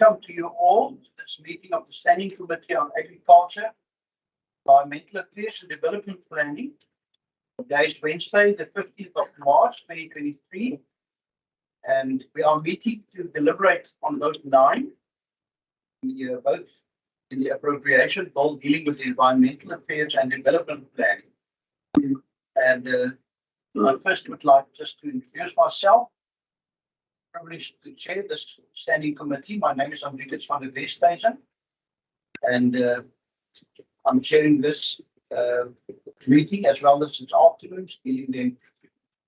Welcome to you all to this meeting of the Standing Committee on Agriculture, Environmental Affairs and Development Planning. Today is Wednesday, the 15th of March, 2023, and we are meeting to deliberate on vote 9, the vote in the appropriation bill dealing with the environmental affairs and development planning. And I first would like just to introduce myself. Privileged to chair this standing committee. My name is Andrius van der Westhuizen, and I'm chairing this meeting as well as this afternoon's dealing then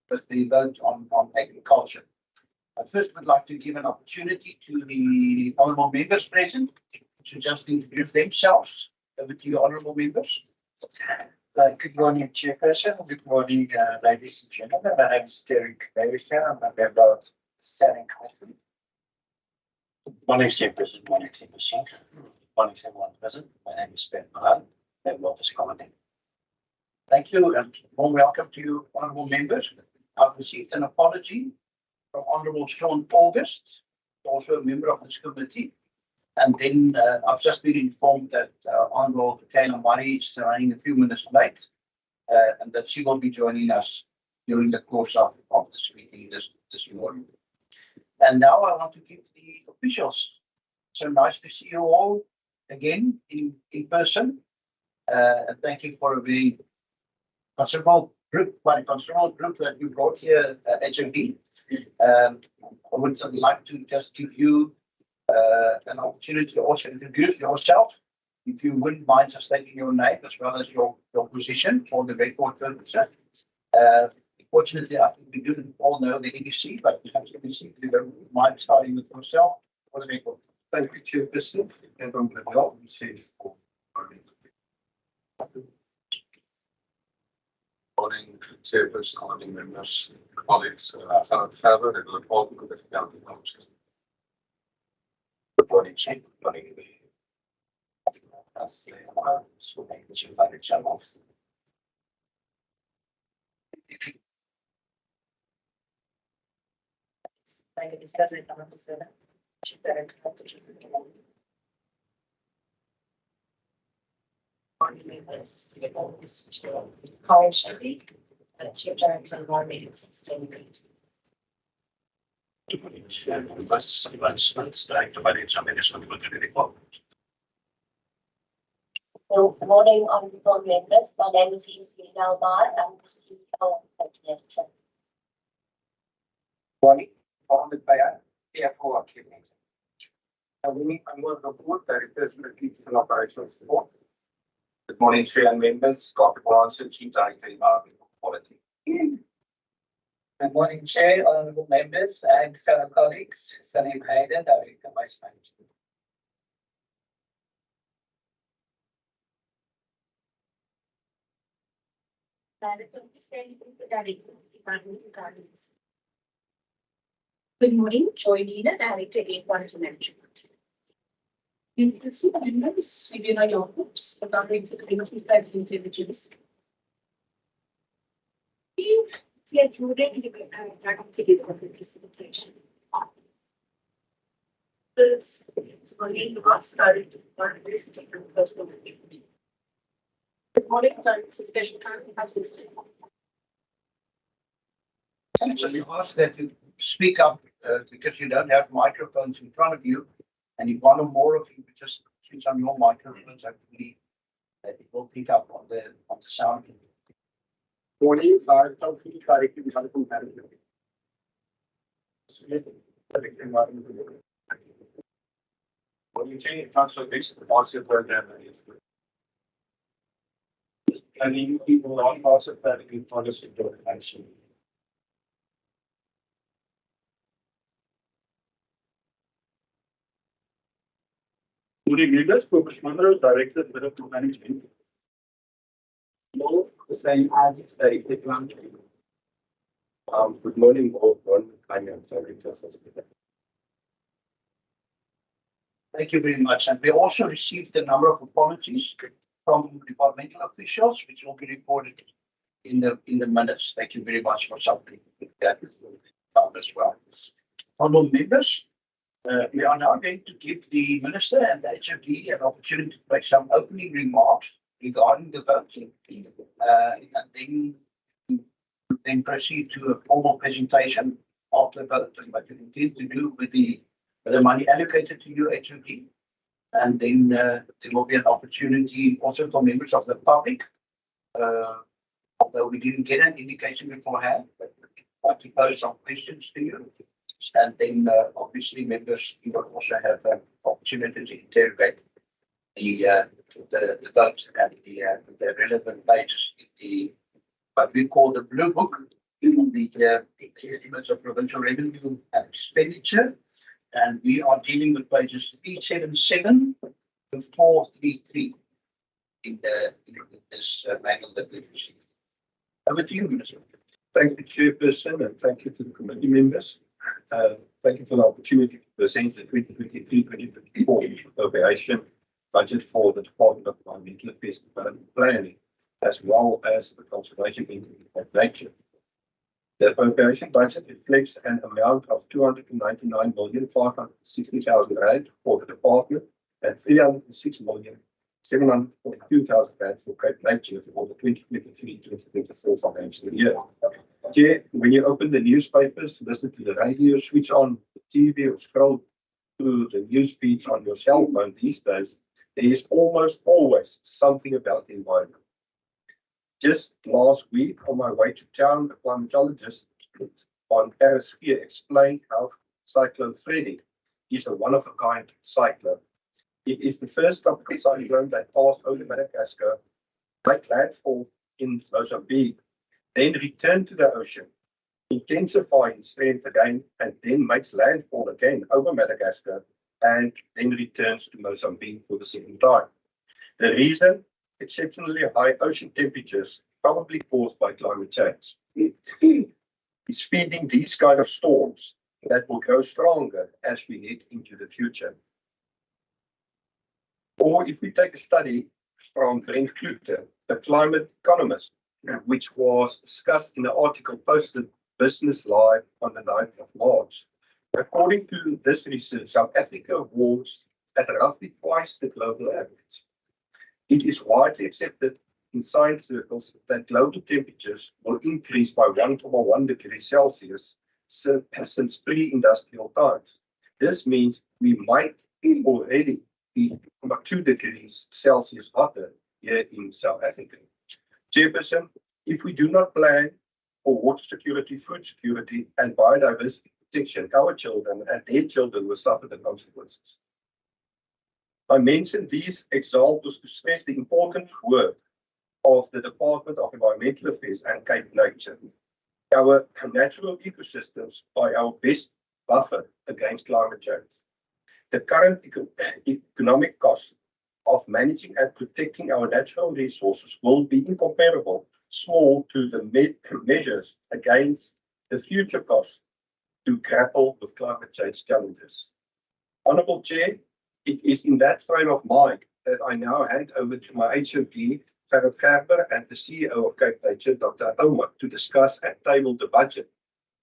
with the vote on agriculture. I first would like to give an opportunity to the honourable members present to just introduce themselves. Over to you, honourable members. Good morning, Chairperson. Good morning, ladies and gentlemen. My name is Derek Baker. I'm a member of Standing Committee. Morning, Chairperson. Morning, Chairperson. Morning, everyone present. My name is Ben Mahan, member of this committee. Thank you, and warm welcome to you, honourable members. I've received an apology from Honourable Sean August, also a member of this committee. And then I've just been informed that Honourable Kayla Murray is running a few minutes late, and that she will be joining us during the course of this meeting this morning. And now I want to give the officials. So nice to see you all again in person. And thank you for a very considerable group, that you brought here at HMB. I would like to just give you an opportunity to also introduce yourself. If you wouldn't mind just stating your name as well as your position for the record purposes. Fortunately, I think we do all know the NEC, but perhaps if you don't mind starting with yourself for the record. Thank you, Chairperson. And on the help and safe for morning, Chairperson, honoring members, colleagues, Trevor, and look forward to the county council. Good morning, Chair. Good morning. As the Chief Financial Officer. My name is President Officer, Chief Director of the Morning members, Colin Shelby, Chief Director of Environmental Sustainability. Good morning, Chair. Director of Financial Management. Good morning, honourable members. My name is Izzy Albar. I'm the CEO of Provincial. Morning, founded by CFO of Provincial. I'm one of the board directors in the Teaching and Operational Support. Good morning, Chair and members. Dr. Bronson, Chief Director, Environmental Quality. Good morning, Chair, honourable members, and fellow colleagues. Salim Haider, Director, Vice Management. Director of the Standing Committee, Environmental Gardens. Good morning, Joy Nina, Director, Air Quality Management. Inclusive members, Sivina Jacobs, the Government Committee President Intelligence. Chair Jordan, Presentation. This is only got started for this personal management. Good morning, Director, Special Time has been stated. So we ask that you speak up because you don't have microphones in front of you, and if one or more of you just switch on your microphones, hopefully that it will pick up on the sound. Morning, directly with other comparative. When you change transfer based on the policy program, and you people are also practically policy to action. Good leaders, Professional Director of Development Management. The same as it's the plan. Good morning, all. I'm Director. Thank you very much. And we also received a number of apologies from departmental officials, which will be reported in the minutes. Thank you very much for something that as well. Honourable members, We are now going to give the Minister and the HOD an opportunity to make some opening remarks regarding the voting, and then proceed to a formal presentation of the vote and what you intend to do with the money allocated to your HOD. And then there will be an opportunity also for members of the public, although we didn't get an indication beforehand, but we'd like to pose some questions to you. And then obviously members will also have an opportunity to interrogate the vote and the relevant pages in the what we call the blue book, in the estimates of provincial revenue and expenditure. And we are dealing with pages 377 to 433 in this manual that we've received. Over to you, Minister. Thank you, Chairperson, and thank you to the committee members. Thank you for the opportunity to present the 2023-2024 appropriation budget for the Department of Environmental Affairs and Development Planning, as well as the conservation of nature. The appropriation budget reflects an amount of 299,560,000 rand for the department and 306,742,000 rand for Cape Nature for the 2023-2024 financial year. Chair, when you open the newspapers, listen to the radio, switch on the TV, or scroll through the news feeds on your cell phone these days, there is almost always something about the environment. Just last week, on my way to town, a climatologist on Aerosphere explained how Cyclone Freddy is a one-of-a-kind cyclone. It is the first tropical cyclone that passed over Madagascar, made landfall in Mozambique, then returned to the ocean, intensify in strength again, and then makes landfall again over Madagascar, and then returns to Mozambique for the second time. The reason? Exceptionally high ocean temperatures, probably caused by climate change, is feeding these kind of storms that will grow stronger as we head into the future. Or if we take a study from Brent Klute, a climate economist, which was discussed in an article posted Business Live on the 9th of March. According to this research, South Africa warms at roughly twice the global average. It is widely accepted in science circles that global temperatures will increase by 1.1 degrees Celsius since pre-industrial times. This means we might already be about 2 degrees Celsius hotter here in South Africa. Chairperson, if we do not plan for water security, food security, and biodiversity protection, our children and their children will suffer the consequences. I mentioned these examples to stress the important work of the Department of Environmental Affairs and Cape Nature. Our natural ecosystems are our best buffer against climate change. The current economic cost of managing and protecting our natural resources will be incomparable, small to the measures against the future cost to grapple with climate change challenges. Honourable Chair, it is in that frame of mind that I now hand over to my HOD, Gerrit Gerber, and the CEO of Cape Nature, Dr. Ouma, to discuss and table the budget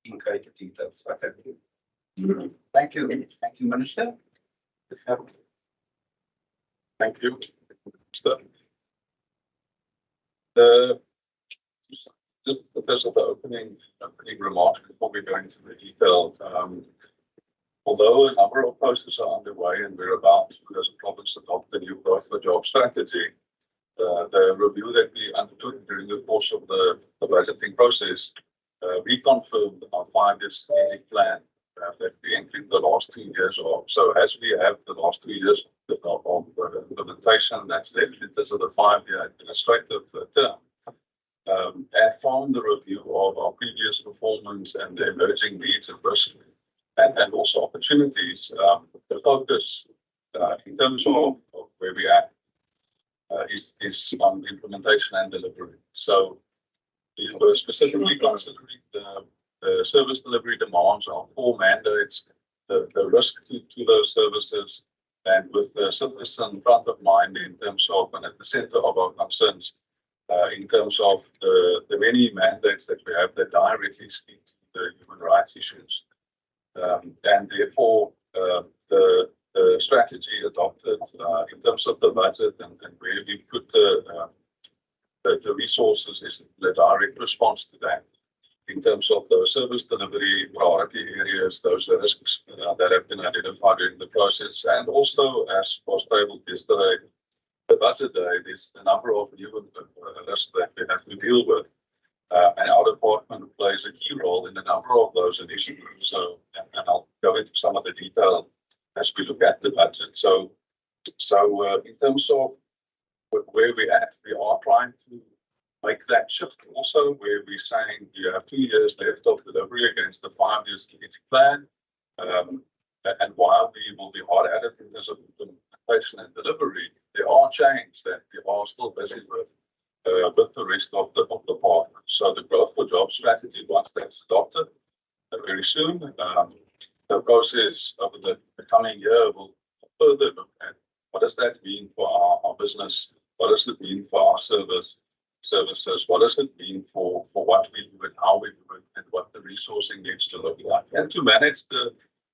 in greater details. I thank you. Thank you. Thank you, Minister. Thank you. Just because of the opening remarks before we go into the detail, although a number of processes are underway and we're about to, as a province, adopt the new growth for job strategy, the review that we undertook during the course of the budgeting process reconfirmed our 5-year strategic plan that we include the last 2 years of. So as we have the last 2 years of implementation, that's definitely this is the 5-year administrative term. And from the review of our previous performance and the emerging needs and risks and also opportunities, the focus in terms of where we are is on implementation and delivery. So we were specifically considering the service delivery demands, our core mandates, the risk to those services, and with the citizen front of mind in terms of and at the center of our concerns in terms of the many mandates that we have that directly speak to the human rights issues. And therefore, the strategy adopted in terms of the budget and where we put the resources is the direct response to that. In terms of the service delivery priority areas, those risks that have been identified during the process, and also as was tabled yesterday, the budget day, there's a number of new risks that we have to deal with. And our department plays a key role in a number of those initiatives. So, and I'll go into some of the detail as we look at the budget. So in terms of where we're at, we are trying to make that shift also, where we're saying you have 2 years left of delivery against the 5-year strategic plan. And while we will be hard at it in terms of implementation and delivery, there are changes that we are still busy with the rest of the partners. So the growth for jobs strategy, once that's adopted very soon, the process over the coming year will further look at what does that mean for our business, what does it mean for our services, what does it mean for what we do and how we do it, and what the resourcing needs to look like, and to manage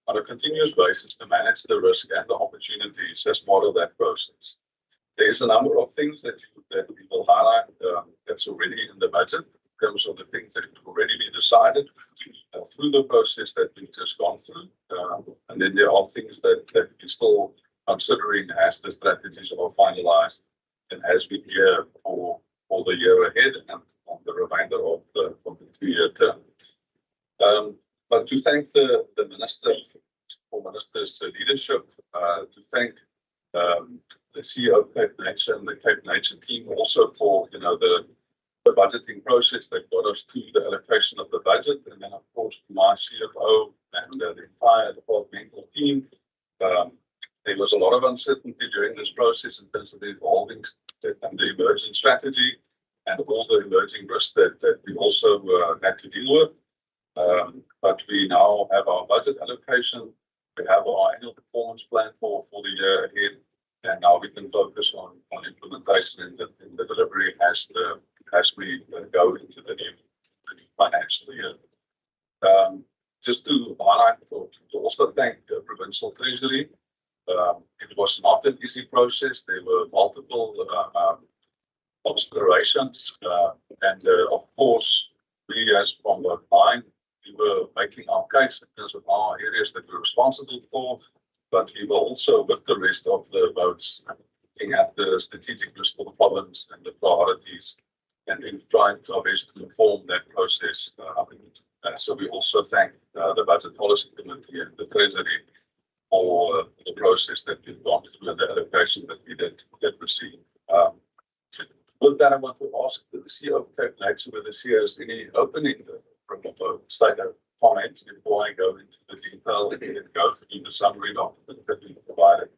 on a continuous basis, to manage the risk and the opportunities as part of that process. There's a number of things that we will highlight that's already in the budget in terms of the things that have already been decided through the process that we've just gone through. And then there are things that we're still considering as the strategies are finalized and as we gear for the year ahead and on the remainder of the 2-year term. But to thank the Minister for Minister's leadership, to thank the CEO of Cape Nature and the Cape Nature team also for the budgeting process that got us to the allocation of the budget, and then of course my CFO and the entire departmental team. There was a lot of uncertainty during this process in terms of the evolving and the emerging strategy and all the emerging risks that we also had to deal with. But we now have our budget allocation, we have our annual performance plan for the year ahead, and now we can focus on implementation in the delivery as we go into the new financial year. Just to highlight, to also thank the Provincial Treasury. It was not an easy process. There were multiple considerations, and of course, we as from the line, we were making our case in terms of our areas that we're responsible for, but we were also with the rest of the votes looking at the strategic risk for the province and the priorities, and in trying to best to inform that process. So we also thank the Budget Policy Committee and the Treasury for the process that we've gone through and the allocation that we did receive. With that, I want to ask the CEO of Cape Nature whether she has any opening statement comments before I go into the detail and go through the summary document that we provided.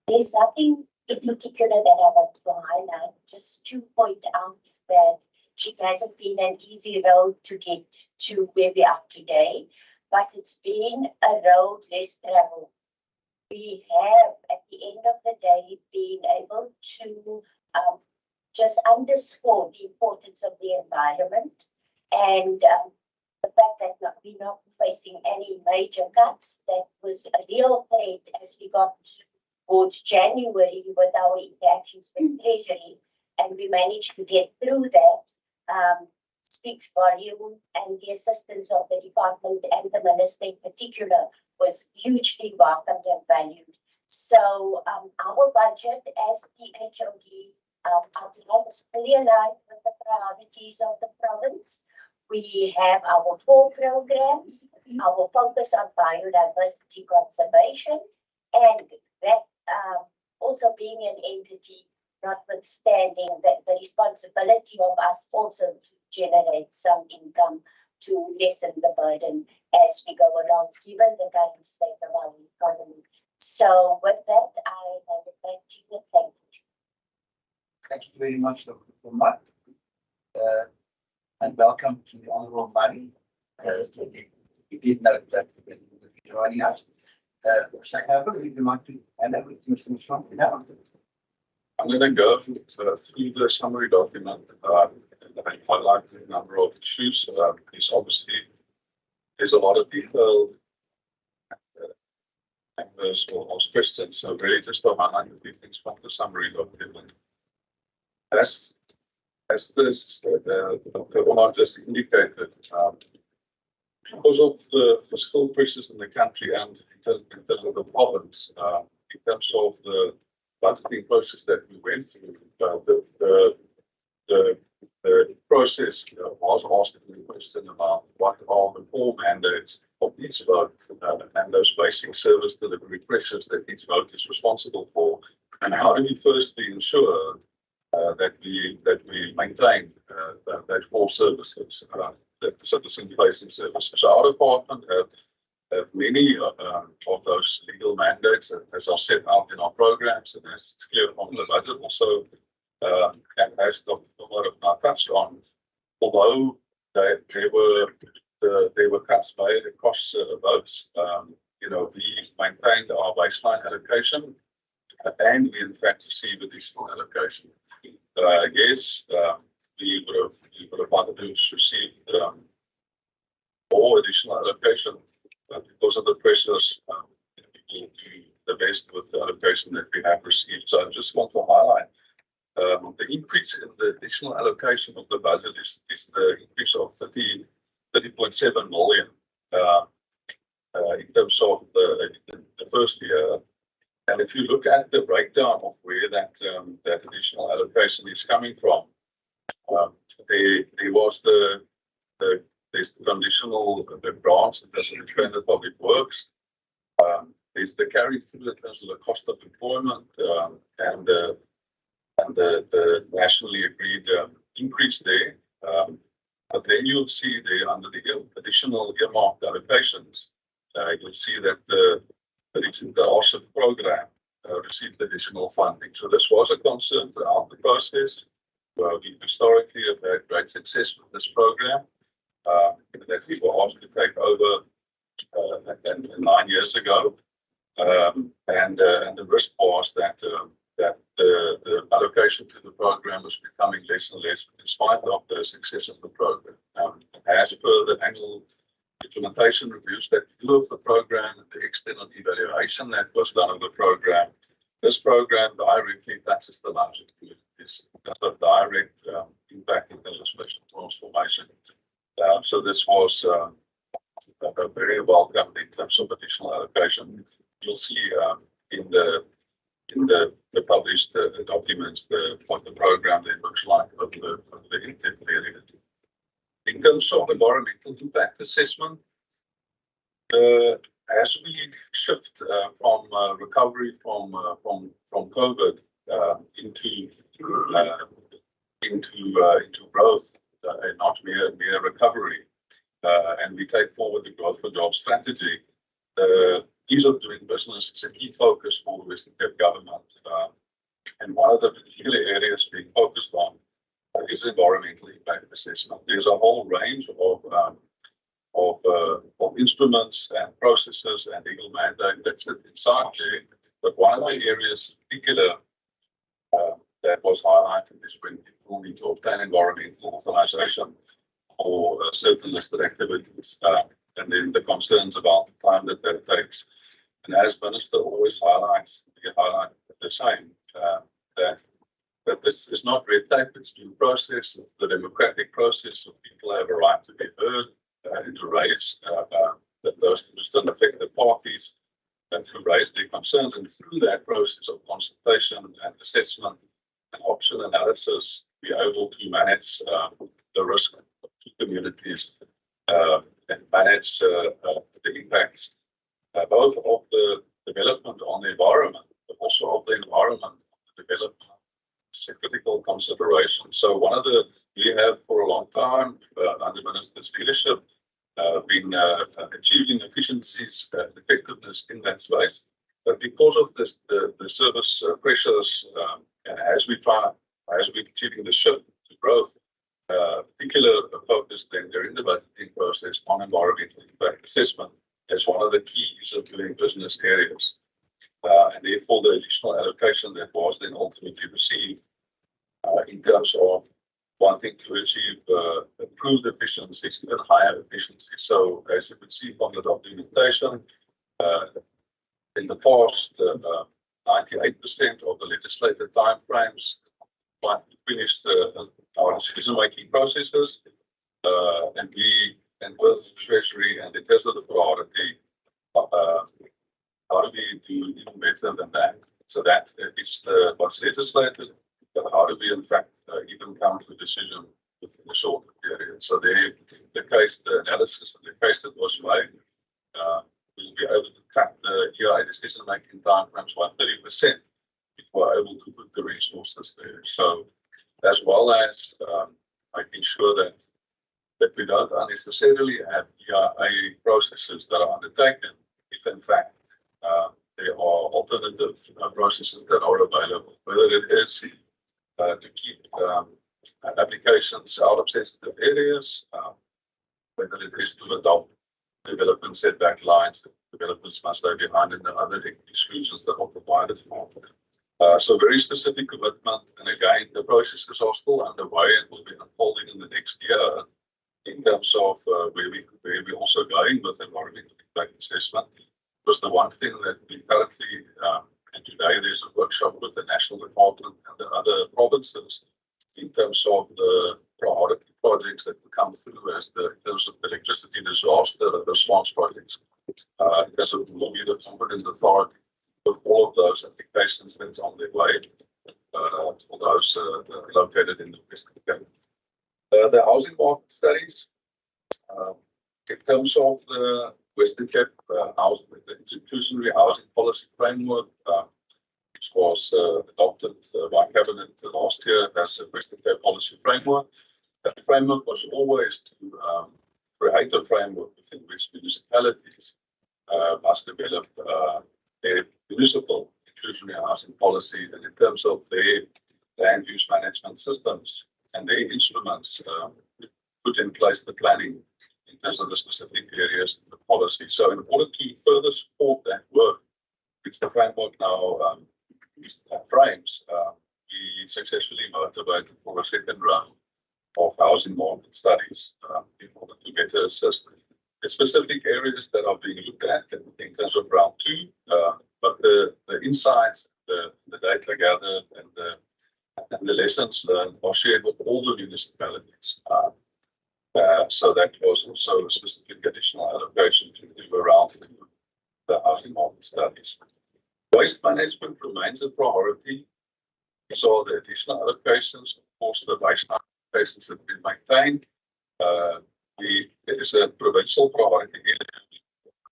There's nothing in particular that I want to highlight. Just to point out that it hasn't been an easy road to get to where we are today, but it's been a road less traveled. We have, at the end of the day, been able to just underscore the importance of the environment and the fact that we're not facing any major cuts. That was a real threat as we got towards January with our interactions with Treasury, and we managed to get through that. Speaks volume, and the assistance of the department and the minister in particular was hugely welcomed and valued. So our budget as the HOD outlined is fully aligned with the priorities of the province. We have our 4 programs, our focus on biodiversity conservation, and that also being an entity, notwithstanding the responsibility of us also to generate some income to lessen the burden as we go along, given the current state of our economy. So with that, I hand it back to you. Thank you. Thank you very much, Dr. Kumar. And welcome to the Honourable Murray. You did note that you will be joining us. However, would you like to hand over to Mr. Mshwana now? I'm going to go through the summary document. I highlighted a number of issues. There's obviously there's a lot of detail. Members will ask questions, so really just to highlight a few things from the summary document. As this Dr. Omar just indicated, because of the fiscal pressures in the country and in terms of the province, in terms of the budgeting process that we went through, the process was asking the question about what are the core mandates of each vote and those basic service delivery pressures that each vote is responsible for, and how do we firstly ensure that we maintain that core services, the citizen-facing services. So our department have many of those legal mandates, as are set out in our programs, and as it's clear from the budget also, and as Dr. Omar touched on, although there were cuts made across votes, we maintained our baseline allocation, and we in fact received additional allocation. Yes, we would have wanted to receive more additional allocation, but because of the pressures, we will do the best with the allocation that we have received. So I just want to highlight the increase in the additional allocation of the budget is the increase of 30.7 million in terms of the first year. And if you look at the breakdown of where that additional allocation is coming from, there was there's the conditional grants in terms of expanded public works. There's the carry through in terms of the cost of employment and the nationally agreed increase there. But then you'll see there under the additional earmarked allocations, you'll see that the OSIP program received additional funding. So this was a concern throughout the process. We historically have had great success with this program that we were asked to take over 9 years ago. And the risk was that the allocation to the program was becoming less and less in spite of the success of the program. As per the annual implementation reviews that we do of the program and the external evaluation that was done of the program, this program directly touches the lives of communities. That's a direct impact in terms of social transformation. So this was very welcome in terms of additional allocation. You'll see in the published documents what the program then looks like over the intake period. In terms of environmental impact assessment, as we shift from recovery from COVID into growth and not mere recovery, and we take forward the growth for jobs strategy, ease of doing business is a key focus for the Western Cape government, and one of the particular areas being focused on is environmental impact assessment. There's a whole range of instruments and processes and legal mandate that sit inside there. But one of the areas in particular that was highlighted is when people need to obtain environmental authorization for certain listed activities, and then the concerns about the time that takes. And as Minister always highlights, we highlight the same, that this is not red tape, it's due process, it's the democratic process of people have a right to be heard and to raise that those interested affected parties and to raise their concerns, and through that process of consultation and assessment and option analysis, be able to manage the risk to communities and manage the impacts both of the development on the environment, but also of the environment on the development. It's a critical consideration. So we have for a long time under Minister's leadership been achieving efficiencies and effectiveness in that space. But because of this, the service pressures, and as we're achieving the shift to growth, particular focus then during the budgeting process on environmental impact assessment as one of the keys of doing business areas. And therefore the additional allocation that was then ultimately received in terms of wanting to achieve improved efficiencies, even higher efficiency. So as you can see from the documentation, in the past, 98% of the legislated timeframes finished our decision-making processes, and with Treasury and in terms of the priority, how do we do even better than that? So that is what's legislated, but how do we in fact even come to a decision within a shorter period? So the analysis and the case that was made, we'll be able to cut the EIA decision-making timeframes by 30% if we're able to put the resources there. So as well as making sure that we don't unnecessarily have EIA processes that are undertaken if in fact there are alternative processes that are available, whether it is to keep applications out of sensitive areas, whether it is to adopt development setback lines that developers must stay behind in the other exclusions that are provided for. So very specific commitment, and again, the processes are still underway and will be unfolding in the next year in terms of where we're also going with environmental impact assessment. Because the one thing that we currently, and today there's a workshop with the National Department and the other provinces in terms of the priority projects that will come through as in terms of electricity disaster response projects. In terms of will be the competent authority with all of those applications that's on their way for those located in the Western Cape. The housing market studies, in terms of the Western Cape housing, the inclusionary housing policy framework, which was adopted by Cabinet last year as a Western Cape policy framework. That framework was always to create a framework within which municipalities must develop their municipal inclusionary housing policy, and in terms of their land use management systems and their instruments, put in place the planning in terms of the specific areas of the policy. So in order to further support that work, which the framework now frames, we successfully motivated for a second round of housing market studies in order to better assist the specific areas that are being looked at in terms of round two, but the insights, the data gathered, and the lessons learned are shared with all the municipalities. So that was also a specific additional allocation to do around the housing market studies. Waste management remains a priority. These are the additional allocations. Of course, the waste allocations have been maintained. It is a provincial priority area.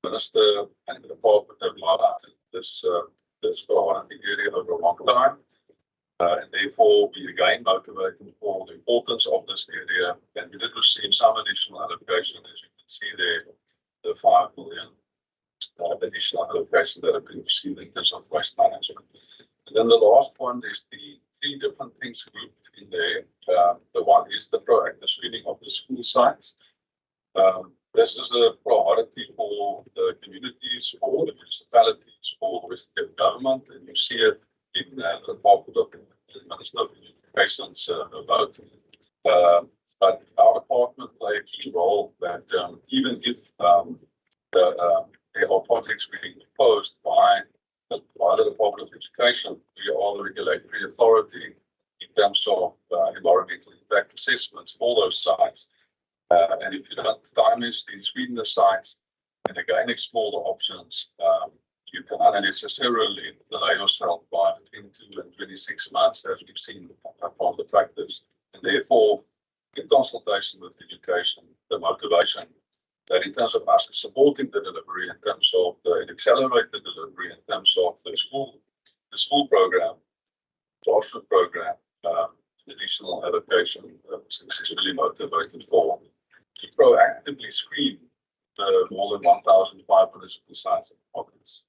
The Minister and the Department have highlighted this priority area over a long time. And therefore, we again motivated for the importance of this area, and we did receive some additional allocation, as you can see there, the 5 million additional allocation that have been received in terms of waste management. And then the last one is the 3 different things grouped in there. The one is the proactive screening of the school sites. This is a priority for the communities, for the municipalities, for the Western Cape government, and you see it in the Department of Minister of Education's about. But our department play a key role that even if there are projects being proposed by the Department of Education, we are the regulatory authority in terms of environmental impact assessments for those sites. And if you don't timely screen the sites and again explore the options, you can unnecessarily delay yourself by between 2 and 26 months, as we've seen from the practice. And therefore, in consultation with education, the motivation that in terms of us supporting the delivery, in terms of the accelerated delivery, in terms of the school program, classroom program, additional allocation successfully motivated for to proactively screen more than 1,500 school sites in the province.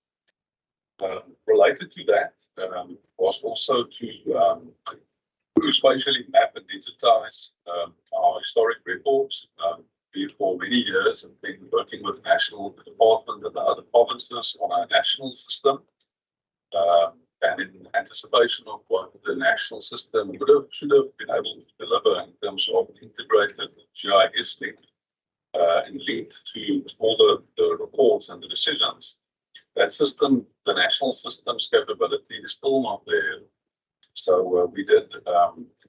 Related to that was also to spatially map and digitize our historic records. We for many years have been working with National Department and the other provinces on our national system. and in anticipation of what the national system should have been able to deliver in terms of integrated GIS link and linked to all the reports and the decisions, that system, the national system's capability is still not there. So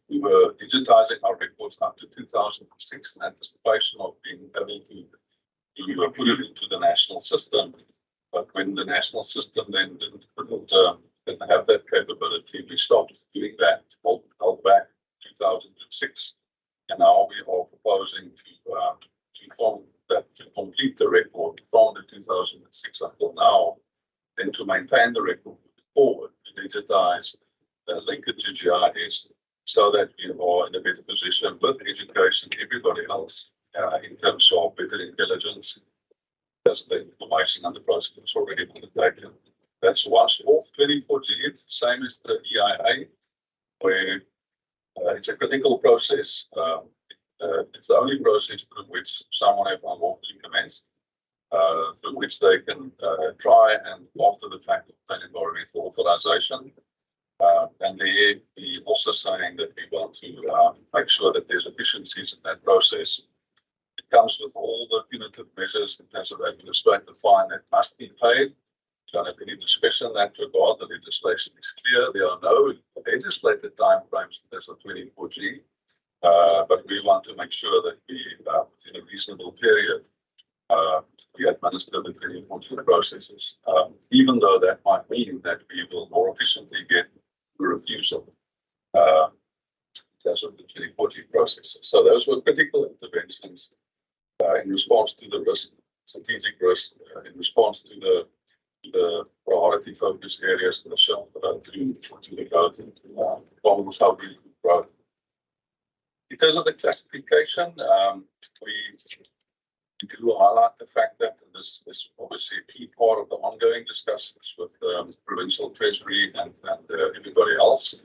we were digitizing our records up to 2006 in anticipation of being able to put it into the national system. But when the national system then didn't have that capability, we stopped doing that, held back 2006. And now we are proposing to complete the record from the 2006 until now, then to maintain the record forward, to digitize, link it to GIS, so that we are in a better position with education, everybody else, in terms of better intelligence, as the information and the process is already undertaken. That's once off 24G. It's the same as the EIA, where it's a critical process. It's the only process through which someone have unlawfully commenced, through which they can try and, after the fact, obtain environmental authorization. And there we also saying that we want to make sure that there's efficiencies in that process. It comes with all the punitive measures in terms of administrative fine that must be paid. We don't have any discretion in that regard. The legislation is clear. There are no legislated timeframes in terms of 24G. But we want to make sure that we, within a reasonable period, we administer the 24G processes, even though that might mean that we will more efficiently get a refusal in terms of the 24G processes. So those were critical interventions in response to the risk, strategic risk, in response to the priority focus areas that are shown to the growth and vulnerable recovery growth. In terms of the classification, we do highlight the fact that this is obviously a key part of the ongoing discussions with Provincial Treasury and everybody else.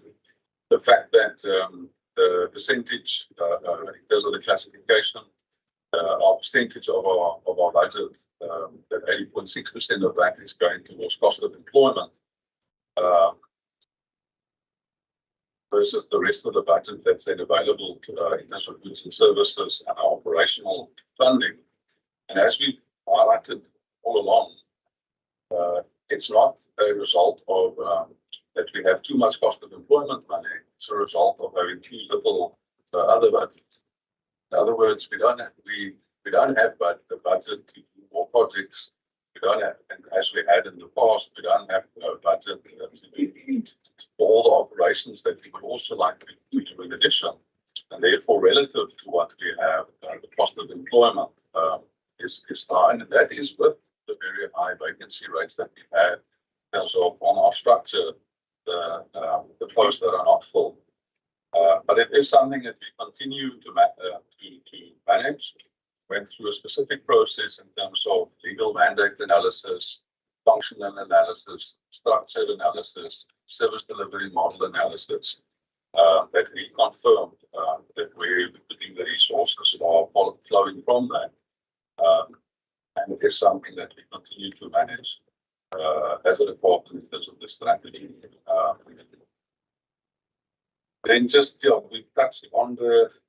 The fact that the percentage, in terms of the classification, our percentage of our budget, that 80.6% of that is going towards cost of employment, versus the rest of the budget that's then available in terms of goods and services and our operational funding. And as we've highlighted all along, it's not a result of that we have too much cost of employment money. It's a result of having too little other budget. In other words, we don't have the budget to do more projects. We don't have, and as we had in the past, we don't have a budget to do all the operations that we would also like to do in addition. And therefore, relative to what we have, the cost of employment is high, and that is with the very high vacancy rates that we've had in terms of on our structure, the posts that are not full. But it is something that we continue to manage. Went through a specific process in terms of legal mandate analysis, functional analysis, structure analysis, service delivery model analysis, that we confirmed that we're putting the resources are flowing from that. And it is something that we continue to manage as a department in terms of the strategy. Then just, we touched on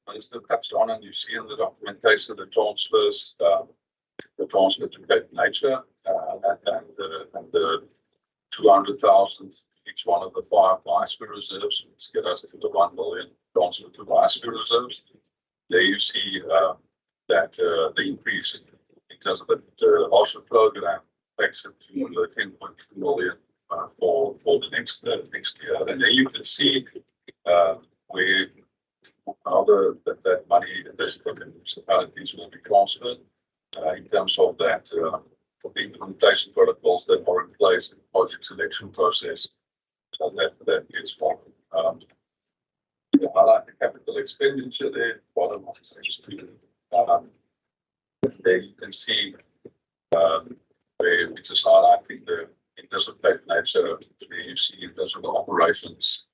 Minister touched on, and you see in the documentation, the transfers, the transfer to Cape Nature, and the 200,000 each one of the 5 biosphere reserves, which get us to the 1 million transfer to biosphere reserves. There you see that the increase in terms of the Marshall program takes it to the 10.2 million for the next year. And there you can see where how that money invested in municipalities will be transferred in terms of that the implementation protocols that are in place in the project selection process. That gets part of I like the capital expenditure there, bottom of the screen. There you can see where we just highlighting in terms of Cape Nature, where you see in terms of the operations,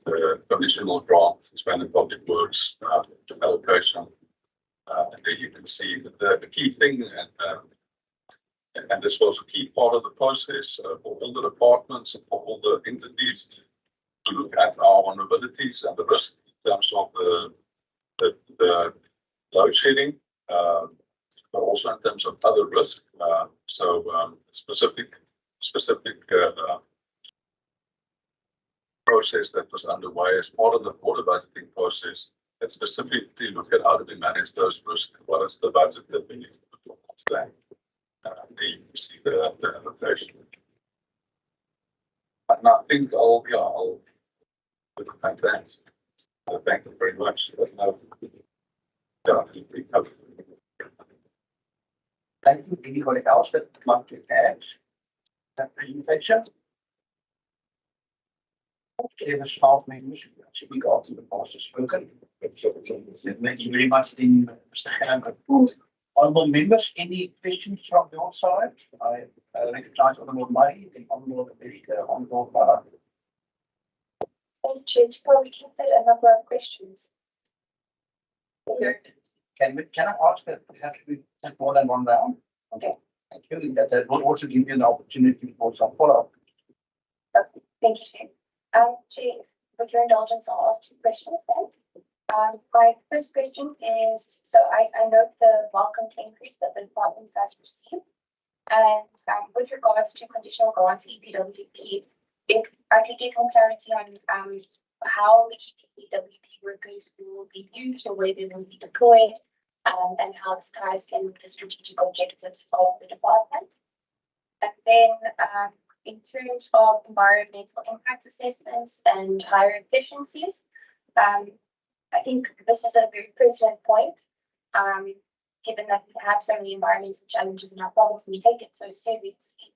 the conditional grant, expanded public works, allocation. And there you can see that the key thing, And this was a key part of the process for all the departments and for all the entities to look at our vulnerabilities and the risk in terms of the load shedding, but also in terms of other risk. Specific process that was underway as part of the water budgeting process that specifically look at how do we manage those risks, what is the budget that we need to put on that. You see the allocation. And I think I'll look at that. Thank you very much. Thank you. Anybody else that would like to add that presentation? Okay, the staff members who speak after the past has spoken. Thank you very much, then, Mr. Hammer. Honourable members, any questions from your side? I recognize Honourable Murray, then Honourable America, Honourable Farah. Chair, we can take a number of questions. Can I ask that we have to take more than one round? Okay. Thank you. That will also give you the opportunity for some follow-up. Okay. Thank you, Chair. Chair, with your indulgence, I'll ask 2 questions then. My first question is, so I note the welcome increase that the department has received. And with regards to conditional grants, EPWP, if I could get more clarity on how the EPWP workers will be used or where they will be deployed, and how this ties in with the strategic objectives of the department. And then in terms of environmental impact assessments and higher efficiencies, I think this is a very pertinent point, given that we have so many environmental challenges in our province and we take it so seriously.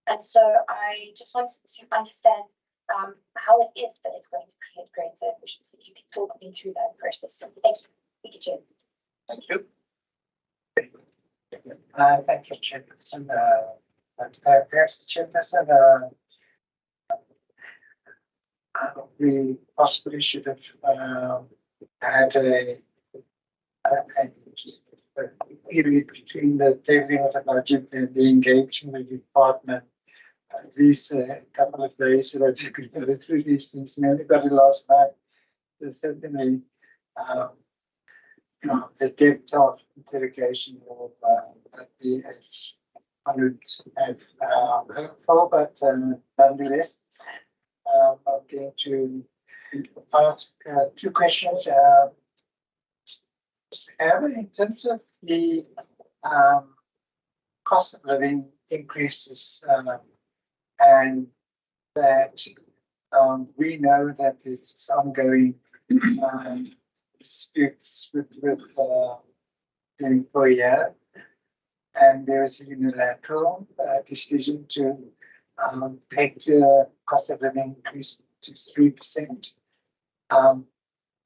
And so I just wanted to understand how it is that it's going to create greater efficiency. If you could talk me through that process. So thank you. Thank you, Chair. Thank you. Thank you, Chairperson. Perhaps the Chairperson, we possibly should have had a period between the tabling of the budget and the engagement with the department, at least a couple of days, so that you could go through these things. And everybody last night, so certainly the depth of interrogation will be as I would have hoped for, but nonetheless, I'm going to ask 2 questions. In terms of the cost of living increases, and that we know that there's ongoing disputes with the employer, and there is a unilateral decision to peg the cost of living increase to 3%.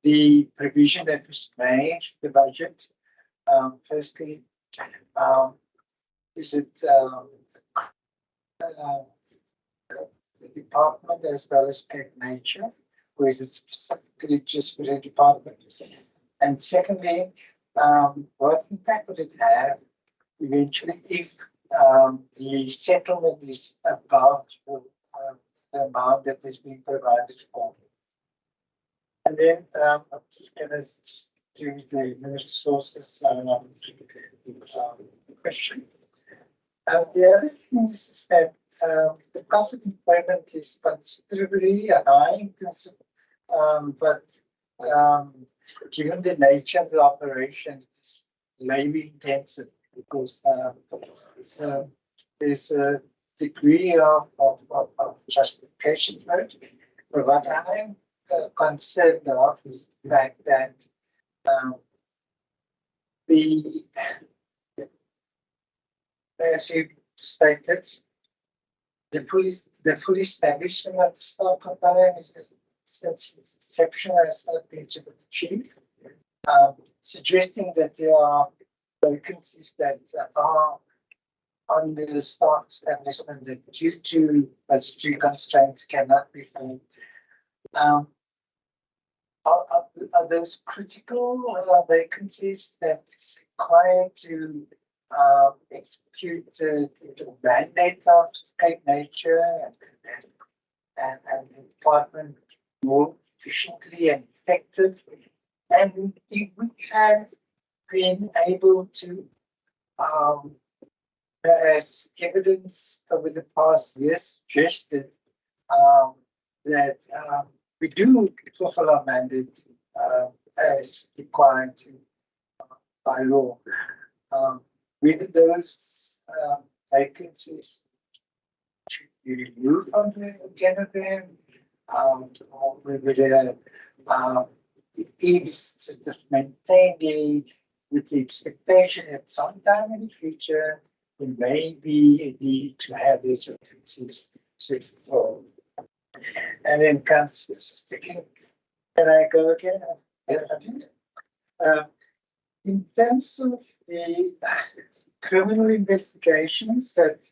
The provision that was made, the budget, firstly, is it the department as well as Cape Nature, or is it specifically just for the department? And secondly, what impact would it have eventually if the settlement is above the amount that is being provided for? And then I'm just going to do the resources question. The other thing is that the cost of employment is considerably high, but given the nature of the operation, it is labor intensive because there's a degree of justification for it. But what I'm concerned of is the fact that as you stated, the full establishment of the staff component is since its inception has not been achieved, suggesting that there are vacancies that are on the staff establishment that due to budgetary constraints cannot be filled. Are those critical vacancies that is required to execute the mandate of Cape Nature and the department more efficiently and effectively. And if we have been able to, as evidence over the past years suggested, that we do fulfill our mandate as required by law. Whether those vacancies should be removed from the organogram, or whether it is to maintain with the expectation that sometime in the future there may be a need to have these vacancies fulfilled. And then comes the sticking. Can I go again? In terms of the criminal investigations that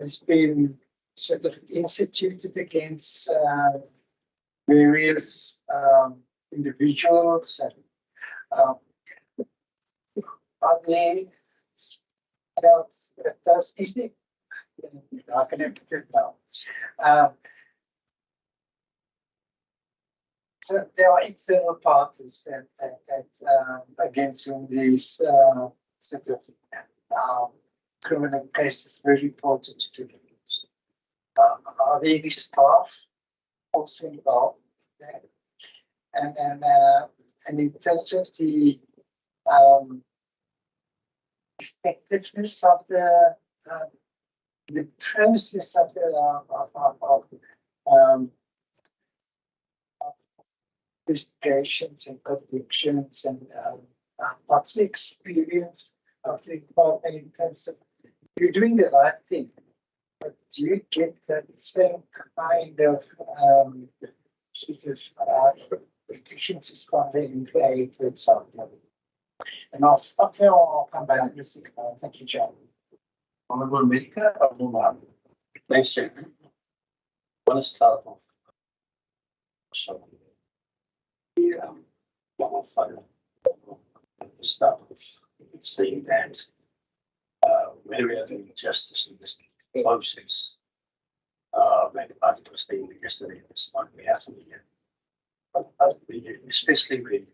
has been sort of instituted against various individuals, and are there else that does is there? I can put it now. So there are external parties that against whom these sort of criminal cases were reported to the police. Are there any staff also involved in that? And in terms of the effectiveness of the process of investigations and convictions, and what's the experience of the department in terms of you're doing the right thing, but do you get that same kind of sort of efficiencies from the employee, for example? And I'll stop here, I'll come back in a second. Thank you, John. Honorable Medica or Numan? Thanks, Chair. I want to start off. So, the level 5 start of saying that when we are doing justice in this process, when the party was saying yesterday, this one we have to be here. But especially when,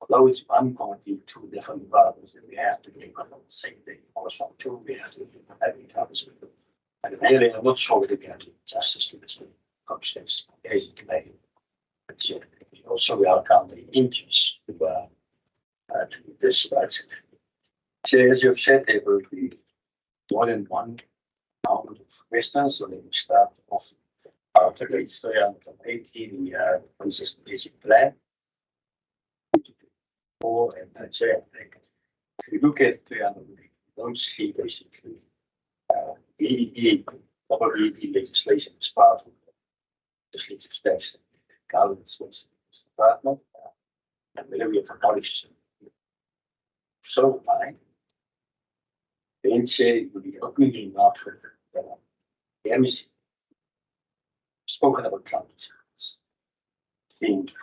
although it's one committee, two different departments that we have to do on the same day. Also, two, we have to do every time. And really, I'm not sure whether we have to do justice to this process, basically. But also, we welcome the interest to this budget. So, as you've said, there will be more than one round of questions. So, let me start off after page 318, the consistent basic plan. And that's it. If you look at 300, you don't see basically EED legislation as part of the legislative text. Government's department, and whether we have acknowledged so fine. Then say we openly not for the MC spoken about climate change. I think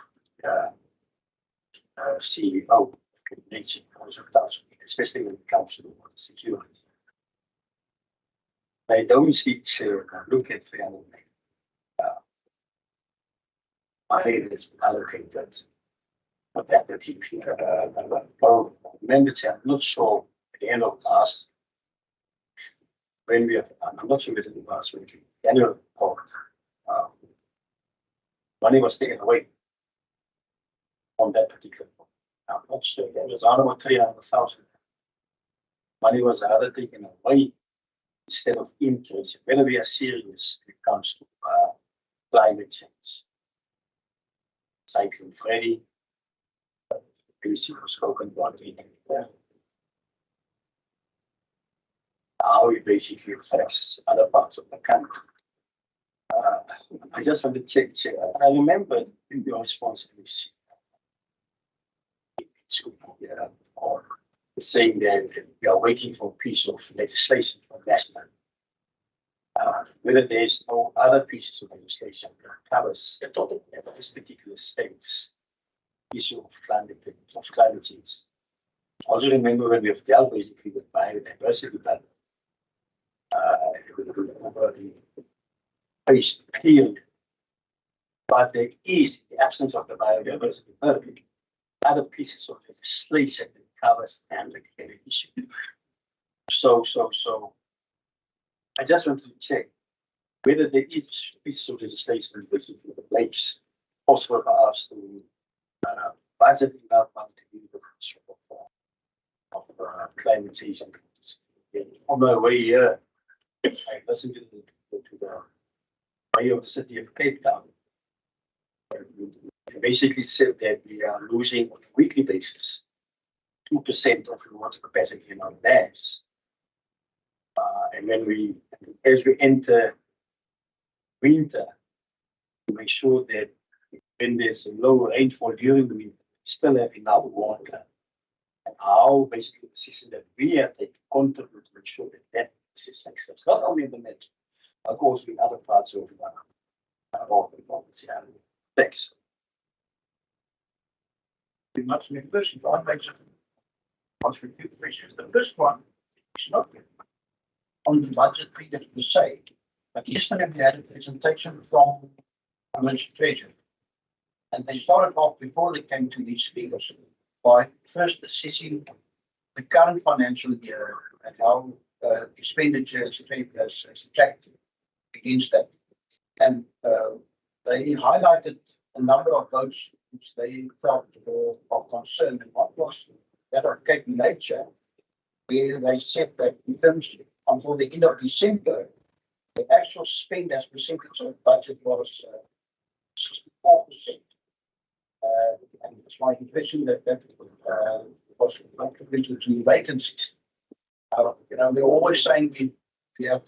CEO nature also does, especially when it comes to security. They don't speak to look at family. Money that's allocated for that particular members. I'm not sure at the end of last when we have, I'm not sure whether the last week annual report, money was taken away on that particular point. I'm not sure. It was out about 300,000. Money was rather taken away instead of increasing. Whether we are serious when it comes to climate change. Cyclone Freddy, basically spoken about it. How it basically affects other parts of the country. I just want to check. I remember in your response or saying that we are waiting for a piece of legislation from national. Whether there is no other pieces of legislation that covers this particular state's issue of climate change Also remember when we have dealt basically with biodiversity plan, over the phase period, but there is the absence of the biodiversity permit. Other pieces of legislation that covers and the issue. So I just want to check whether there is pieces of legislation that makes possible for us to budget enough money to do the of climate change. On my way here, I listened to the mayor of the city of Cape Town. They basically said that we are losing on a weekly basis 2% of the water capacity in our dams. And when as we enter winter, to make sure that when there's a low rainfall during the winter, we still have enough water. And how basically the system that we have to contribute to make sure that system exists, not only in the metro, but also in other parts of the province. Thanks. Pretty much the first one makes answer a few questions. The first one is not on the budget figure per se, but yesterday we had a presentation from Provincial Treasury, and they started off before they came to these figures by first assessing the current financial year and how expenditure is subtracted against that. And they highlighted a number of those which they felt were of concern, and what was that of Cape Nature, where they said that in terms until the end of December, the actual spend as percentage of budget was 64%. And it's my impression that was contributed to vacancies. They're always saying we have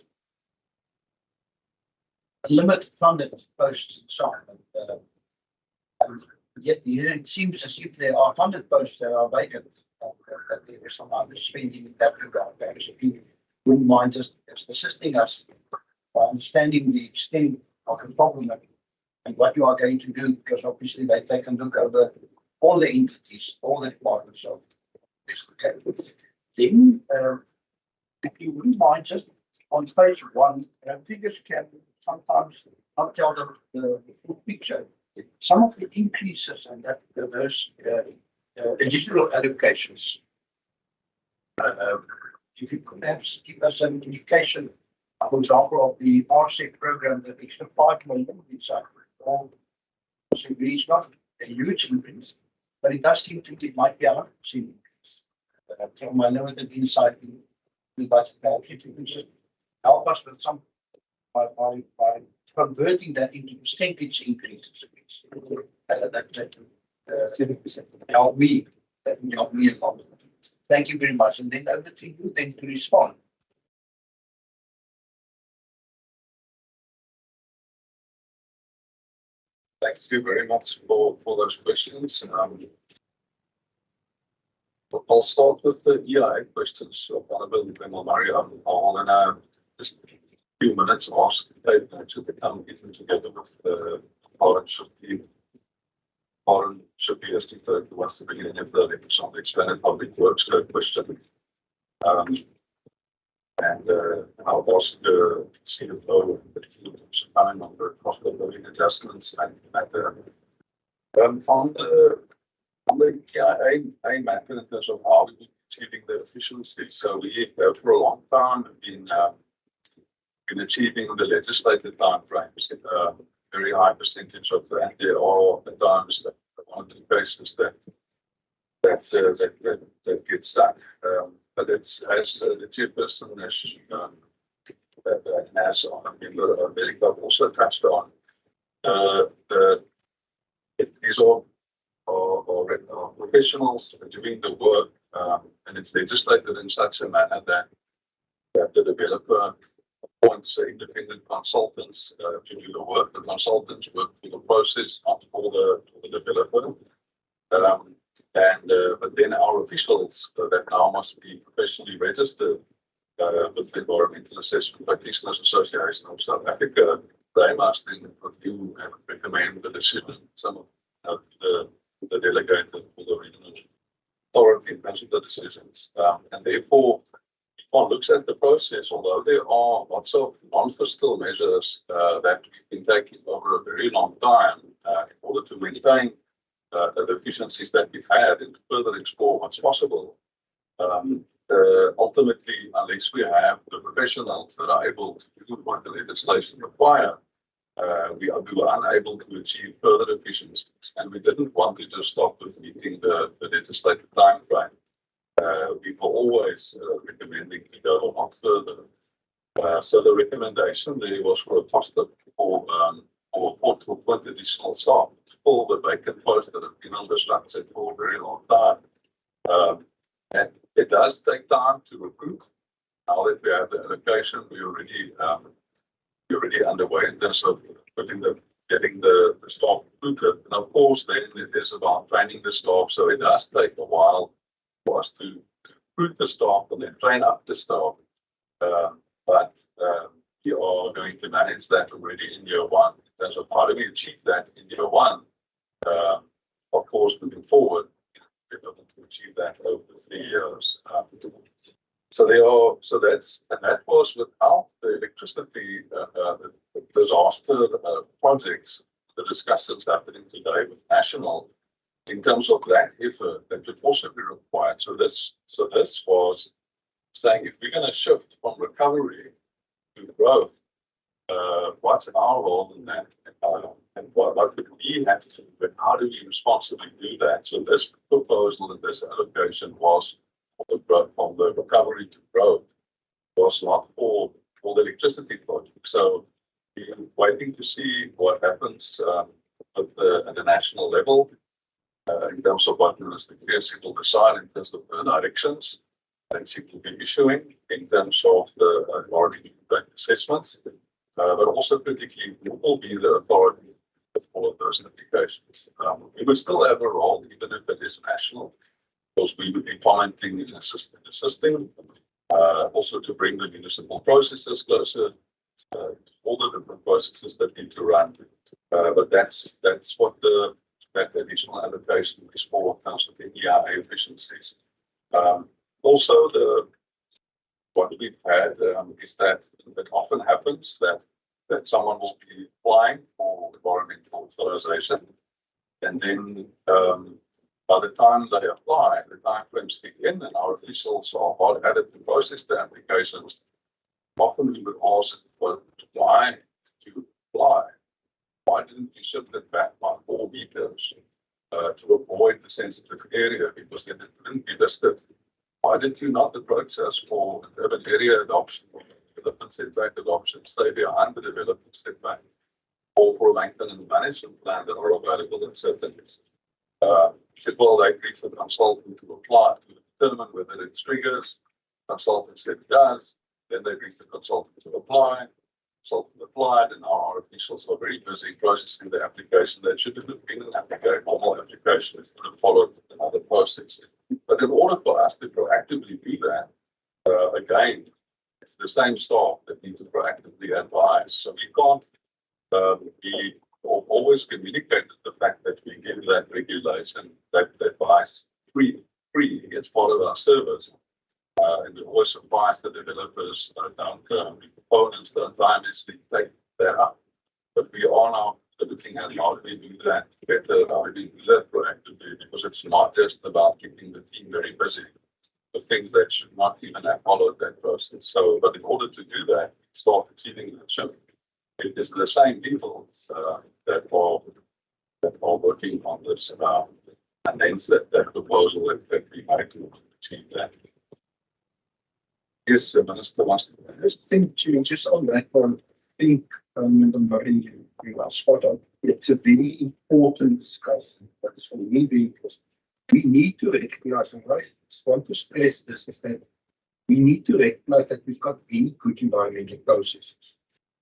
limited funded posts and so on. And yet here it seems as if there are funded posts that are vacant, that there is some underspending in that regard. If you wouldn't mind just assisting us by understanding the extent of the problem and what you are going to do, because obviously they take a look over all the entities, all the departments of this. Okay. Then, if you wouldn't mind, just on page 1, figures can sometimes not tell the full picture. Some of the increases and that those additional allocations, if you could perhaps give us an indication, for example, of the RCEP program, the extra 5 million, which I agree is not a huge increase, but it does seem to be might be a 100% increase. From my limited insight in the budget, if you could just help us with some by converting that into percentage increases. That 7% help me. That will help me a lot. Thank you very much. And then over to you then to respond. Thank you very much for those questions. I'll start with the EIA questions of Honourable Mario. I'll in just a few minutes ask David to come together with the foreign should be as to towards the beginning of the episode, the expanded public works code question. And I'll ask the CFO some time on the cost of living adjustments and on the KIA method in terms of how we're achieving the efficiency. So we for a long time been achieving the legislated time frames in a very high percentage of the, and there are the times that one or two cases that gets done. But it's as the chairperson has America also touched on, it is all professionals doing the work, and it's legislated in such a manner that the developer appoints independent consultants to do the work. The consultants work for the process, not for the developer. But then our officials that now must be professionally registered with the Environmental Assessment Practitioners Association of South Africa, they must then review and recommend the decision. Some of the delegated for the regional authority in terms of the decisions. And therefore, if one looks at the process, although there are lots of non-fiscal measures that we've been taking over a very long time in order to maintain the efficiencies that we've had and to further explore what's possible. Ultimately, unless we have the professionals that are able to do what the legislation requires, we were unable to achieve further efficiencies. And we didn't want to just stop with meeting the legislative time frame. We were always recommending to go a lot further. So the recommendation there was for a cost of for 20 additional staff to fill the vacant posts that have been unrestructured for a very long time. And it does take time to recruit. Now that we have the allocation, we're already underway in terms of getting the staff recruited. And of course, then it is about training the staff. So it does take a while for us to recruit the staff and then train up the staff. But we are going to manage that already in year one. In terms of how do we achieve that in year one? Of course, moving forward, we're able to achieve that over 3 years. So that was without the electricity disaster projects, the discussions happening today with national, in terms of that effort that would also be required. So this was saying, if we're going to shift from recovery to growth, what's our role in that? And what would we have to do? But how do we responsibly do that? So this proposal and this allocation was from the recovery to growth, was not for the electricity project. So we're waiting to see what happens at the national level in terms of what Minister Pearson will decide in terms of the directions that she will be issuing in terms of the authority impact assessments, but also critically, who will be the authority with all of those applications. We will still have a role, even if it is national, because we would be commenting and assisting, also to bring the municipal processes closer, all the different processes that need to run. But that's what that additional allocation is for in terms of the EIA efficiencies. Also, what we've had is that it often happens that someone will be applying for environmental authorization, and then by the time they apply, the time frames kick in, and our officials are hard at it to process the applications. Often we would ask, well, why did you apply? Why didn't you shift it back by 4 meters to avoid the sensitive area, because then it wouldn't be listed? Why did you not approach us for urban area adoption, development setback adoption, stay behind the development setback, or for a maintenance management plan that are available in certain said, well, they agreed for the consultant to apply to determine whether it triggers. Consultant said it does. Then they agreed the consultant to apply. Consultant applied, and now our officials are very busy processing the application. That should have been an normal application. It would have followed another process. But in order for us to proactively do that, again, it's the same staff that need to proactively advise. So we can't be always communicated the fact that we give that regulation, that advice free as part of our service. And we always advise the developers down components that time is to take that up. But we are now looking at how do we do that better, how do we do that proactively, because it's not just about keeping the team very busy with things that should not even have followed that process. So, but in order to do that, start achieving that shift. It is the same people that are working on this and hence that proposal that we might to achieve that. Yes, the Minister wants to. I just think, just on that one, I think, you are spot on. It's a very important discussion, but it's for me because we need to recognize, and I just want to stress this, is that we need to recognize that we've got very good environmental processes.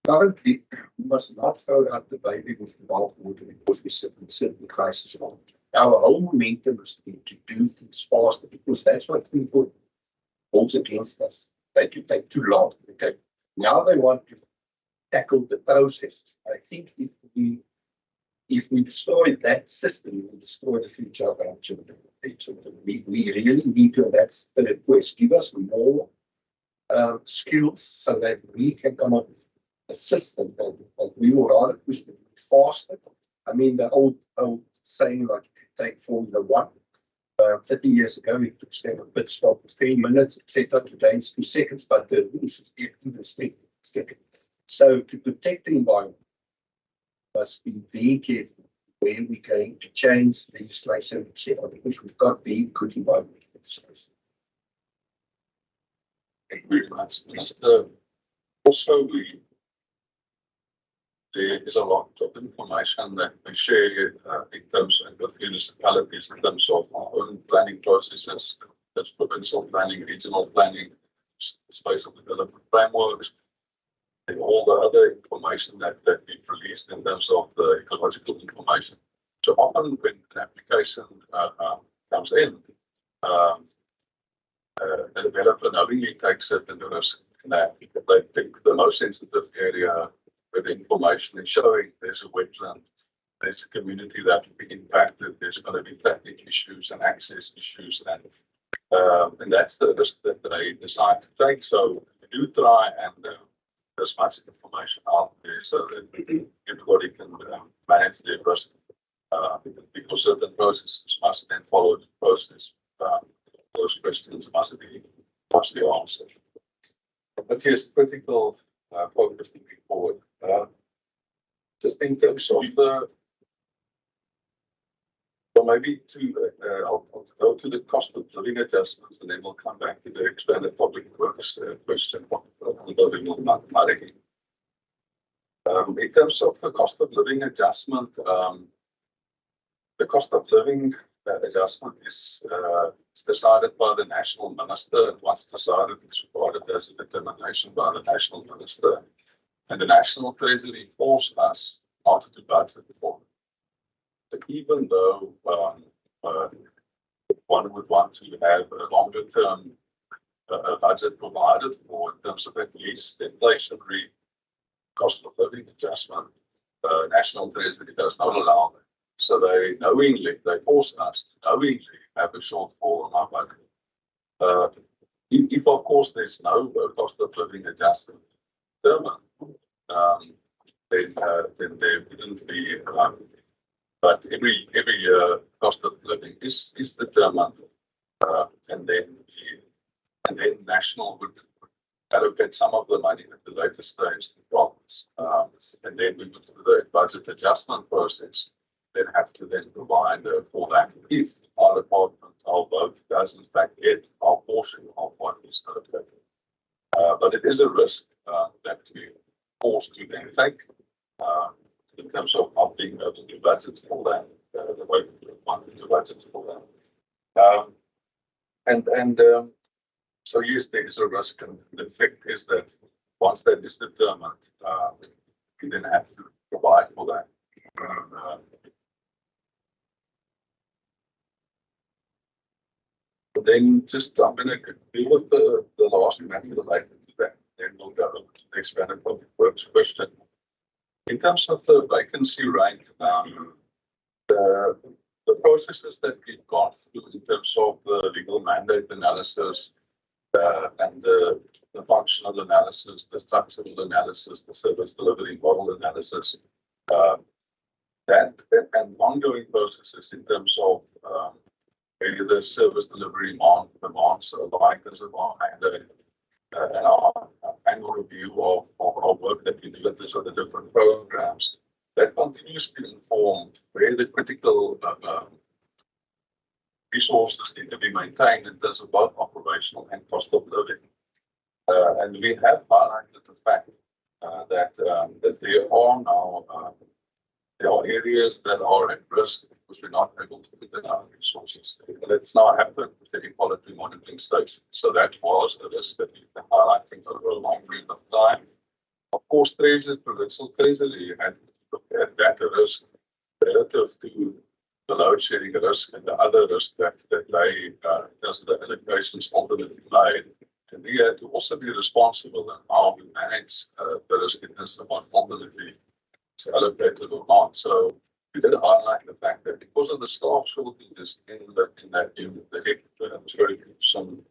Currently, we must not throw out the baby with the bathwater because we sit in certain crisis. Our whole momentum is to do things faster, because that's what people holds against us. They could take too long. Okay. Now they want to tackle the processes. I think if if we destroy that system, we destroy the future of our children. We really need to, that's the request, give us more skills so that we can come up with a system that we will rather push it faster. I mean, the old saying, like, if you take Formula 1, 30 years ago, it took them a pit stop of 3 minutes, etc. Today it's 2 seconds, but the rules is even stricter. So to protect the environment, must be very careful where we're going to change legislation, etc., because we've got very good environmental legislation. Thank you very much, Minister. Also, there is a lot of information that we share in terms of with municipalities in terms of our own planning processes, that's provincial planning, regional planning, spatial development frameworks, and all the other information that we've released in terms of the ecological information. So often when an application comes in, the developer knowingly takes it and risk that they pick the most sensitive area where the information is showing there's a wetland, there's a community that will be impacted, there's going to be traffic issues and access issues, and that's the risk that they decide to take. So we do try and as much information out there so that everybody can manage their risk, because certain processes must then follow the process. Those questions must be answered. But yes, critical focus moving forward. Just in terms of the, well, maybe I'll go to the cost of living adjustments, and then we'll come back to the expanded public works question of living on Mariki. In terms of the cost of living adjustment, the cost of living adjustment is decided by the national minister. And once decided, it's provided as a determination by the national minister. And the National Treasury forced us not to budget for it. So even though one would want to have a longer term budget provided for in terms of at least inflationary cost of living adjustment, National Treasury does not allow that. So they force us to knowingly have a shortfall on our budget. If of course there's no cost of living adjustment determined, then there wouldn't be. But every year cost of living is determined, and then national would allocate some of the money at the later stage to province, and then we would do the budget adjustment process. Then have to then provide for that if our department, our vote does in fact get our portion of what is allocated. But it is a risk that we forced to then take in terms of not being able to budget for that the way we want to budget for that. So yes, there is a risk, and the fact is that once that is determined, we then have to provide for that. Then just I'm going to deal with the last matter related to that. Then we'll go to the expanded public works question. In terms of the vacancy rate, the processes that we've gone through in terms of the legal mandate analysis and the functional analysis, the structural analysis, the service delivery model analysis, that and ongoing processes in terms of the service delivery demands like as a and our annual review of our work that we do with this of the different programs that continues to inform where the critical resources need to be maintained in terms of both operational and cost of living. And we have highlighted the fact that there are now there are areas that are at risk because we're not able to put in our resources. It's now happened with the equality monitoring station. So that was a risk that we've been highlighting over a long period of time. Of course, Provincial Treasury had to look at that risk relative to the load shedding risk and the other risk that lay in terms of the allocations ultimately made. And we had to also be responsible in how we manage the risk in terms of what ultimately allocated or not. So we did highlight the fact that because of the staff shortages in that unit, the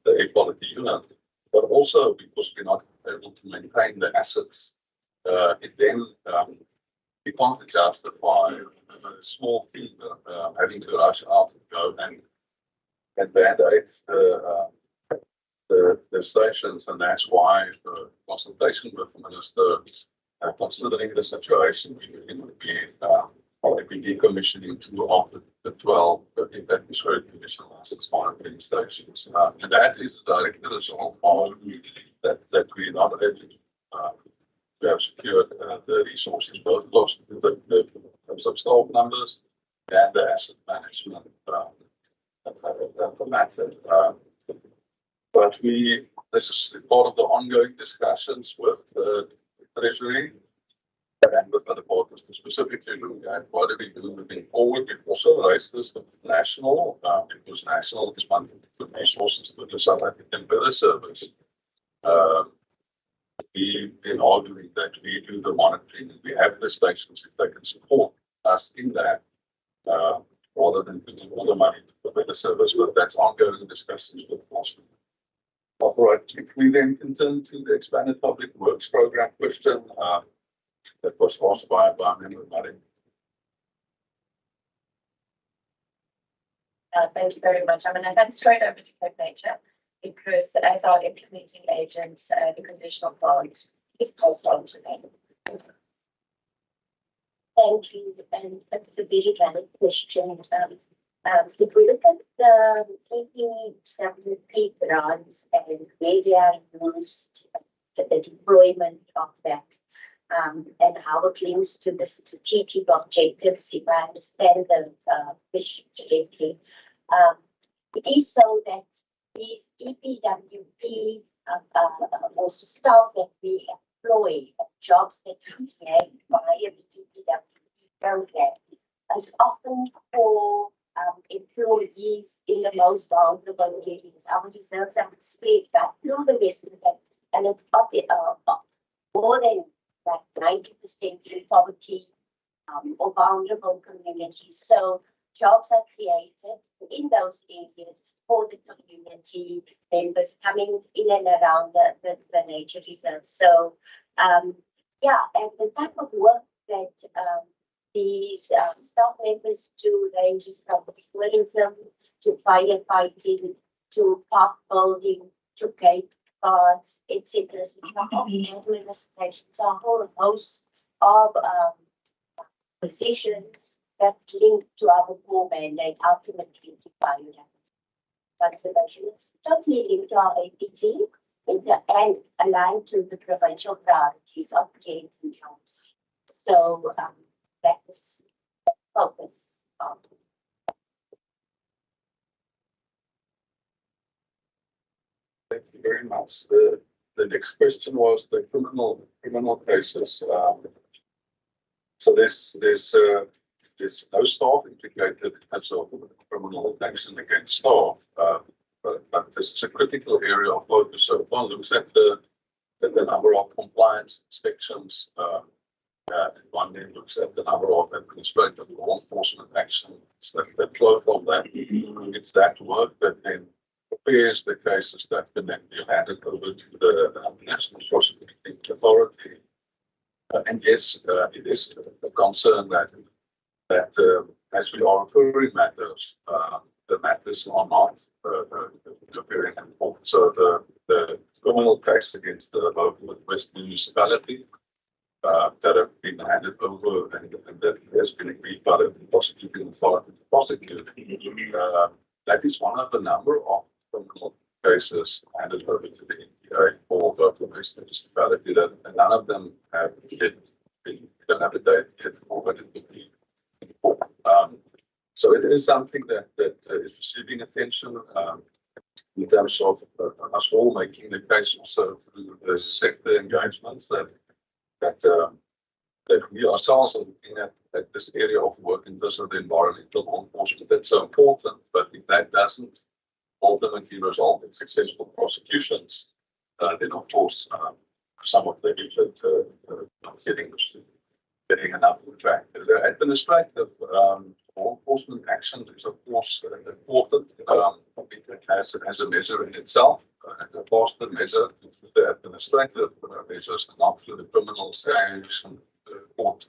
air quality unit, but also because we're not able to maintain the assets, it then we can't justify a small team having to rush out and go and band-aid the stations, and that's why the consultation with the minister, considering the situation, we would be decommissioning 2 of the 12 atmospheric emission license monitoring stations. And that is the direct result of that we're not able to have secured the resources, both lost the staff numbers and the asset management method. But this is part of the ongoing discussions with the Treasury and with other partners to specifically look at what do we do moving forward. We've also raised this with national, because national is one of the resources to the South African Weather Service. We've been arguing that we do the monitoring and we have the stations if they can support us in that, rather than putting all the money to the Weather Service, but that's ongoing discussions with national. All right, if we then can turn to the expanded public works program question that was asked by Member Murray. Thank you very much. I'm going to hand straight over to Cape Nature because as our implementing agent, the conditional grant is passed on to them. Thank you, and it's a very valid question. If we look at the CPWP grants and where they are used, the deployment of that, and how it links to the strategic objectives, if I understand the question correctly, it is so that these EPWP also staff that we employ, jobs that we create via the EPWP program, is often for employees in the most vulnerable areas. Our reserves are spread back through the rest of that, and it's more than like 90% in poverty or vulnerable communities. So jobs are created in those areas for the community members coming in and around the nature reserve. So yeah, and the type of work that these staff members do ranges from tourism to firefighting to park building to gate guards, etc. So administrations, a whole host of positions that link to our core mandate, ultimately to biodiversity conservation. It's totally linked to our APT and aligned to the provincial priorities of creating jobs. So that is the focus of. Thank you very much. The next question was the criminal cases. So there's no staff implicated in terms of criminal action against staff, but this is a critical area of focus. So one looks at the number of compliance inspections, and one then looks at the number of administrative law enforcement actions that flow from that. It's that work that then prepares the cases that can then be handed over to the National Prosecuting Authority. And yes, it is a concern that as we are referring matters, the matters are not appearing in court. So the criminal case against the local West municipality that have been handed over and that has been agreed by the prosecuting authority to prosecute, that is one of the number of criminal cases handed over to the NPA for local West municipality, that none of them have yet been, don't have a date yet for what it would be. So it is something that is receiving attention in terms of us all making the case also through the sector engagements that we ourselves are looking at this area of work in terms of the environmental law enforcement. That's so important, but if that doesn't ultimately result in successful prosecutions, then of course some of the not getting enough track. The administrative law enforcement action is of course important. It has a measure in itself, and a faster measure through the administrative measures, not through the criminal sanction court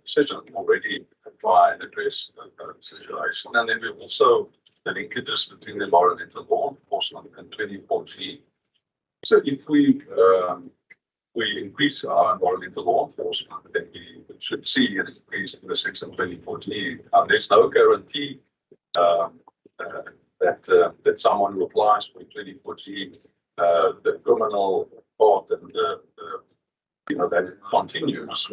decision already try and address the situation. And then we also the linkages between the environmental law enforcement and 24G. So if we increase our environmental law enforcement, then we should see an increase in the section 24G. There's no guarantee that someone who applies for 24G, the criminal part and that continues.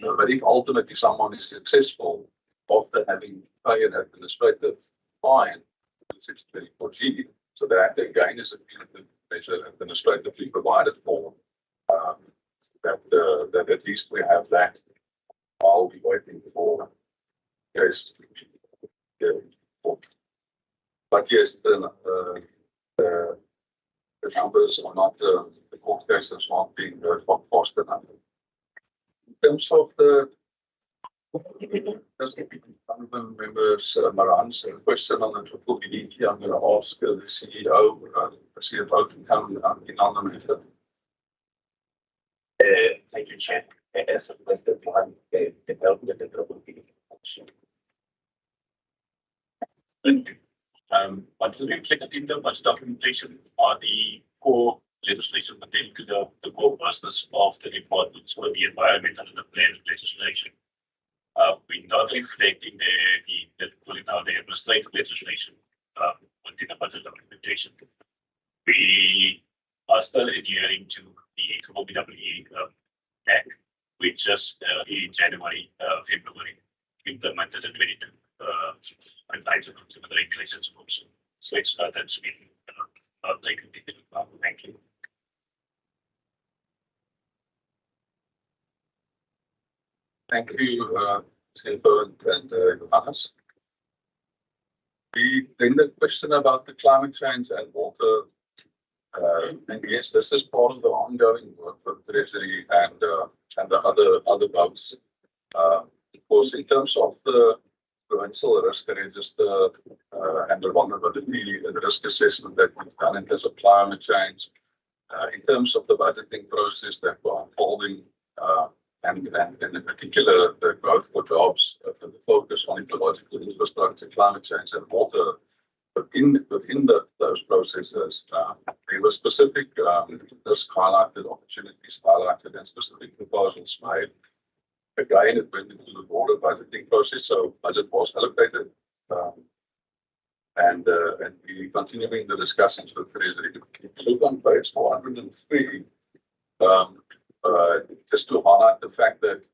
But if ultimately someone is successful after having paid an administrative fine with section 24G, so that again is a punitive measure administratively provided for. That at least we have that while we're waiting for case. But yes, the numbers are not, the court cases aren't being heard fast enough. In terms of the members, Maran's question on the triple BDT, I'm going to ask the CEO, CFO to come in on the matter. Thank you, Chair. As a with the plan, development of the triple BDT function. Thank you. What is reflected in the budget documentation are the core legislation pertaining to the core business of the departments for the environmental and the land legislation. We're not reflecting the administrative legislation within the budget documentation. We are still adhering to the OBWE Act, which just in January, February implemented in 22 and items to the regulations also. So it's not that's been taken into account. Thank you. Thank you, CFO and Johannes. Then the question about the climate change and water, and yes, this is part of the ongoing work with Treasury and the other bugs. Of course, in terms of the Provincial risk register and the vulnerability and risk assessment that we've done in terms of climate change, in terms of the budgeting process that we're unfolding, and in particular the growth for jobs, the focus on ecological infrastructure, climate change and water. Within those processes, there were specific risk highlighted, opportunities highlighted, and specific proposals made. Again, it went into the broader budgeting process, so budget was allocated, and we continuing the discussions with Treasury. If you look on page 403, just to highlight the fact that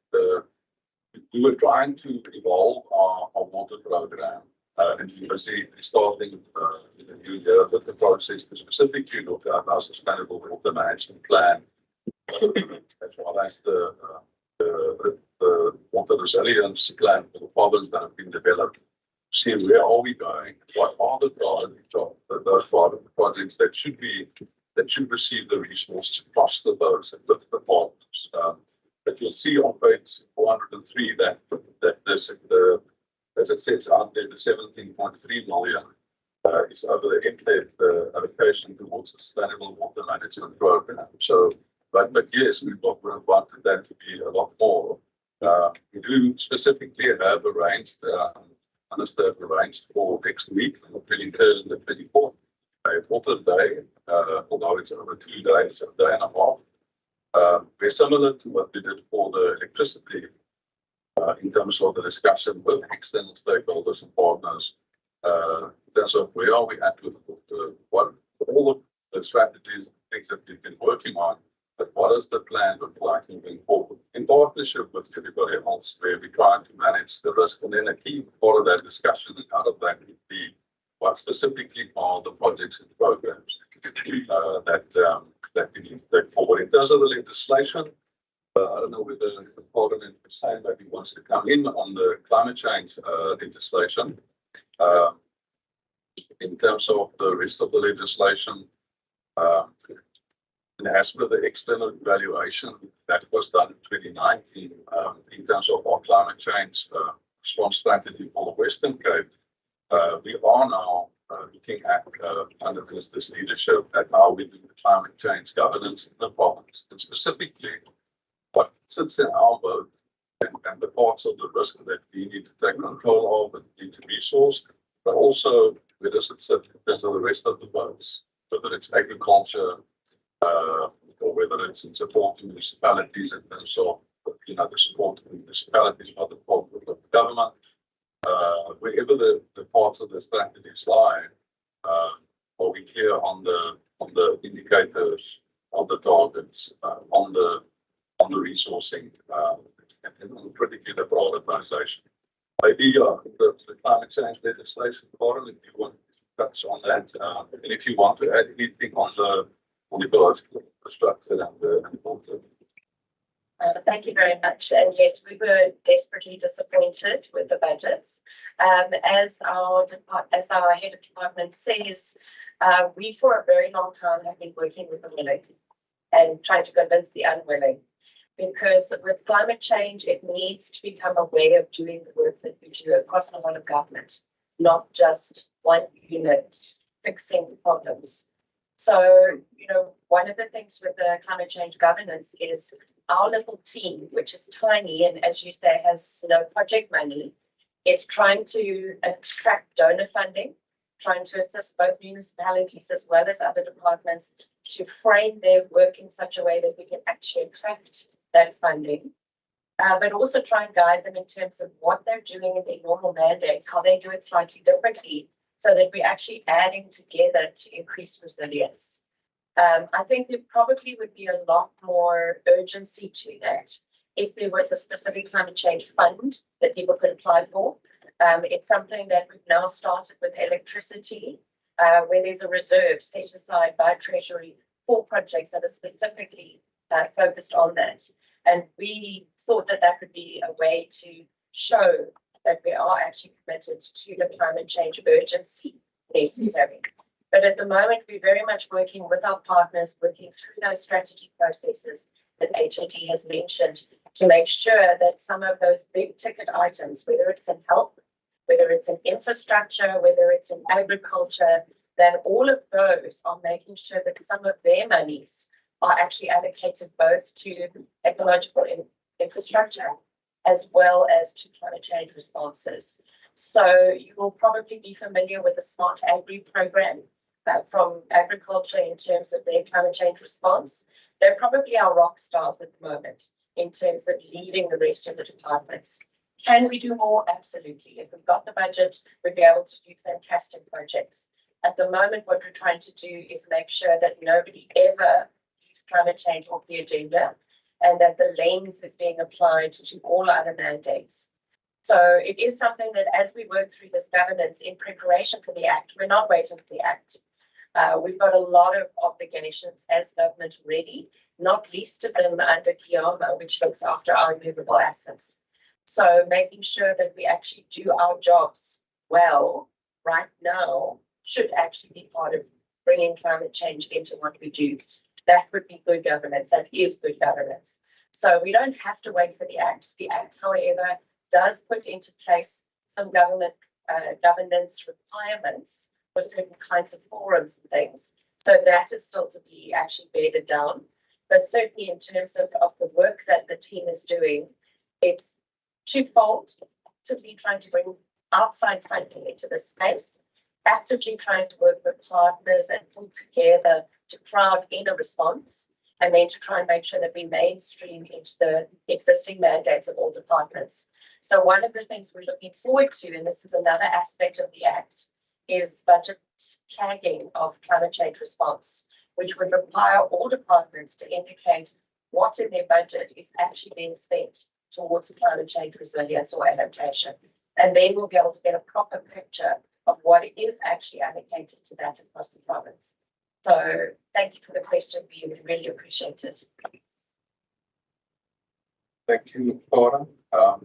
we were trying to evolve our water program, and we were starting in the new year with the process to specifically look at our sustainable water management plan, as well as the water resilience plan for the province that have been developed. See where are we going? What are the those projects that should receive the resources across the boards and with the partners? But you'll see on page 403 that it sets out there the 17.3 million is over the entire allocation towards the sustainable water management program. So, but yes, we've wanted that to be a lot more. We do specifically have arranged for next week, on the 23rd and the 24th, a water day, although it's over 2 days, a day and a half. Very similar to what we did for the electricity, in terms of the discussion with external stakeholders and partners, in terms of where are we at with what all the strategies and things that we've been working on. But what is the plan look like moving forward in partnership with everybody else, where we're trying to manage the risk? And then a key part of that discussion and out of that would be what specifically are the projects and programs that we need to take forward. In terms of the legislation, I don't know whether the Parliament is saying that he wants to come in on the climate change legislation. In terms of the rest of the legislation, And as per the external evaluation that was done in 2019, in terms of our climate change response strategy for the Western Cape, we are now looking at, under this leadership, at how we do the climate change governance in the province, and specifically what sits in our boat and the parts of the risk that we need to take control of and need to resource, but also where does it sit in terms of the rest of the boats, whether it's agriculture, or whether it's in support to municipalities in terms of, the support to municipalities by the local government, wherever the parts of the strategies lie, are we clear on the indicators, on the targets, on the resourcing, and critically the prioritization. Maybe the climate change legislation, Karen, if you want to touch on that, and if you want to add anything on the political infrastructure and the Thank you very much. And yes, we were desperately disappointed with the budgets. As our head of department says, we for a very long time have been working with the willing and trying to convince the unwilling. Because with climate change, it needs to become a way of doing the work that we do across a lot of government, not just one unit fixing the problems. So, one of the things with the climate change governance is our little team, which is tiny and, as you say, has no project money, is trying to attract donor funding, trying to assist both municipalities as well as other departments to frame their work in such a way that we can actually attract that funding, but also try and guide them in terms of what they're doing in their normal mandates, how they do it slightly differently, so that we're actually adding together to increase resilience. I think there probably would be a lot more urgency to that if there was a specific climate change fund that people could apply for. It's something that we've now started with electricity, where there's a reserve set aside by Treasury for projects that are specifically focused on that. And we thought that that would be a way to show that we are actually committed to the climate change urgency necessary. But at the moment, we're very much working with our partners, working through those strategy processes that HOD has mentioned to make sure that some of those big ticket items, whether it's in health, whether it's in infrastructure, whether it's in agriculture, then all of those are making sure that some of their monies are actually allocated both to ecological infrastructure as well as to climate change responses. So you will probably be familiar with the Smart Agri program from agriculture in terms of their climate change response. They're probably our rock stars at the moment in terms of leading the rest of the departments. Can we do more? Absolutely. If we've got the budget, we'll be able to do fantastic projects. At the moment, what we're trying to do is make sure that nobody ever leaves climate change off the agenda and that the lens is being applied to all other mandates. So it is something that as we work through this governance in preparation for the Act, we're not waiting for the Act. We've got a lot of obligations as government ready, not least of them under Kiama, which looks after our immovable assets. So making sure that we actually do our jobs well right now should actually be part of bringing climate change into what we do. That would be good governance. That is good governance. So we don't have to wait for the Act. The Act, however, does put into place some government governance requirements for certain kinds of forums and things. So that is still to be actually bedded down. But certainly in terms of the work that the team is doing, it's twofold: actively trying to bring outside funding into the space, actively trying to work with partners and pull together to crowd in a response, and then to try and make sure that we mainstream into the existing mandates of all departments. So one of the things we're looking forward to, and this is another aspect of the Act, is budget tagging of climate change response, which would require all departments to indicate what in their budget is actually being spent towards climate change resilience or adaptation. And then we'll be able to get a proper picture of what is actually allocated to that across the province. So thank you for the question. We really appreciate it. Thank you, Karen. I'm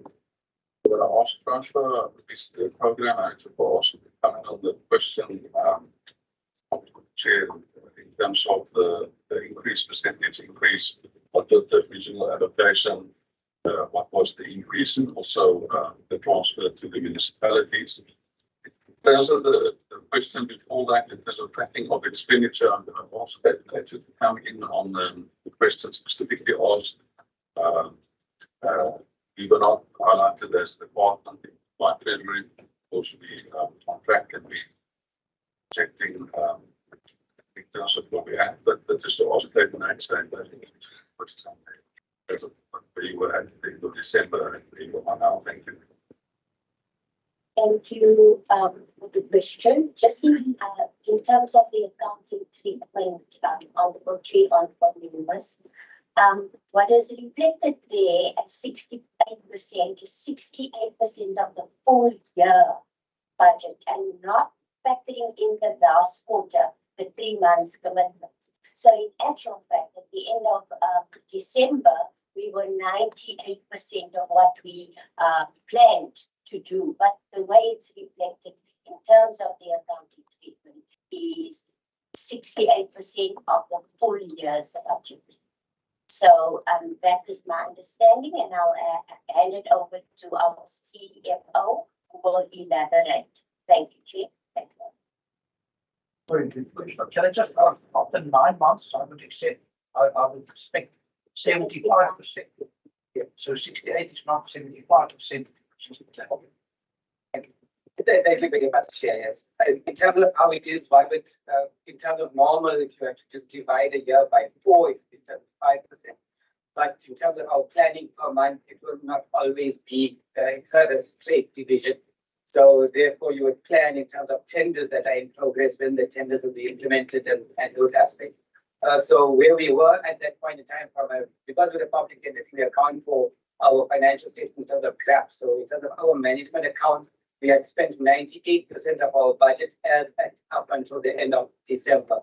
going to ask François, is the program manager for also coming on the question Chair, in terms of the increase, percentage increase, what was the regional allocation, what was the increase, and also the transfer to the municipalities. In terms of the question before that, in terms of tracking of expenditure, I'm going to also get to come in on the question specifically asked. We were not highlighted as the department by Treasury. Of course, we on track and we checking in terms of what we have, but just to also take the next time, I think it's something as of we were at the end of December and we were on now. Thank you. Thank you for the question. Just in terms of the accounting treatment on the boundary on for members, what is reflected there as 68% is 68% of the full year budget and not factoring in the last quarter, the 3 months commitments. So in actual fact, at the end of December, we were 98% of what we planned to do. But the way it's reflected in terms of the accounting treatment is 68% of the full year's budget. So that is my understanding, and I'll hand it over to our CFO who will elaborate. Thank you, Chair. Thank you. Very good question. Can I just ask, after 9 months, I would expect 75%. Yeah. So 68 is not 75%. Thank you very much, Chair. Yes. In terms of how it is, why would, in terms of normal, if you have to just divide a year by 4, it's 5%. But in terms of our planning per month, it will not always be a straight division. So therefore, you would plan in terms of tenders that are in progress when the tenders will be implemented and those aspects. So where we were at that point in time, because we're a public entity, we account for our financial statements in terms of CRAP. So in terms of our management accounts, we had spent 98% of our budget up until the end of December.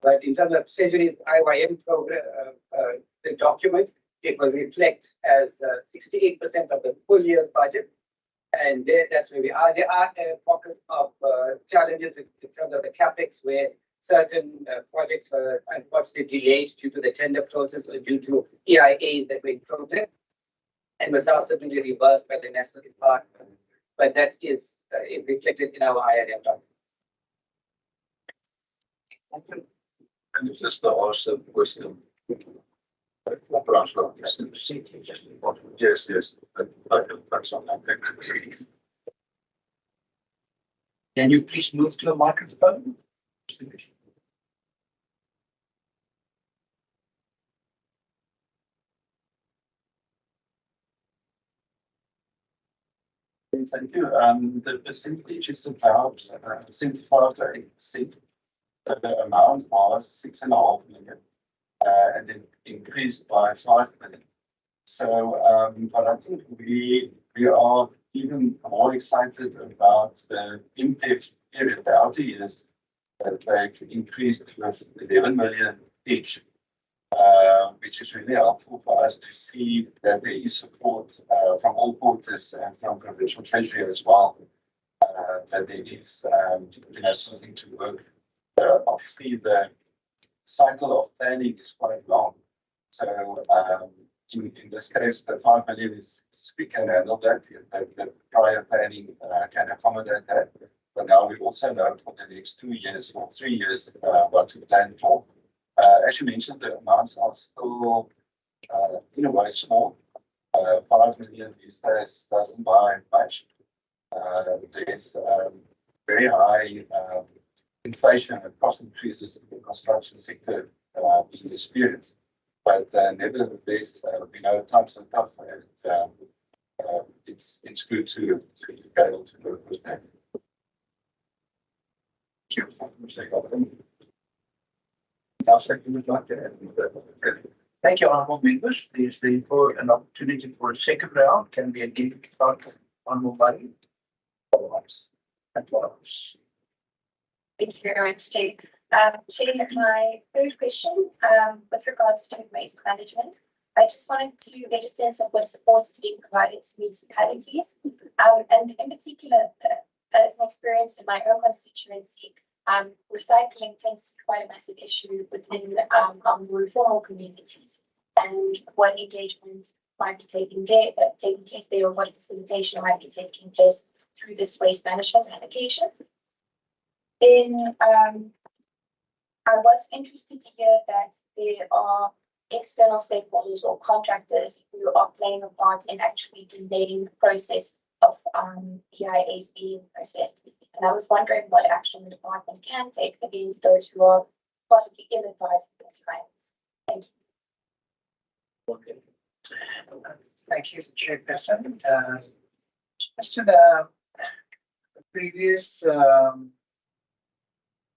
But in terms of Treasury's IYM program, the document, it will reflect as 68% of the full year's budget. And that's where we are. There are pockets of challenges in terms of the CapEx where certain projects were unfortunately delayed due to the tender process or due to EIAs that were in progress and were subsequently reversed by the National Department. But that is reflected in our IRM document. Thank you. And it's just the also question. Provincial. Yes, yes. I can touch on that. Can you please move to a microphone? Thank you. The percentage is about 75 to 8%. The amount was 6.5 million, and it increased by 5 million. So, but I think we are even more excited about the in-depth period. The outer years that they've increased with 11 million each, which is really helpful for us to see that there is support from all quarters and from Provincial Treasury as well, that there is something to work. Obviously, the cycle of planning is quite long. So in this case, the 5 million is, we can handle that. The prior planning can accommodate that. But now we also know for the next 2 years or 3 years what to plan for. As you mentioned, the amounts are still in a way small. 5 million these days doesn't buy much. There's very high inflation and cost increases in the construction sector in this period. But nevertheless, we know times are tough, and it's good to be able to work with that. Thank you, honourable members. There's therefore an opportunity for a second round. Can we again start with honourable Murray? Thank you very much, Chair. Chair, my third question with regards to waste management, I just wanted to get a sense of what support is being provided to municipalities. And in particular, as an experience in my own constituency, Recycling tends to be quite a massive issue within our more informal communities, and what engagement might be taking place there, or what facilitation might be taking place through this waste management application. Then I was interested to hear that there are external stakeholders or contractors who are playing a part in actually delaying the process of EIAs being processed. And I was wondering what action the department can take against those who are possibly ill-advised in those clients. Thank you. Thank you, Chairperson. Just to the previous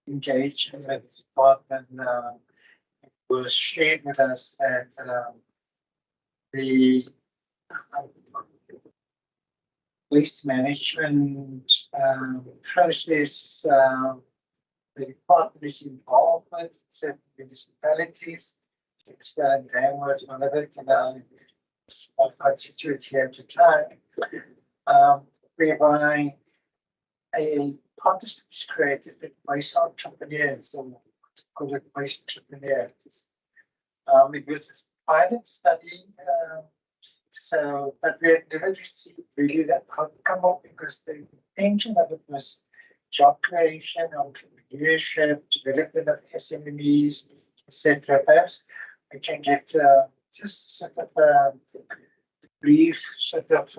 engagement with the department was shared with us that the waste management process, the department is involved with certain municipalities. Expand Dam was one of it, and small constituent here to time, whereby a partnership is created with waste entrepreneurs, or call it waste entrepreneurs. It was a pilot study, but we had never received really that outcome of, because the intention of it was job creation, entrepreneurship, development of SMEs, etc. Perhaps we can get just sort of a brief sort of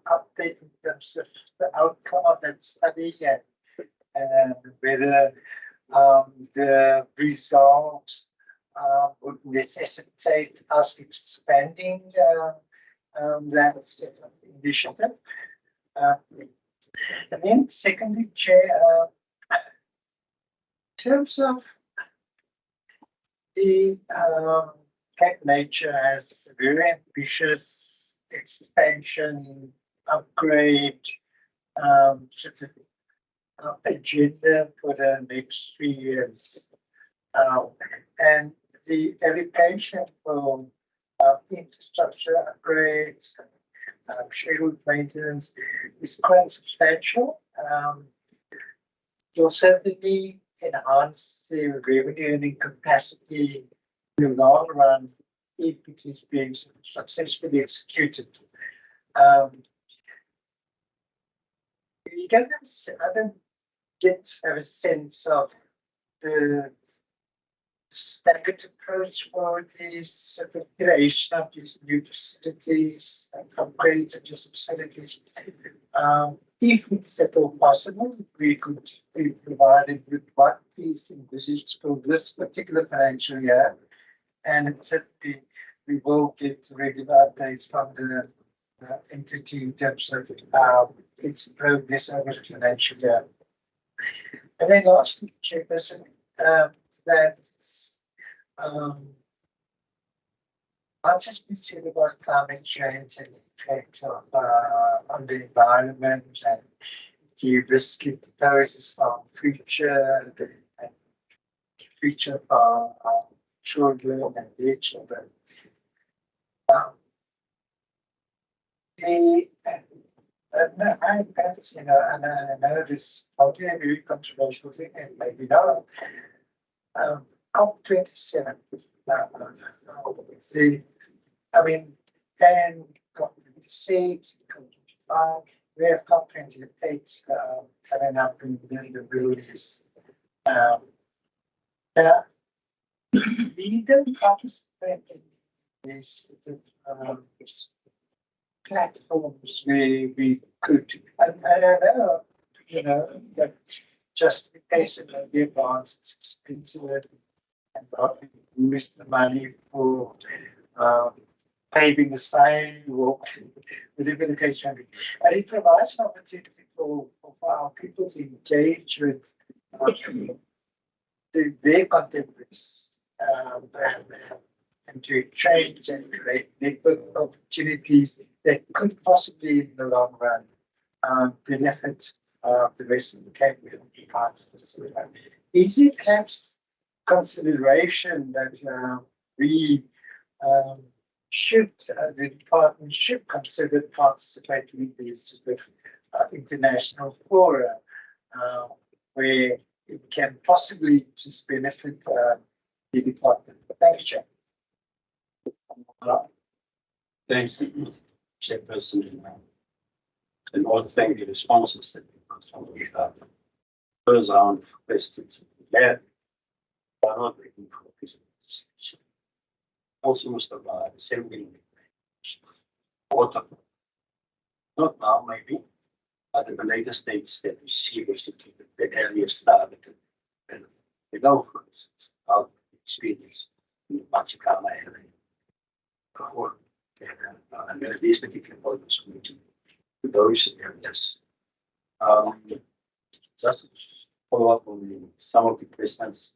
update in terms of the outcome of that study, and whether the results would necessitate us expanding that sort of initiative. And then secondly, Chair, in terms of the Cape Nature has a very ambitious expansion, upgrade sort of agenda for the next 3 years. And the allocation for infrastructure upgrades, scheduled maintenance is quite substantial. It will certainly enhance the revenue earning capacity in the long run if it is being successfully executed. I don't have a sense of the standard approach for this sort of creation of these new facilities and upgrades of these facilities. If it's at all possible, we could be provided with what is envisaged for this particular financial year, and certainly we will get regular updates from the entity in terms of its progress over the financial year. And then lastly, Chairperson, that much has been said about climate change and the effect of, on the environment and the risk it poses for future and future for our children and their children. I perhaps, and I know this probably a very controversial thing, and maybe not. COP27. And COP26, COP25, we have COP28 coming up in the Middle East. We don't participate in these platforms where we could, and I know, that justification may be advanced, it's expensive, and probably use the money for paving the sidewalk, whatever the case may be. And it provides an opportunity for our people to engage with their contemporaries and to change and create network opportunities that could possibly, in the long run, benefit the rest of the Cape part of this. Is it perhaps consideration that we should, the department should consider participating in these sort of international fora where it can possibly just benefit the department. Thank you, Chair. Thanks, Chairperson. And all thank the responses that we got from the first round of questions. Yeah, we are not waiting for business. Also, Mr. Assembly water. Not now, maybe, but in the later states that we see basically the earlier started. And we know, for instance, our experience in the Matsukama area. And then these particular problems to those areas. Just follow up on some of the questions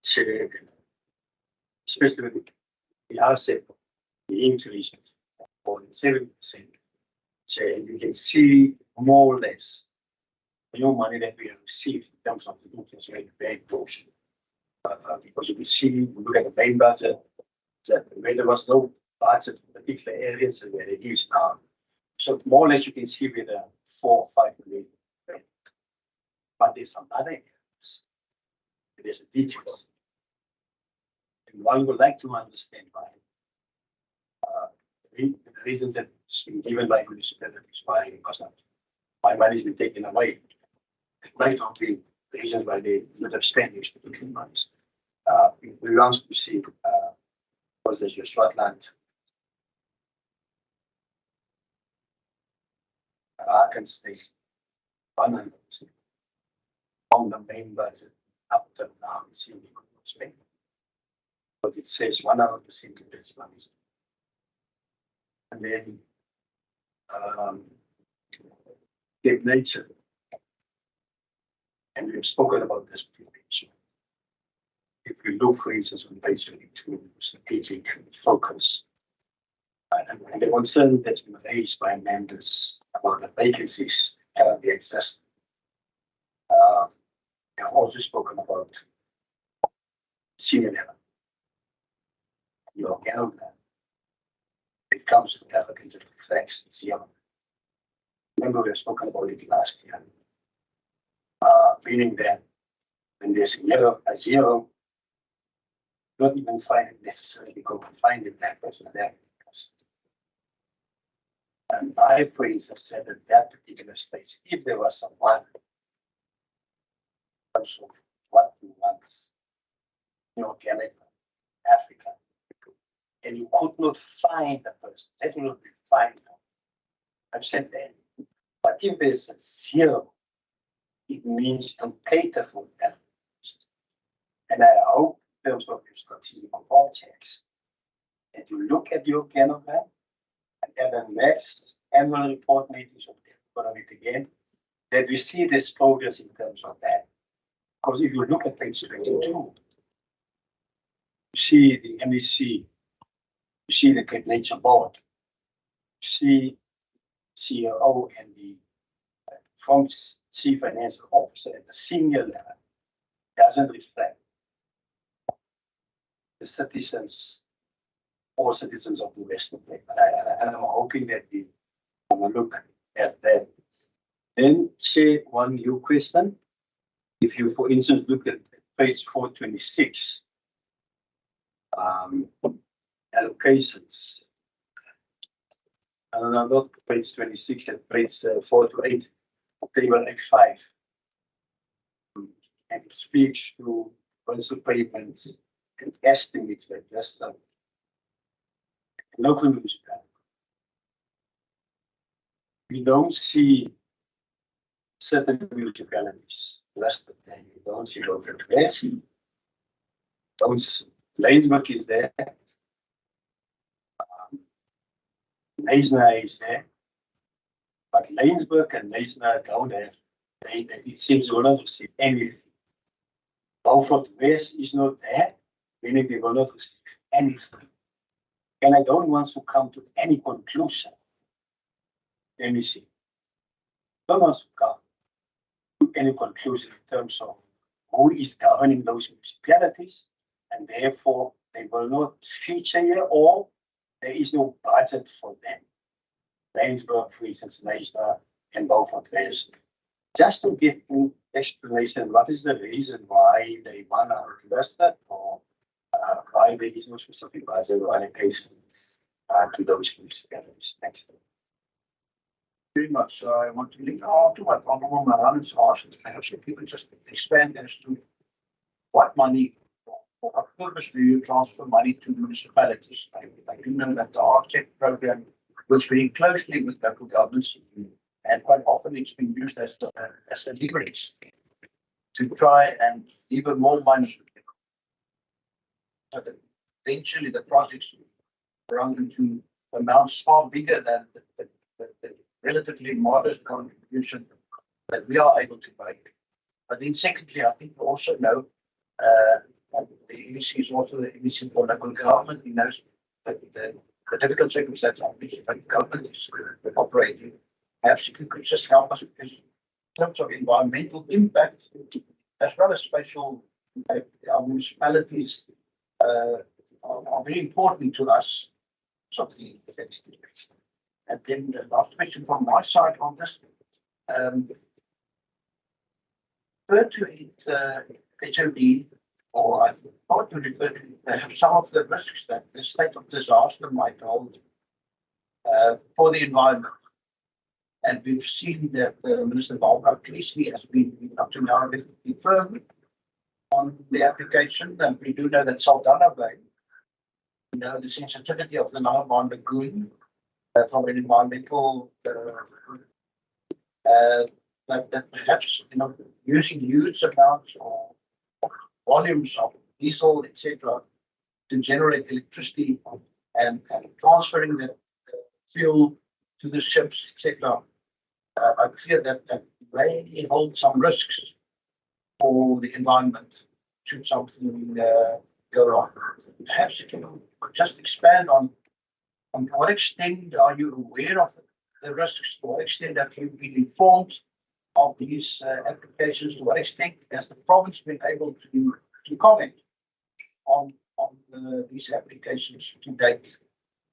shared, especially with the RCEP, the increase of 7%. So you can see more or less the new money that we have received in terms of the interest rate bank portion. Because you can see, you look at the main budget, that where there was no budget for particular areas and where it is now. So more or less you can see with 4 or 5 million. But there's some other areas. There's a decrease. And one would like to understand why. The reasons that's been given by municipalities, why it was not, why money has been taken away. It might not be the reasons why they not have spent these particular monies. We want to see because there's your Swartland. I can stay 100% on the main budget up to now. It's really good spend. But it says 100% of this money. And then Cape Nature. And we've spoken about this previously. If we look, for instance, on page 22, strategic focus, and the concern that's been raised by members about the vacancies currently exist. We have also spoken about senior level. Your calendar. It comes to applicants, it reflects zero. Remember, we have spoken about it last year. Meaning that when there's a zero, not even find it necessarily go and find it that person there. And I, for instance, said that that particular states, if there was someone, also what you want, Canada, Africa, and you could not find the person, that will not be fine. I've said that. But if there's a zero, it means you can cater for that. And I hope in terms of your strategic objects, that you look at your organogram and at the next annual report meetings of the economic again, that we see this progress in terms of that. Because if you look at page 22, you see the MEC, you see the Cape Nature Board, you see CRO and the from Chief Financial Officer at the senior level doesn't reflect the citizens, all citizens of the Western Cape. And I'm hoping that we will look at that. Then, Chair, one new question. If you, for instance, look at page 426, allocations. I don't know, not page 26, at page 4 to 8, table X5. And it speaks to municipal payments and estimates like this. Local municipality. We don't see certain municipalities listed there. You don't see local affairs. Laingsburg is there. Leisner is there. But Laingsburg and Leisner don't have, it seems they will not receive anything. Beaufort West is not there, meaning they will not receive anything. And I don't want to come to any conclusion. Let me see. I don't want to come to any conclusion in terms of who is governing those municipalities, and therefore they will not feature here, or there is no budget for them. Laingsburg, for instance, Leisner and Beaufort West, Just to get an explanation, what is the reason why they want to list it, or why there is no specific budget or allocation to those municipalities? Thanks. Very much. So I want to link on to what Honorable Maran has asked. Perhaps if you could just expand as to what money, for what purpose do you transfer money to municipalities? I do know that the architect program works very closely with local governments, and quite often it's been used as a leverage to try and lever more money. So that eventually the projects run into amounts far bigger than the relatively modest contribution that we are able to make. But then secondly, I think we also know that the EC is also the EC for local government. He knows that the difficult circumstances on which the government is operating. Perhaps if you could just help us, because in terms of environmental impact, as well as spatial impact, our municipalities are very important to us. Something. And then the last question from my side on this. Refer to it, HOD, or I thought to refer to perhaps some of the risks that the state of disaster might hold for the environment. And we've seen that Minister Barbara Creasley has been up to now relatively firm on the application, and we do know that Saldanha Bay, we know the sensitivity of the Namibon Lagoon from an environmental that perhaps using huge amounts or volumes of diesel, etc., to generate electricity and transferring the fuel to the ships, etc. I fear that may hold some risks for the environment should something go wrong. Perhaps you can just expand on to what extent are you aware of the risks? To what extent have you been informed of these applications? To what extent has the province been able to comment on these applications to date?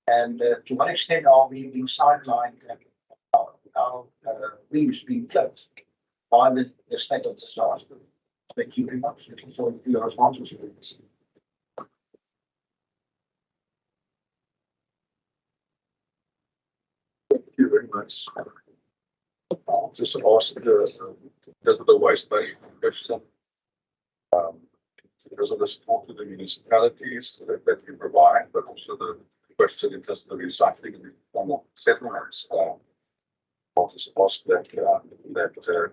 And to what extent are we being sidelined and our wings being closed by the state of disaster? Thank you very much. Looking forward to your responses. Thank you very much. I'll just ask the waste bay question. Because of the support to the municipalities that we provide, but also the question in terms of the recycling and formal settlements. I'll just ask that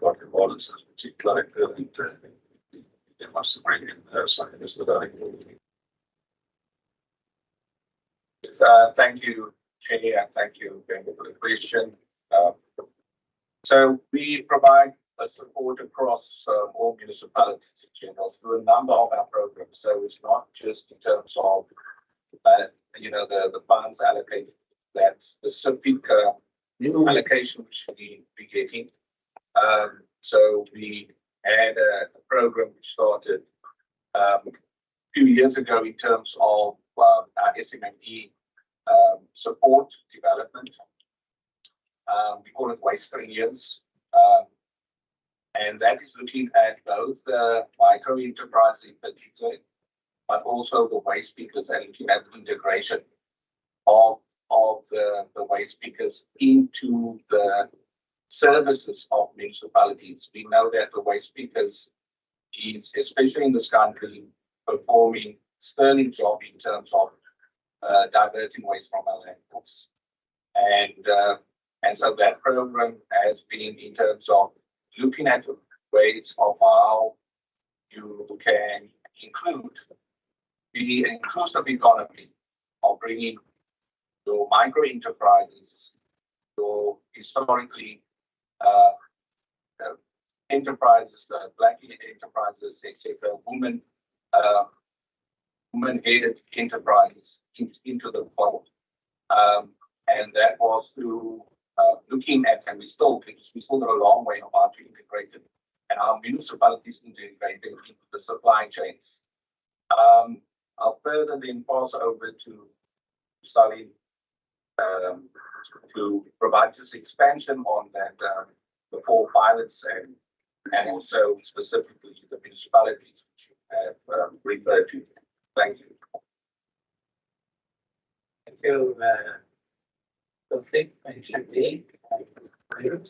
Dr. Wallace as chief collector and they must bring in something as the director. Thank you, Jenny, and thank you, Ben, for the question. So we provide support across all municipalities in general through a number of our programs. So it's not just in terms of the funds allocated, that specific allocation which we getting. So we had a program which started a few years ago in terms of our SMME support development. We call it waste-free years. And that is looking at both the micro enterprise in particular, but also the waste pickers, and looking at integration of the waste pickers into the services of municipalities. We know that the waste pickers is, especially in this country, performing sterling job in terms of diverting waste from our landfills. And so that program has been in terms of looking at ways of how you can include the inclusive economy of bringing your micro enterprises, your historically enterprises, black enterprises, etc., women-headed enterprises into the fold. And that was through looking at, and we still got a long way of how to integrate it, and our municipalities integrate it into the supply chains. I'll further then pass over to Sally to provide this expansion on that the 4 pilots and also specifically the municipalities which you have referred to. Thank you. Thank you, Mention D.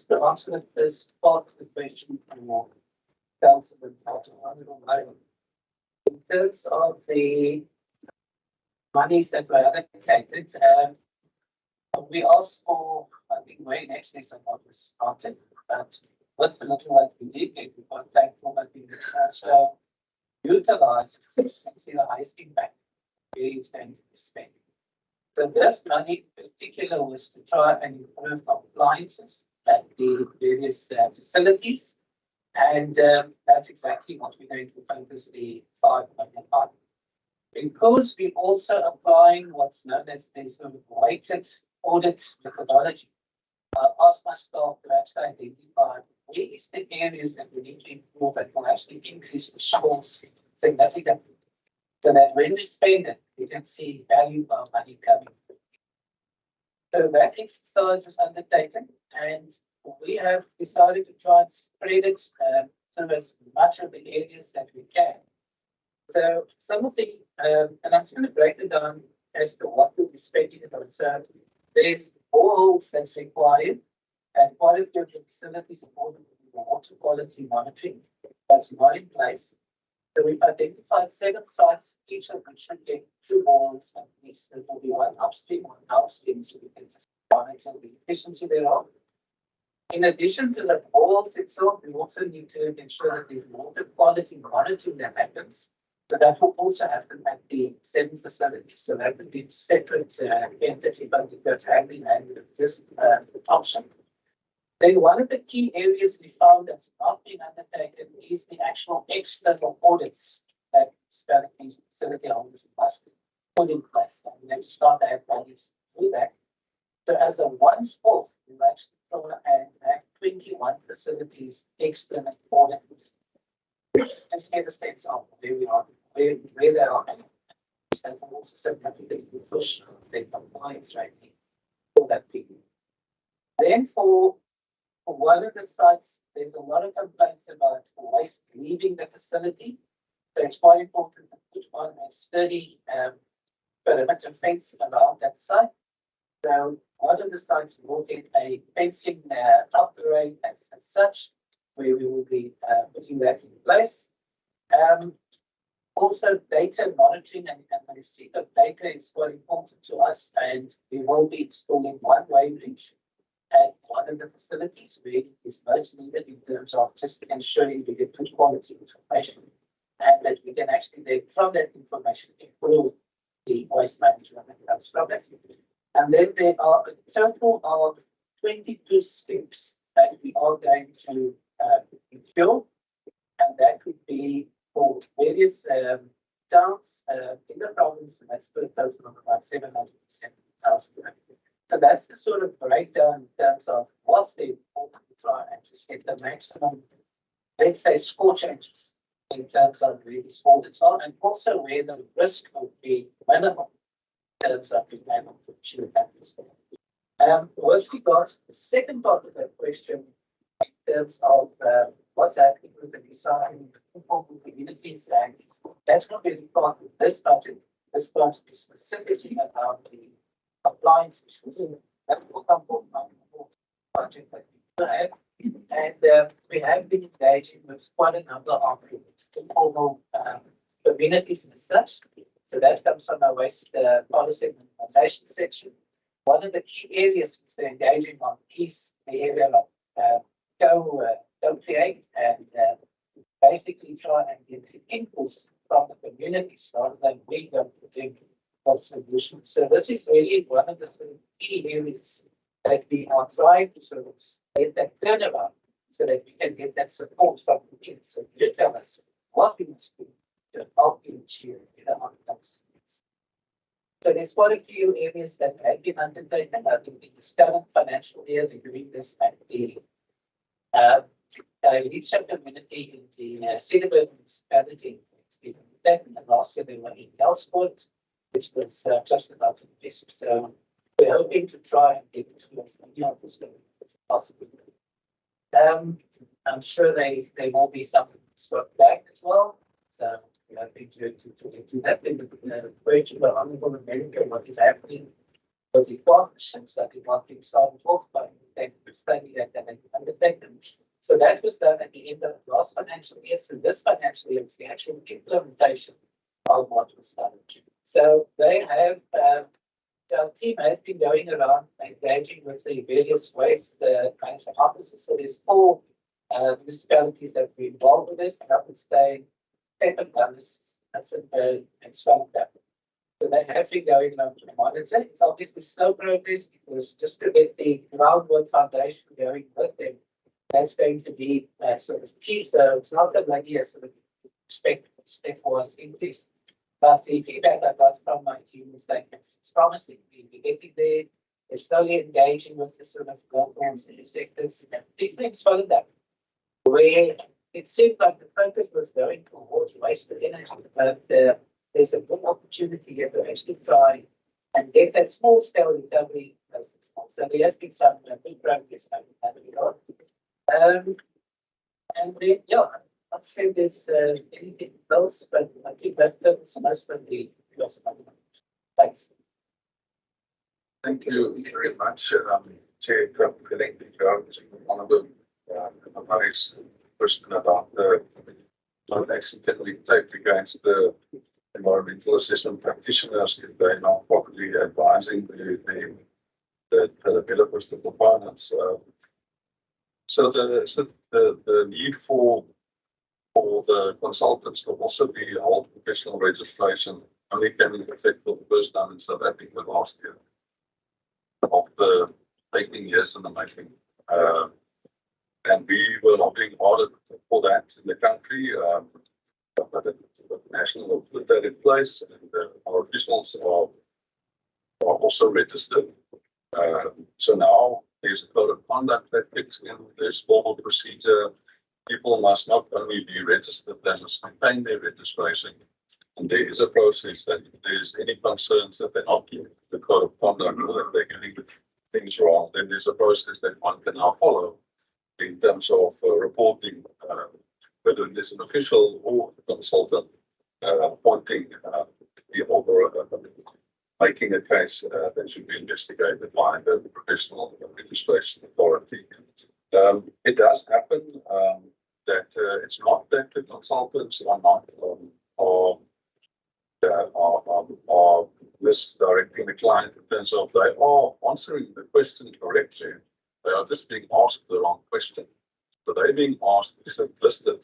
To answer the first part of the question from Councillor Honourable. In terms of the monies that were allocated, we asked for, I think, way in excess of what was started, but with the little that we did get, we were thankful that we could also utilize substantially the highest impact really is going to be spent. So this money in particular was to try and improve appliances at the various facilities, and that's exactly what we're going to focus the 5 million on. Because we're also applying what's known as the sort of weighted audit methodology, I asked my staff to actually identify where is the areas that we need to improve that will actually increase the scores significantly, so that when we spend it, we can see value for our money coming through. So that exercise was undertaken, and we have decided to try and spread it sort of as much of the areas that we can. So some of the, and I'm just going to break it down as to what we'll be spending it on. So there's boreholes that's required, and quality of the facilities according to the water quality monitoring that's not in place. So we've identified 7 sites, each of which should get 2 boreholes at least. There will be 1 upstream, 1 downstream, so we can just monitor the efficiency thereof. In addition to the boreholes itself, we also need to ensure that there's water quality monitoring that happens. So that will also happen at the 7 facilities. So that would be a separate entity, but that's handling and this option. Then one of the key areas we found that's not been undertaken is the actual external audits that facility owners must put in place. And let's start to have values to do that. So as a 1/4, we'll actually try and have 21 facilities external auditors. Just get a sense of where we are, where they are, and that will also significantly push their compliance rating for that period. Then for one of the sites, there's a lot of complaints about waste leaving the facility. So it's quite important to put on a sturdy perimeter fence around that site. So one of the sites will get a fencing upgrade as such, where we will be putting that in place. Also, data monitoring and the receipt of data is quite important to us, and we will be installing 1 weighbridge at one of the facilities where it is most needed in terms of just ensuring we get good quality information, and that we can actually then, from that information, improve the waste management that comes from it. And then there are a total of 22 steps that we are going to fulfill, and that could be for various towns in the province, and that's for a total of about 770,000. So that's the sort of breakdown in terms of what's the important to try and just get the maximum, let's say, score changes in terms of where these audits are, and also where the risk would be minimal in terms of being able to achieve that. With regards to the second part of that question, in terms of what's happening with the design of communities, and that's not really part of this budget. This budget is specifically about the appliance issues that will come from the budget that we have. And we have been engaging with quite a number of informal communities and such. So that comes from our waste policy and organisation section. One of the key areas which they're engaging on is the area of co-create and basically try and get the inputs from the communities rather than we go to them for solutions. So this is really one of the sort of key areas that we are trying to sort of get that turnaround so that we can get that support from the kids. So you tell us what we must do to help you achieve the outcomes. So there's quite a few areas that have been undertaken. I think in this current financial year, they're doing this at the leadership community in the Cedarburg municipality. It's been undertaken, and last year they were in Nelsport, which was close to about the best. So we're hoping to try and get to as many of this as possible. I'm sure there will be some sort back as well. So, I think to that, the question of Honorable America, what is happening with the partnerships, I think what things started off by the study that they undertaken. So that was done at the end of last financial year. So this financial year was the actual implementation of what was done. So they have, our team has been going around engaging with the various ways, the management officers. So there's 4 municipalities that were involved with this, Rapidstein, Peppermint, Hudson, and Swamptown. So they have been going around to monitor. It's obviously slow progress because just to get the groundwork foundation going with them, that's going to be sort of key. So it's not a linear sort of stepwise increase. But the feedback I got from my team was that it's promising. We're getting there. They're slowly engaging with the sort of local sectors. Big things followed up. Where it seemed like the focus was going towards waste of energy, but there's a good opportunity here to actually try and get that small scale recovery. So there has been some big progress and then, yeah, I'm not sure there's anything else, but I think that's most of the thanks. Thank you very much, Chair. I think one of the nice question about what action can we take against the environmental assessment practitioners if they're not properly advising the developers, the proponents. So the need for the consultants will also be old professional registration only came into effect for the first time in South Africa last year. After 18 years in the making. And we were lobbying hard for that in the country. But the national will put that in place, and our officials are also registered. So now there's a code of conduct that kicks in, there's formal procedure. People must not only be registered, they must maintain their registration. And there is a process that if there's any concerns that they're not keeping the code of conduct or that they're getting things wrong, then there's a process that one can now follow in terms of reporting, whether there's an official or a consultant appointing the over making a case that should be investigated by the professional registration authority. It does happen that it's not that the consultants are not are misdirecting the client in terms of they are answering the question correctly. They are just being asked the wrong question. So they're being asked, is it listed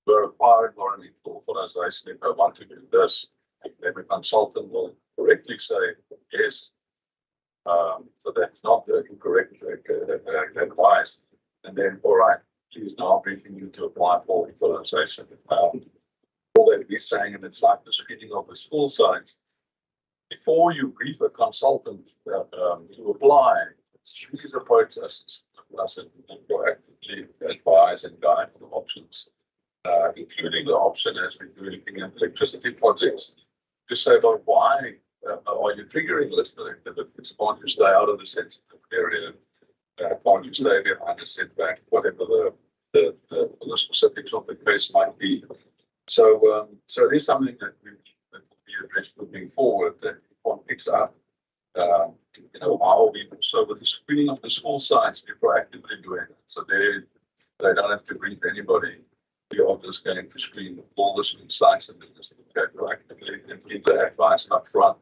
to require environmental authorization if I want to do this? And then the consultant will correctly say yes. So that's not the incorrect advice. And then, all right, please now briefing you to apply for authorization. All that we're saying, and it's like the screening of the school sites. Before you brief a consultant to apply, you should approach us and proactively advise and guide on the options, including the option as we're looking at electricity projects, to say, well, why are you triggering listed activities? Can't you stay out of the sensitive area? Can't you stay behind the setback, whatever the specifics of the case might be? So it is something that will be addressed moving forward, that if one picks up, how we, so with the screening of the school sites, we're proactively doing it. So they don't have to brief anybody. We are just going to screen all the school sites and just proactively and give the advice up front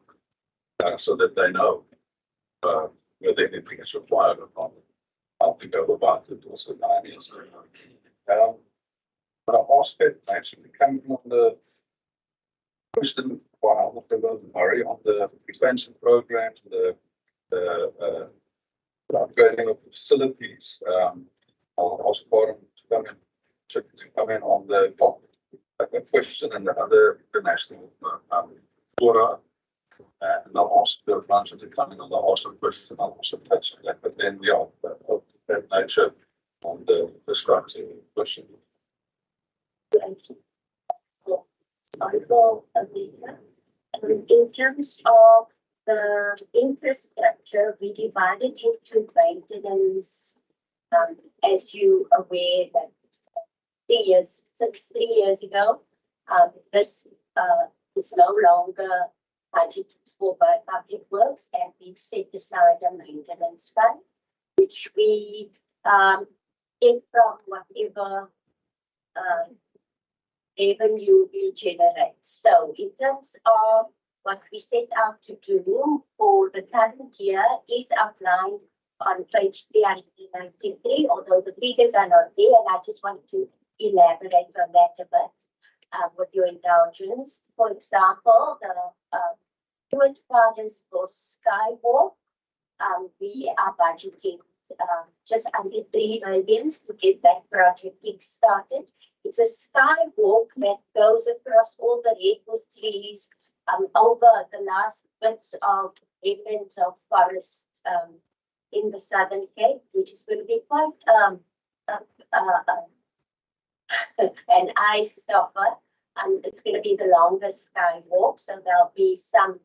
so that they know whether anything is required or not. How to go about it also 9 years ago. But I asked it actually coming on the question while Murray on the expansion program, the upgrading of the facilities. I'll ask Gordon to come in on the top question and the other international fora. And I'll ask the branch to come in on the awesome question. I'll also touch on that. But then that nature on the structure question. In terms of the infrastructure, we divided into maintenance As you are aware that since 3 years ago, this is no longer budgeted for by public works, and we've set aside a maintenance fund, which we get from whatever revenue we generate. So in terms of what we set out to do for the current year is outlined on page 393, although the figures are not there, and I just want to elaborate on that a bit with your indulgence. For example, the Stewart Fathers for Skywalk, we are budgeting just under 3 million to get that project kick-started. It's a skywalk that goes across all the redwood trees over the last bits of remnants of forest in the Southern Cape, which is going to be quite an eyestopper. It's going to be the longest skywalk, so there'll be some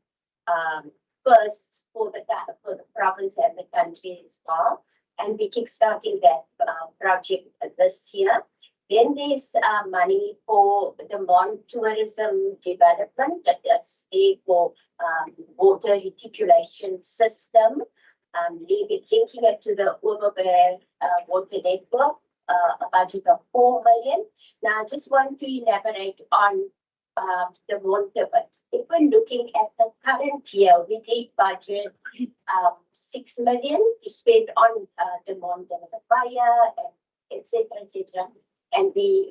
firsts for the province and the country as well. And we're kickstarting that project this year. Then there's money for the Mon tourism development, that's there for water reticulation system, linking it to the Overbear water network, a budget of 4 million. Now, I just want to elaborate on the Montevideo. If we're looking at the current year, we did budget 6 million to spend on the Montevideo fire, and etc., etc. And we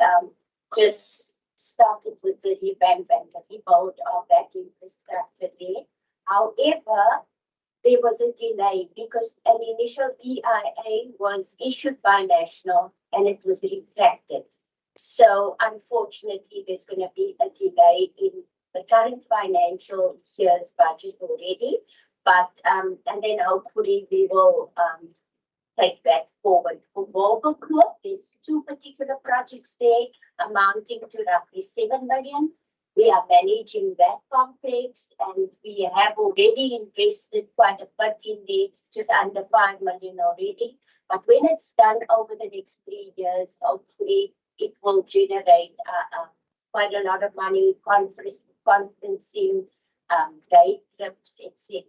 just started with the revamp and the rebuild of that infrastructure there. However, there was a delay because an initial EIA was issued by National and it was retracted. So unfortunately, there's going to be a delay in the current financial year's budget already. But and then hopefully we will take that forward. For Wolverkloof, there's 2 particular projects there amounting to roughly 7 million. We are managing that complex, and we have already invested quite a bit in there, just under 5 million already. But when it's done over the next 3 years, hopefully it will generate quite a lot of money, conferencing, day trips, etc.,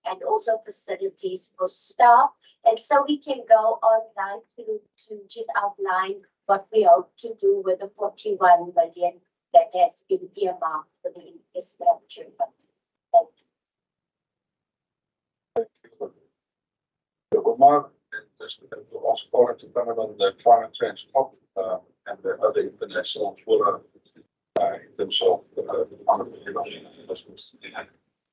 and also facilities for staff. And so we can go on now to just outline what we hope to do with the 41 million that has been earmarked for the infrastructure. Also part to comment on the climate change COP and the other international fora in terms of investments.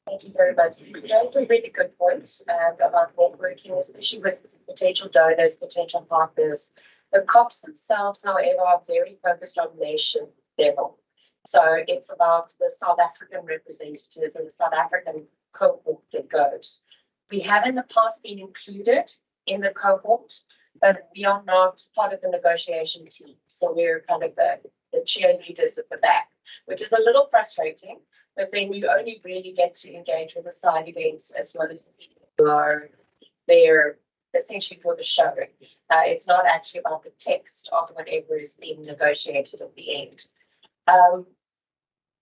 Thank you very much. Those are really good points about networking, especially with potential donors, potential partners. The COPs themselves, however, are very focused on nation level. So it's about the South African representatives and the South African cohort that goes. We have in the past been included in the cohort, but we are not part of the negotiation team. So we're kind of the cheerleaders at the back, which is a little frustrating, because then we only really get to engage with the side events as well as the people who are there essentially for the show. It's not actually about the text of whatever is being negotiated at the end.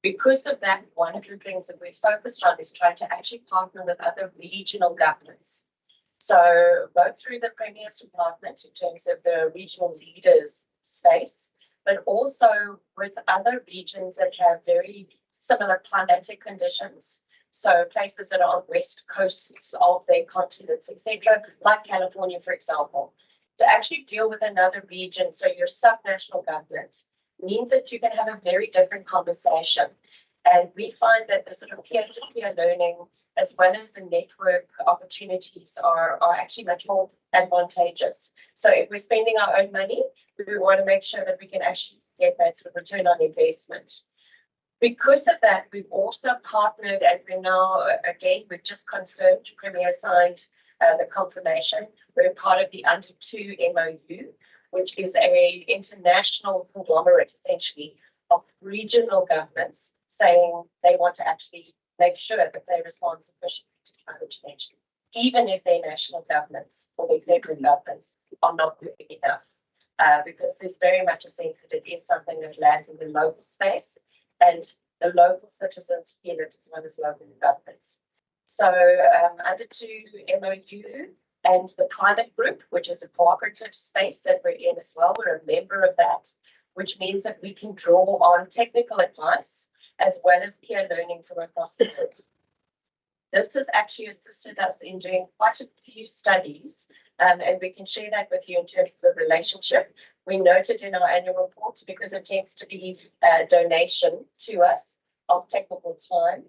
Because of that, one of the things that we're focused on is trying to actually partner with other regional governments. So both through the Premier's department in terms of the regional leaders space, but also with other regions that have very similar climatic conditions. So places that are on west coasts of their continents, etc., like California, for example, to actually deal with another region. So your subnational government means that you can have a very different conversation. And we find that the sort of peer-to-peer learning, as well as the network opportunities, are actually much more advantageous. So if we're spending our own money, we want to make sure that we can actually get that sort of return on investment. Because of that, we've also partnered, and we're now, again, we've just confirmed, Premier signed the confirmation. We're part of the Under 2 MOU, which is a international conglomerate, essentially, of regional governments saying they want to actually make sure that they respond sufficiently to climate change, even if they're national governments or their federal governments are not moving enough. Because there's very much a sense that it is something that lands in the local space, and the local citizens feel it as well as local governments. So under 2 MOU and the climate group, which is a cooperative space that we're in as well, we're a member of that, which means that we can draw on technical advice as well as peer learning from across the globe. This has actually assisted us in doing quite a few studies, and we can share that with you in terms of the relationship. We noted in our annual report because it tends to be a donation to us of technical time.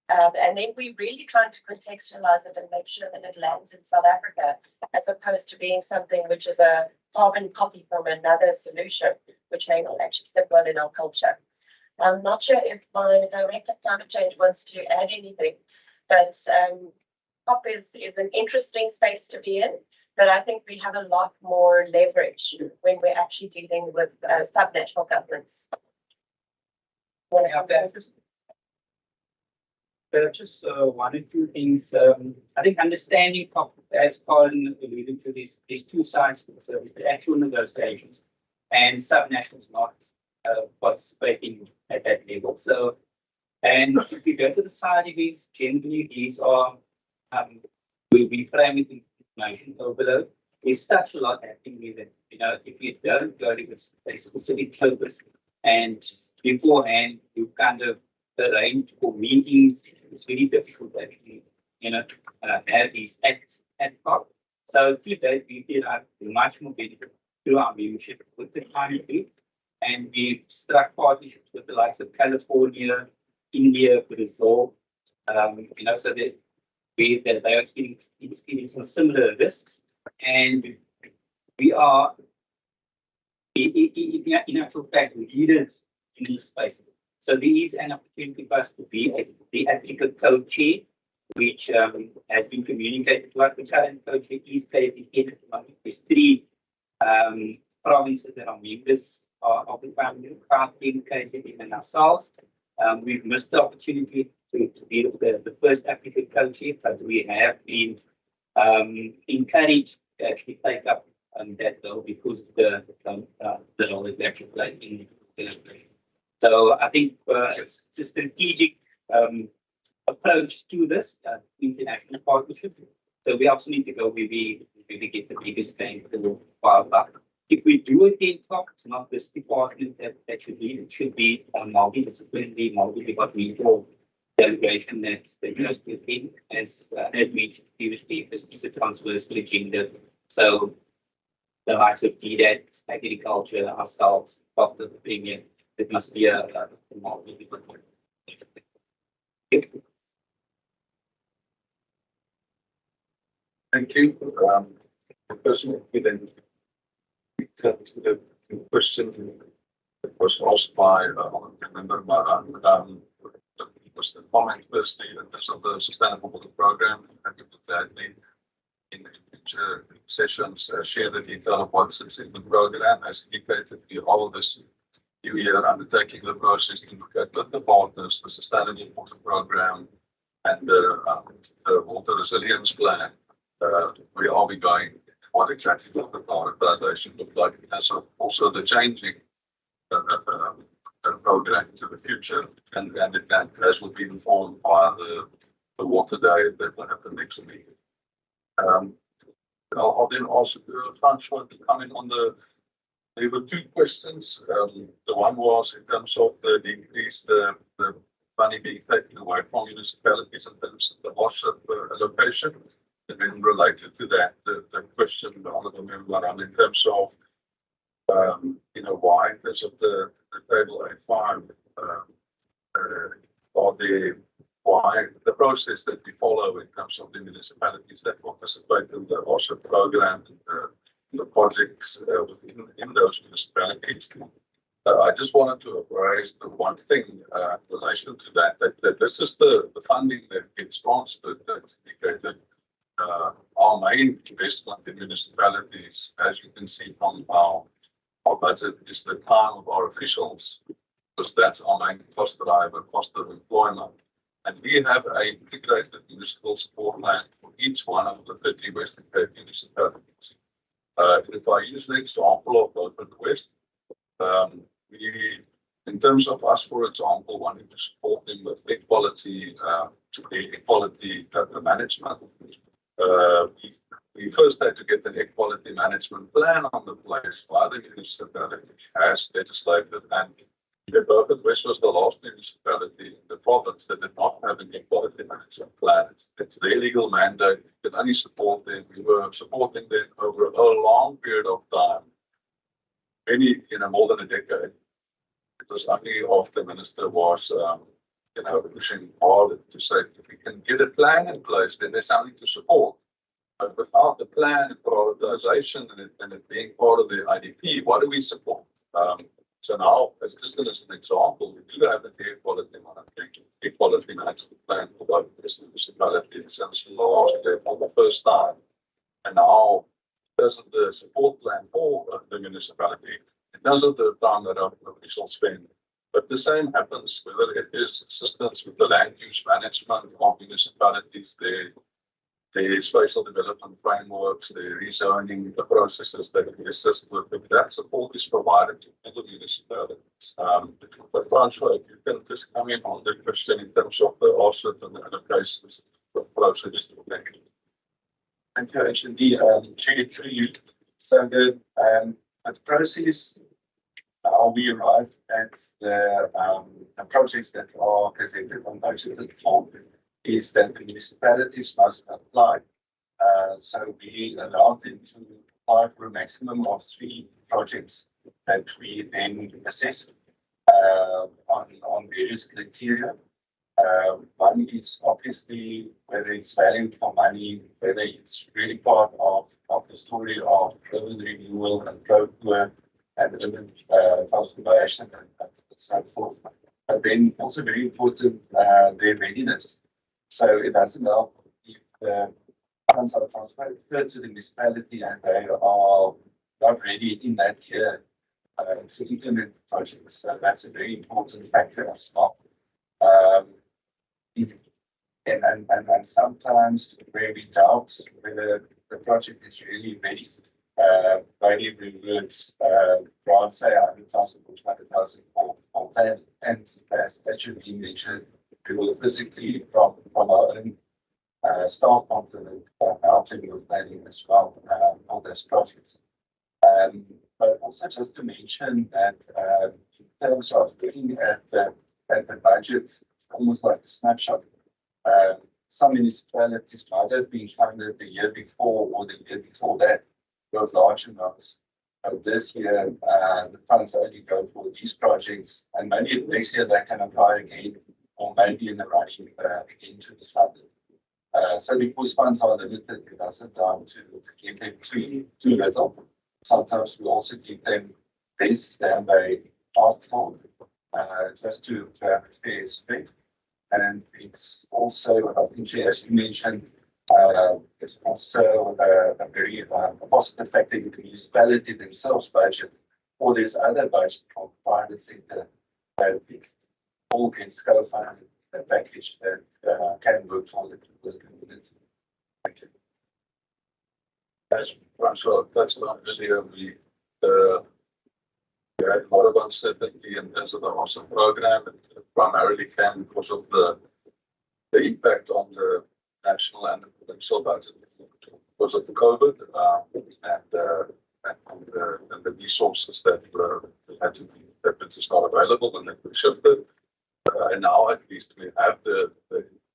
And then we're really trying to contextualize it and make sure that it lands in South Africa, as opposed to being something which is a carbon copy from another solution, which may not actually sit well in our culture. I'm not sure if my director of climate change wants to add anything, but COP is an interesting space to be in, but I think we have a lot more leverage when we're actually dealing with subnational governments. Want to add that? Just one or two things. I think understanding COP, as Colin alluded to, these two sides of the service, the actual negotiations and subnationals not participating at that level. So, and if you go to the side events, generally these are, we frame it in information overload. There's such a lot happening with it. You know, if you don't go to a specific purpose and beforehand you kind of arrange for meetings, it's really difficult to actually, have these at COP. So to date, we feel much more benefit through our membership with the climate group, and we've struck partnerships with the likes of California, India, Brazil, so that they are experiencing similar risks, and we are, in actual fact, leaders in this space. So there is an opportunity for us to be the applicant co-chair, which has been communicated to us. The current co-chair is KZN. There's 3 provinces that are members of the family, Gauteng, KZN, and ourselves. We've missed the opportunity to be the first applicant co-chair, but we have been encouraged to actually take up that role because of the role that we actually play in the organization. So I think it's a strategic approach to this international partnership. So we also need to go where we get the biggest bang for the buck. If we do attend COP, it's not this department that should be. It should be a multidisciplinary, multi-departmental delegation that goes to attend. As mentioned previously, this is a transversal agenda. So the likes of DDAT, agriculture, ourselves, Dr. the Premier, it must be a multi-departmental. Thank you. The person who then to the question that was asked by member Maran, was the comment firstly in terms of the sustainable water program. And you put that in future sessions, share the detail of what sits in the program. As indicated, we all this new year undertaking the process to look at with the partners, the sustainable water program and the water resilience plan. We are be going what exactly will the prioritization look like, and so also the changing program to the future, and that as will be informed by the water day that will happen next week. I'll then ask Francois to come in on there were 2 questions. The one was in terms of the increase, the money being taken away from municipalities in terms of the ownership allocation. And then related to that, the question, the honourable member, in terms of, why, in terms of the table A5, why the process that we follow in terms of the municipalities that participate in the ownership program, the projects within those municipalities. I just wanted to raise the one thing in relation to that this is the funding that gets transferred that's indicated. Our main investment in municipalities, as you can see from our budget, is the time of our officials, because that's our main cost driver, cost of employment. And we have a integrated municipal support plan for each one of the 30 Western Cape municipalities. If I use the example of Open West, we, in terms of us, for example, wanting to support them with equality, equality management, we first had to get an equality management plan on the place by the municipality as legislated, and Open West was the last municipality in the province that did not have an equality management plan. It's their legal mandate. You can only support them. We were supporting them over a long period of time, maybe more than a decade. It was only after the minister was, pushing hard to say if we can get a plan in place, then there's something to support. But without the plan and prioritization and it being part of the IDP, what do we support? So now, just as an example, we do have an equality management plan for both municipalities since last year for the first time. And now, because of the support plan for the municipality, because of the time that our officials spend. But the same happens whether it is assistance with the land use management of municipalities, the spatial development frameworks, the rezoning, the processes that we assist with. That support is provided to all the municipalities. But Francois, if you can just come in on the question in terms of the offset and the allocations process. Thank you. Thank you, HND. Chair, through you. So the process, how we arrive at the projects that are presented on budgeted form is that the municipalities must apply. So we allow them to apply for a maximum of 3 projects that we then assess on various criteria. One is obviously whether it's value for money, whether it's really part of the story of urban renewal and road work and urban transformation and so forth. But then also very important, their readiness. So it doesn't help if the funds are transferred to the municipality and they are not ready in that year to implement the project. So that's a very important factor as well. And sometimes where we doubt whether the project is really ready, maybe we would rather say 100,000 or 200,000 for plan. And as should be mentioned, we will physically from our own staff complement help them with planning as well on those projects. But also just to mention that in terms of looking at the budget, almost like a snapshot. Some municipalities might have been funded the year before or the year before that with large amounts. This year, the funds only go for these projects, and maybe next year they can apply again, or maybe in the running again to be funded. So because funds are limited, it doesn't down to give them too little. Sometimes we also give them less than they asked for, just to have a fair split. And it's also, I think, as you mentioned, it's also a very positive factor in the municipality themselves budget, or there's other budget from private sector that it's all gets co-funded a package that can work for the community. Thank you. As Francois touched on earlier, we had a lot of uncertainty in terms of the awesome program. It primarily came because of the impact on the national and the provincial budget because of the COVID and the resources that had to be that were just not available and that were shifted. And now at least we have the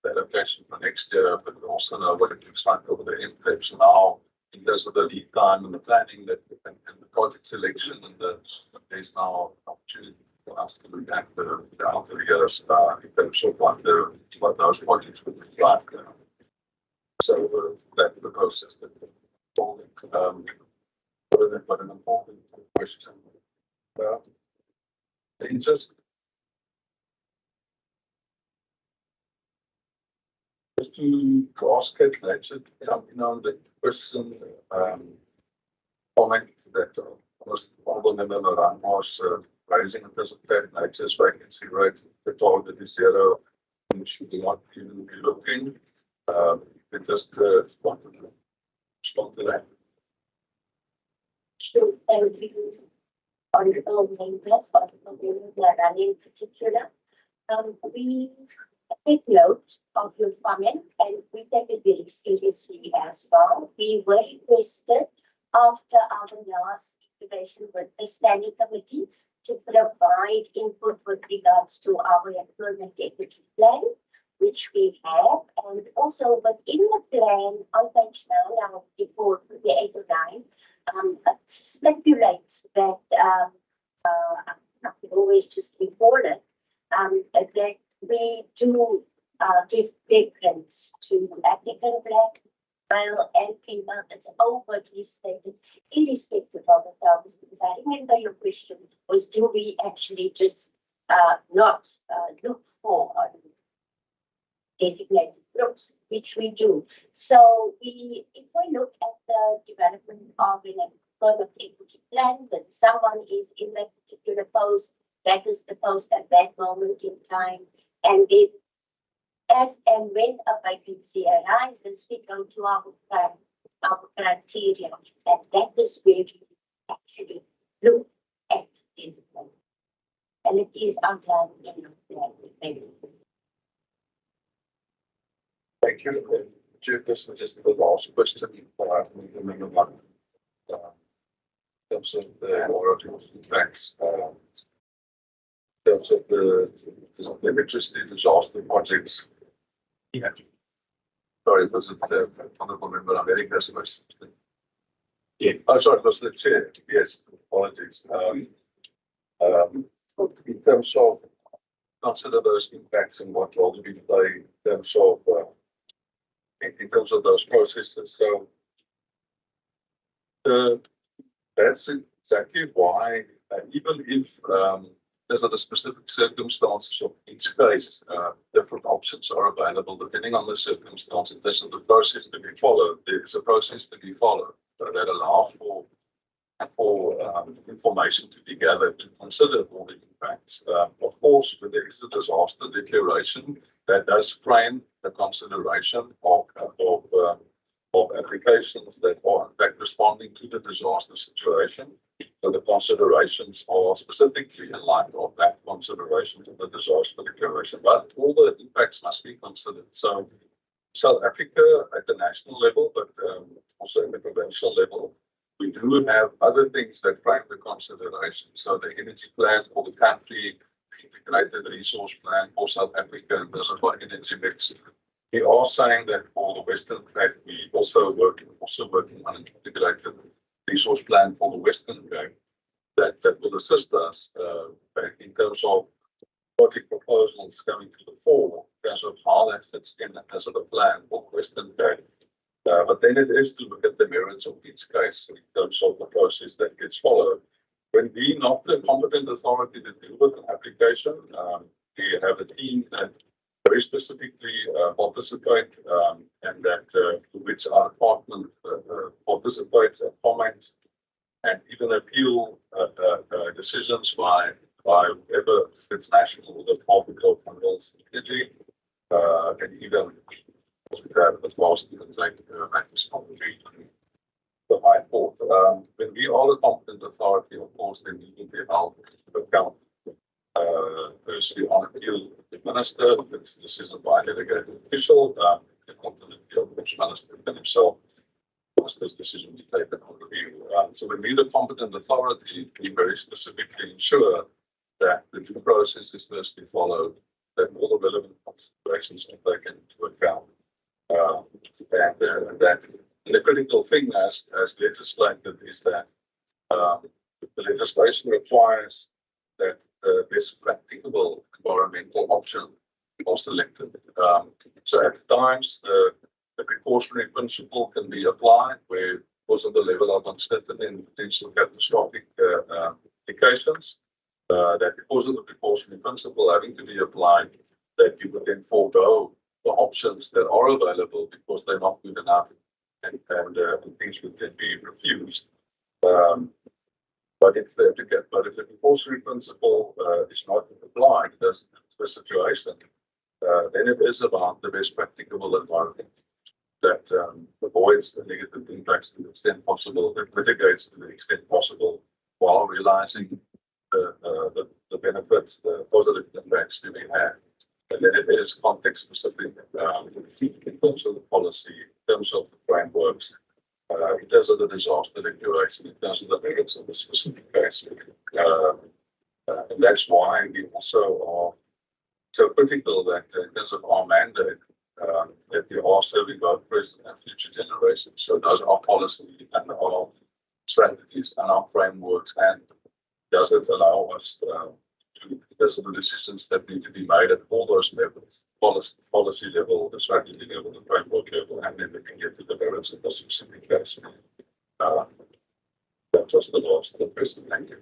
allocation for next year, but we also know what it looks like over the end. So now, in terms of the lead time and the planning and the project selection, and there's now opportunity for us to look at the outer years in terms of what those projects would look like. So that's the process that we're following. But an important question. Just to cross-calculate it, the question comment that most honorable member Moran was raising in terms of calculations vacancy rate, the target is 0, and should not even be looking. We just want to respond to that. to thank you, honorable members, honorable members, Narani in particular. We take note of your comment and we take it very seriously as well. We were requested after our last relation with the standing committee to provide input with regards to our employment equity plan, which we have, and also within the plan on page 9, our report, the 8 or 9, stipulates that I can always just recall it, that we do give preference to African black, male and female. It's overtly stated, irrespective of the terms. Because I remember your question was, do we actually just not look for designated groups, which we do. So if we look at the development of an employment equity plan, that someone is in that particular post, that is the post at that moment in time, and then as and when a vacancy arises, we go to our criteria, and that is where we actually look at designation. And it is outlined in the plan. Thank you. Thank you. Chief, this is just the last question. In terms of the original impacts, in terms of the electricity disaster projects. Yeah. Sorry, was it the honorable member America's question? Yeah. Oh, sorry, it was the chair. Yes, apologies. In terms of consider those impacts and what role do we play in terms of those processes. So that's exactly why, even if there's the specific circumstances of each case, different options are available depending on the circumstance. In terms of the process to be followed, there is a process to be followed that allows for information to be gathered to consider all the impacts. Of course, when there is a disaster declaration, that does frame the consideration of applications that are in fact responding to the disaster situation. So the considerations are specifically in light of that consideration to the disaster declaration, but all the impacts must be considered. So South Africa at the national level, but also at the provincial level, we do have other things that frame the consideration. So the energy plans for the country, the integrated resource plan for South Africa, and those are energy mix. We are saying that for the Western Cape, we also working on an integrated resource plan for the Western Cape that will assist us in terms of project proposals coming to the fore, in terms of how that fits in as a plan for Western Cape. But then it is to look at the merits of each case in terms of the process that gets followed. When we not the competent authority to deal with an application, we have a team that very specifically participate and that which our department participates and comments and even appeal decisions by whoever it's national or the Department of Minerals and Energy and even the last even like matters commentary to the High Court. When we are the competent authority, of course, then we will be held to account. Firstly, on appeal, the minister, this is a by delegated official, the competent appeal, which minister can himself, minister's decision be taken on review. So when we, the competent authority, we very specifically ensure that the due process is firstly followed, that all the relevant considerations are taken into account. And that the critical thing as legislated is that the legislation requires that best practicable environmental option was selected. So at times the precautionary principle can be applied where because of the level of uncertainty and potential catastrophic implications, that because of the precautionary principle having to be applied, that you would then forego the options that are available because they're not good enough and things would then be refused. But if the precautionary principle is not applied to the situation, then it is about the best practicable environment. that avoids the negative impacts to the extent possible, that mitigates to the extent possible, while realizing the benefits, the positive impacts to be had. And then it is context specific in terms of the policy, in terms of the frameworks, in terms of the disaster declaration, in terms of the merits of the specific case. And that's why we also are so critical that in terms of our mandate, that we are serving both present and future generations. So those are policy and our strategies and our frameworks, and does it allow us to because of the decisions that need to be made at all those levels, policy level, the strategy level, the framework level, and then we can get to the merits of the specific case. That was the last question. Thank you.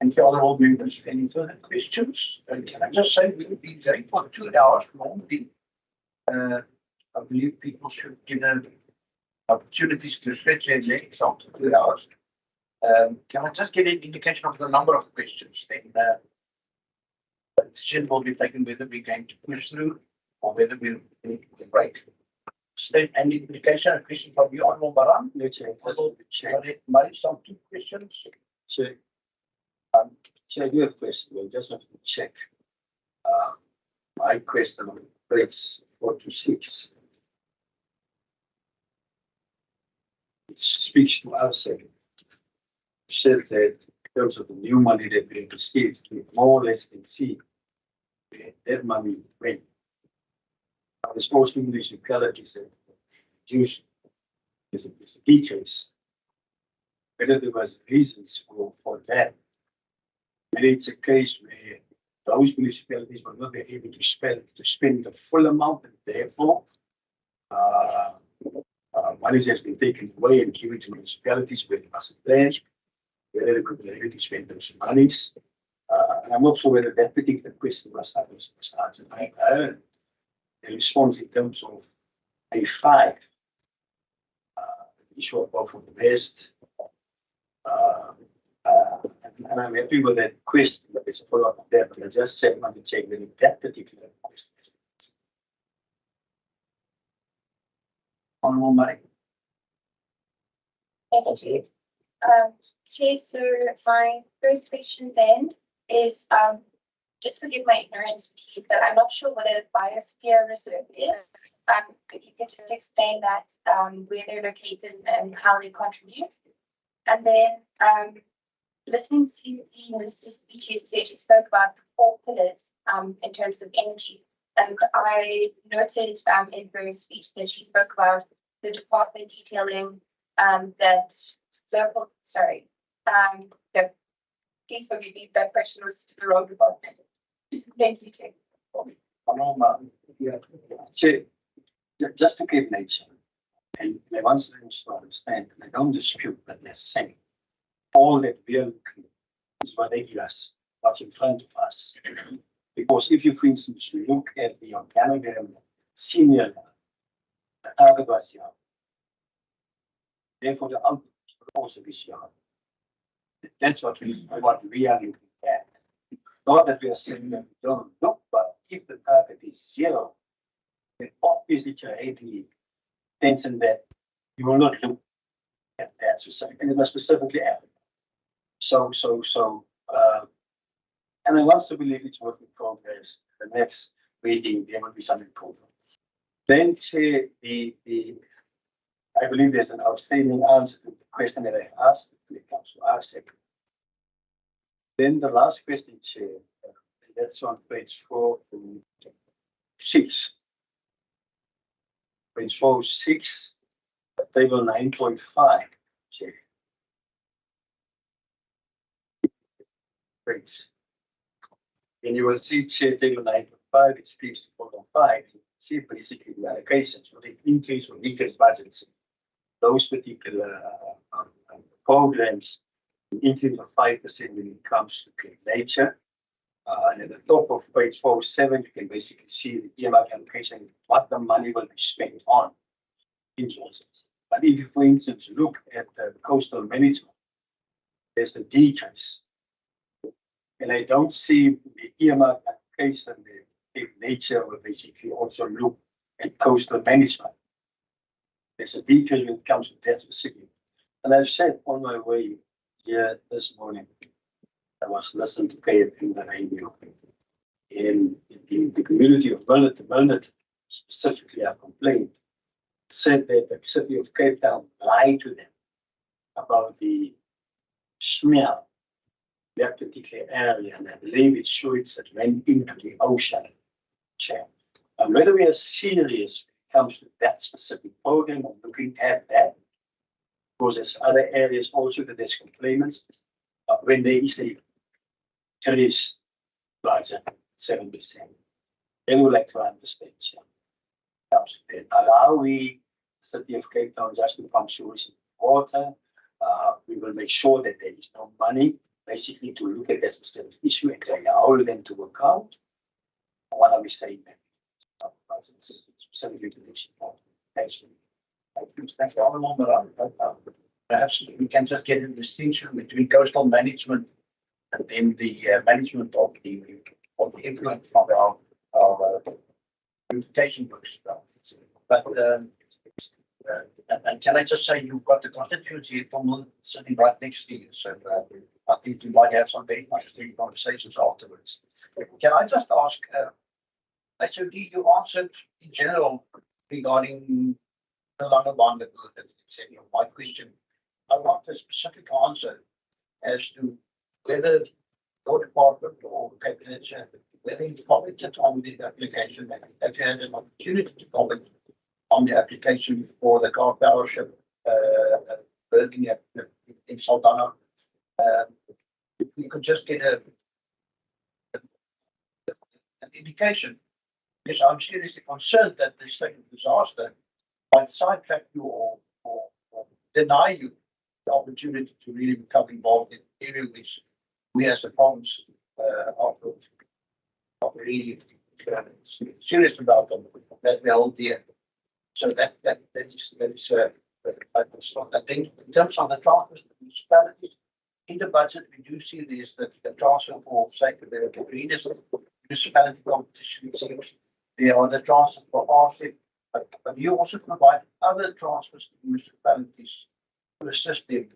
Thank you, honourable members. Any further questions? And can I just say we'll be going for 2 hours normally. I believe people should give opportunities to stretch their legs after 2 hours. Can I just get an indication of the number of questions? Then the decision will be taken whether we're going to push through or whether we'll break. Just an indication, a question from you, Honourable Baran. No, Chair. Murray, some 2 questions. Chair, Chair, I do have a question. I just want to check my question on page 4 to 6. It speaks to our second. Said that in terms of the new money that we have received, we more or less can see where that money went. Now, there's also municipalities that reduced the decrease. Whether there was reasons for that. Maybe it's a case where those municipalities will not be able to spend the full amount, and therefore money has been taken away and given to municipalities where there was a plan. Whether they could be able to spend those monies. And I'm not sure whether that particular question was answered. I heard a response in terms of A5, the issue of both from the West. And I'm happy with that question, but it's a follow-up on that. But I just said, want to check whether that particular question. Honourable Murray. Thank you. Chair, so my first question then is, just forgive my ignorance, please, that I'm not sure what a biosphere reserve is. If you could just explain that, where they're located and how they contribute. And then listening to the minister's speech yesterday, she spoke about the 4 pillars in terms of energy. And I noted in her speech that she spoke about the department detailing that local, sorry, no, please forgive me, that question was to the wrong department. Thank you, Chair. So, just to give nature, and I want them to understand, and I don't dispute that they're saying all that we are looking at is what they give us, what's in front of us. Because if you, for instance, look at the organogram senior level, the target was here. Therefore, the output will also be here. That's what we are looking at. Not that we are saying that we don't look, but if the target is 0, then obviously you're the intention that you will not look at that specific, and it was specifically added. And I want to believe it's work in progress. The next reading, there will be some improvement. Then, Chair, I believe there's an outstanding answer to the question that I asked when it comes to our sector. Then the last question, Chair, that's on page 4 to 6. Page 4, 6, table 9.5, Chair. Great. And you will see, Chair, table 9.5, it speaks to 4.5. You see basically the allocations, so the increase or decrease budgets. Those particular programs, an increase of 5% when it comes to clean nature. And at the top of page 407, you can basically see the earmark allocation, what the money will be spent on. But if you, for instance, look at the coastal management, there's a decrease. And I don't see the earmark application, the nature will basically also look and coastal management. There's a decrease when it comes to that specific. And I've said on my way here this morning, I was listening to KFM in the radio. In the community of Bernard specifically, I complained, said that the city of Cape Town lied to them about the smell that particular area, and I believe it's sewage that went into the ocean. And whether we are serious when it comes to that specific program and looking at that, because there's other areas also that there's complaints, when there is a tourist budget, 7%. They would like to understand. Allow we, the city of Cape Town, just to pump sewage in water. We will make sure that there is no money, basically, to look at that specific issue and they hold them to account. What are we saying then? Specifically to this point. Thanks. Thanks, Honourable Moran. Perhaps we can just get a distinction between coastal management and then the management of the influence from our invitation books. But and can I just say you've got the constituency from sitting right next to you, so I think you might have some very interesting conversations afterwards. Can I just ask, HOD, you answered in general regarding the Langebaan, etc. My question, I want a specific answer as to whether your department or cabinet, whether you commented on the application, have you had an opportunity to comment on the application for the car fellowship working in Saldanha? If we could just get an indication, because I'm seriously concerned that this state of disaster might sidetrack you or deny you the opportunity to really become involved in areas which we as a province are really serious about them, that we hold dear. So that is I think in terms of the transfers to municipalities, in the budget we do see this, that the transfer for say the greatest municipality competition, there are the transfers for RFIP, but you also provide other transfers to municipalities to assist them,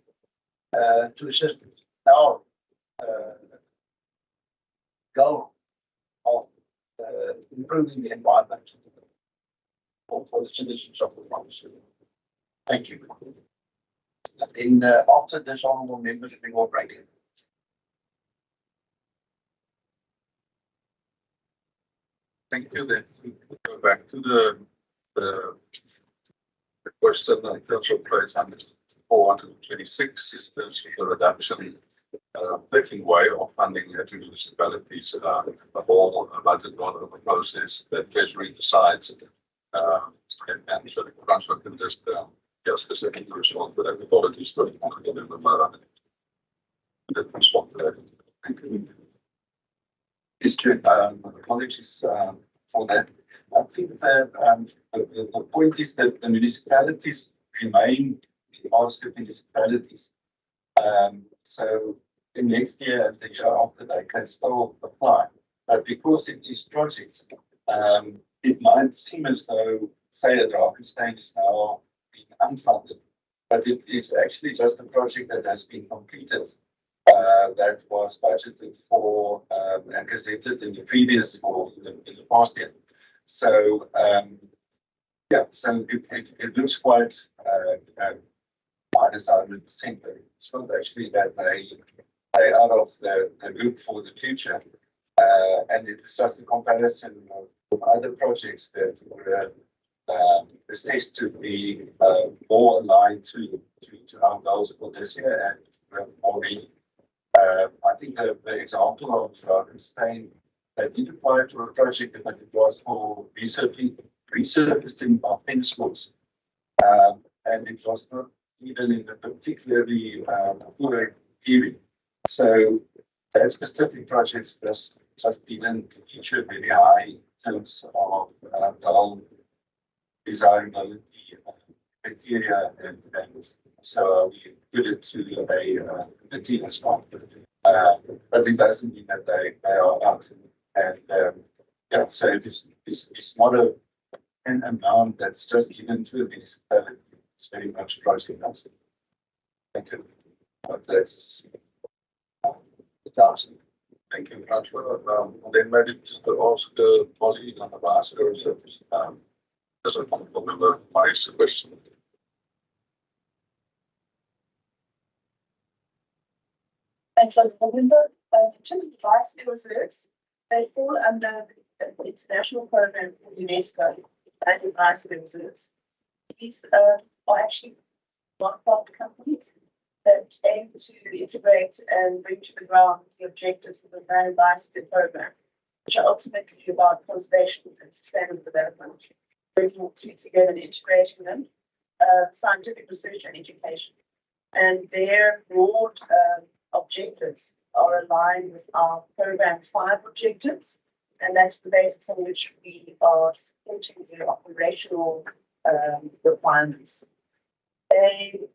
our goal of improving the environment for the citizens of the province. Thank you. And then after this, honourable members, we will break in. Thank you. Then we go back to the question in terms of place under 426 is the reduction, taking away of funding to municipalities, the whole budget process that Treasury decides, and so the council can just specifically respond to that authority study on the respond to that. Thank you. It's true. Apologies for that. I think that the point is that the municipalities remain RSCP municipalities. So in next year and the year after, they can still apply. But because it is projects, it might seem as though, say, a Drakenstein is now being unfunded, but it is actually just a project that has been completed. That was budgeted for and gazetted in the previous or in the past year. So yeah, so it looks quite minus 100%, but it's not actually that they out of the loop for the future. And it's just a comparison of other projects that were assessed to be more aligned to our goals for this year and more I think the example of Drakenstein, they did apply for a project, but it was for resurfacing of tennis courts. And it was not even in a particularly poor area. So that specific project just didn't feature very high in terms of the whole desirability criteria, and so we put it to a tennis spot. But it doesn't mean that they are out. And yeah, so it's not a an amount that's just given to a municipality. It's very much closely connected. Thank you. That's the thousand. Thank you, Councillor. Then maybe just to ask Polly and the ambassador, as a honourable member, my question. Thanks, Honourable Member. In terms of bicycle reserves, they fall under the international program for UNESCO, and bicycle reserves. These are actually non-profit companies that aim to integrate and bring to the ground the objectives of the land bicycle program, which are ultimately about conservation and sustainable development, bringing two together and integrating them, scientific research and education. And their broad objectives are aligned with our program 5 objectives, and that's the basis on which we are supporting their operational requirements.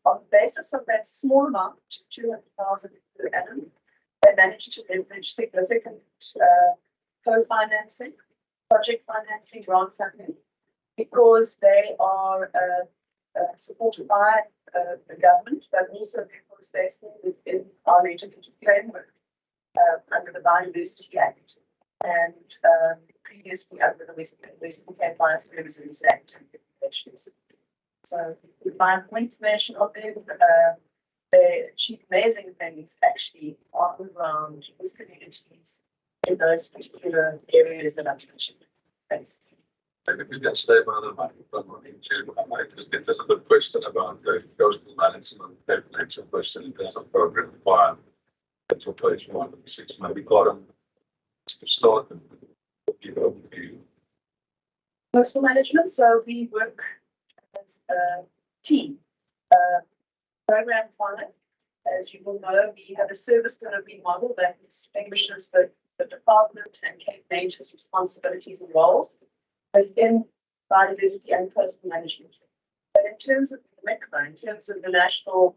On the basis of that small amount, which is 200,000 per annum, they managed to leverage significant co-financing, project financing, grant funding, because they are supported by the government, but also because they fall within our legislative framework under the Biodiversity Act and previously under the Western Cape Bioservices Act and regulations. So with my information on them, they achieve amazing things actually on the ground with communities in those particular areas that I've mentioned. Thanks. And if you can stay by the microphone, I might just get a good question about the coastal management, nature question in terms of program 5. That's what page 106 maybe Gordon to start and give overview. Coastal management, so we work as a team. Program 5, as you will know, we have a service delivery model that distinguishes the department and Cape Nature's responsibilities and roles within biodiversity and coastal management. But in terms of the MICMA, in terms of the National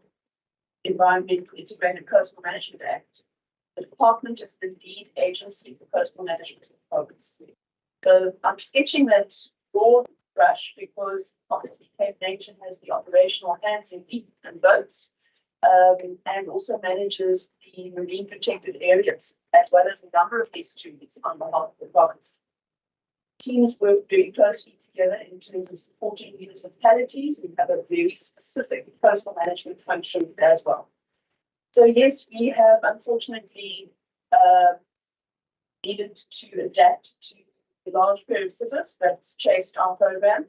Environmental Integrated Coastal Management Act, the department is the lead agency for coastal management in the province. So I'm sketching that broad brush because obviously Cape Nature has the operational hands and feet and boats, and also manages the marine protected areas as well as a number of estuaries on behalf of the province. Teams work very closely together in terms of supporting municipalities. We have a very specific coastal management function as well. So yes, we have unfortunately needed to adapt to the large pair of scissors that's chased our program.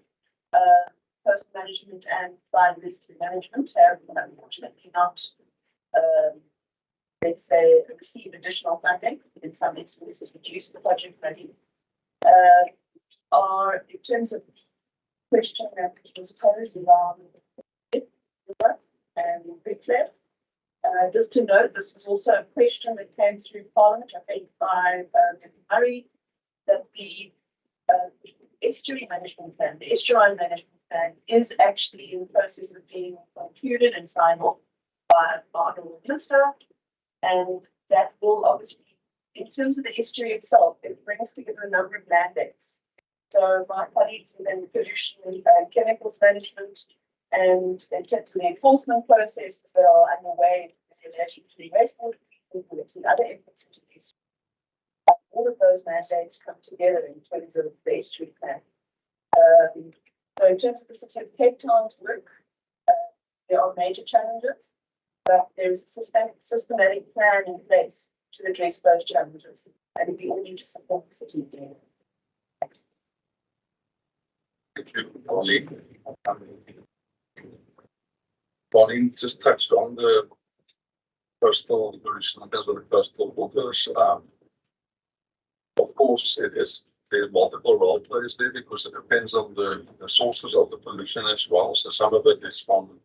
Coastal management and biodiversity management have unfortunately not, let's say, received additional funding. In some instances, reduced the budget funding. Are in terms of the question that was posed around and Brickland. Just to note, this was also a question that came through Parliament, I think, by Murray, that the estuary management plan, the estuary management plan, is actually in the process of being concluded and signed off by the Honourable Minister, and that will obviously, in terms of the estuary itself, it brings together a number of mandates. So my colleagues within pollution and chemicals management and in terms of the enforcement processes that are underway in relation to the wastewater treatment and other inputs into these. All of those mandates come together in terms of the estuary plan. So in terms of the City of Cape Town's work, there are major challenges, but there is a systematic plan in place to address those challenges, and we all need to support the city there. Thanks. Thank you, Polly. Polly just touched on the coastal pollution as well as coastal waters. Of course, there's multiple role players there because it depends on the sources of the pollution as well. So some of it is from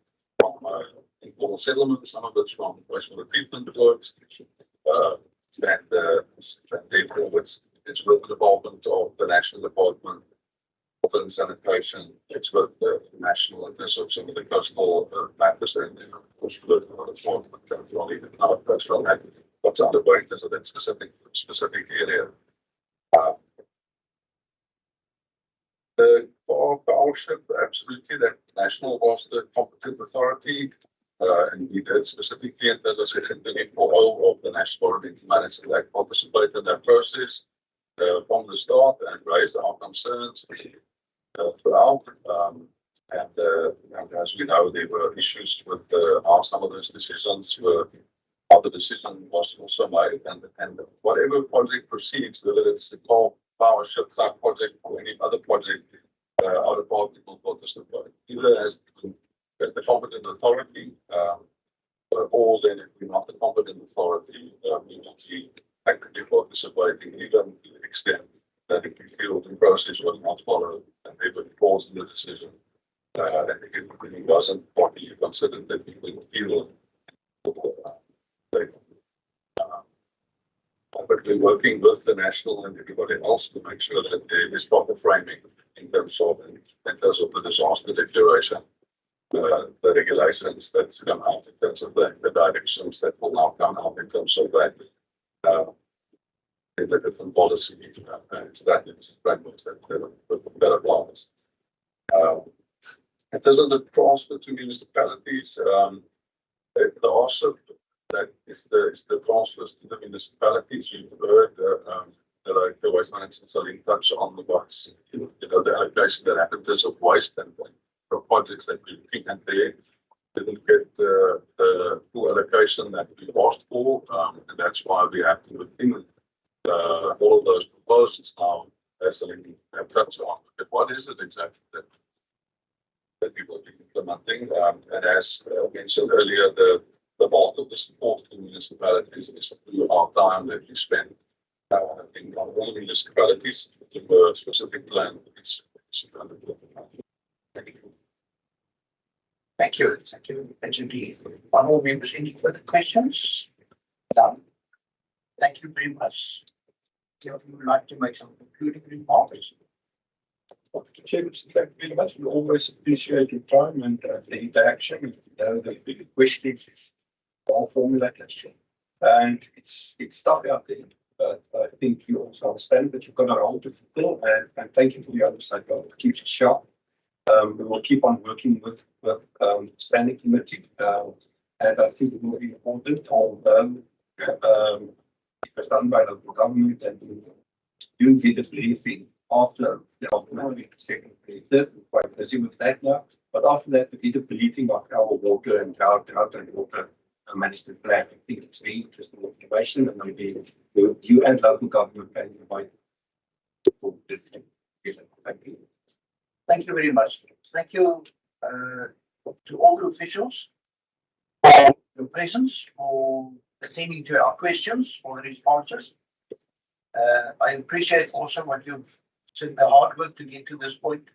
informal settlement, some of it's from wastewater treatment works, and therefore it's with the involvement of the National Department of Sanitation. It's with the national and some of the coastal matters, and then of course with our coastal matters. What's underway in terms of that specific area. The far powership, absolutely, that national was the competent authority. And we did specifically, and as I said, for all of the National Foreign Management Act participated in that process from the start and raised our concerns throughout. And as we know, there were issues with how some of those decisions were, how the decision was also made, and whatever project proceeds, whether it's a powership type project or any other project, our department will participate either as the competent authority, or then if we're not the competent authority, we will be actively participating even to the extent that if we feel the process was not followed and they would pause the decision. I think it really wasn't properly considered that we would feel. But we're working with the national and everybody else to make sure that there is proper framing in terms of the disaster declaration, the regulations that's come out in terms of the directions that will now come out in terms of that, the different policy and strategies, frameworks that applies. In terms of the transfer to municipalities, the OSIP that is the transfers to the municipalities. You've heard the waste management selling touch on the box, the allocation that happens of waste and the projects that we're looking at there didn't get the full allocation that we asked for, and that's why we have to look in all of those proposals now as Celine have touched on. But what is it exactly that we will be implementing? And as mentioned earlier, the bulk of the support to municipalities is through our time that we spend in all municipalities to a specific plan. Thank you. Thank you. Thank you, HMD. Honourable members, any further questions? None. Thank you very much. If you would like to make some concluding remarks. Mr. Chairman, thank you very much. We always appreciate your time and the interaction. The big questions is all formulated. And it's tough out there, but I think you also understand that you've got a role to fulfill, and thank you for the oversight. It keeps it sharp. We will keep on working with standing committee, and I think it will be important on it was done by local government, and you get a briefing after the second, third. We're quite busy with that now, but after that we get a briefing of our water and drought and water management plan. I think it's very interesting information, and maybe you and local government can provide this. Thank you. Thank you very much. Thank you to all the officials for your presence, for attending to our questions, for the responses. I appreciate also what you've said, the hard work to get to this point.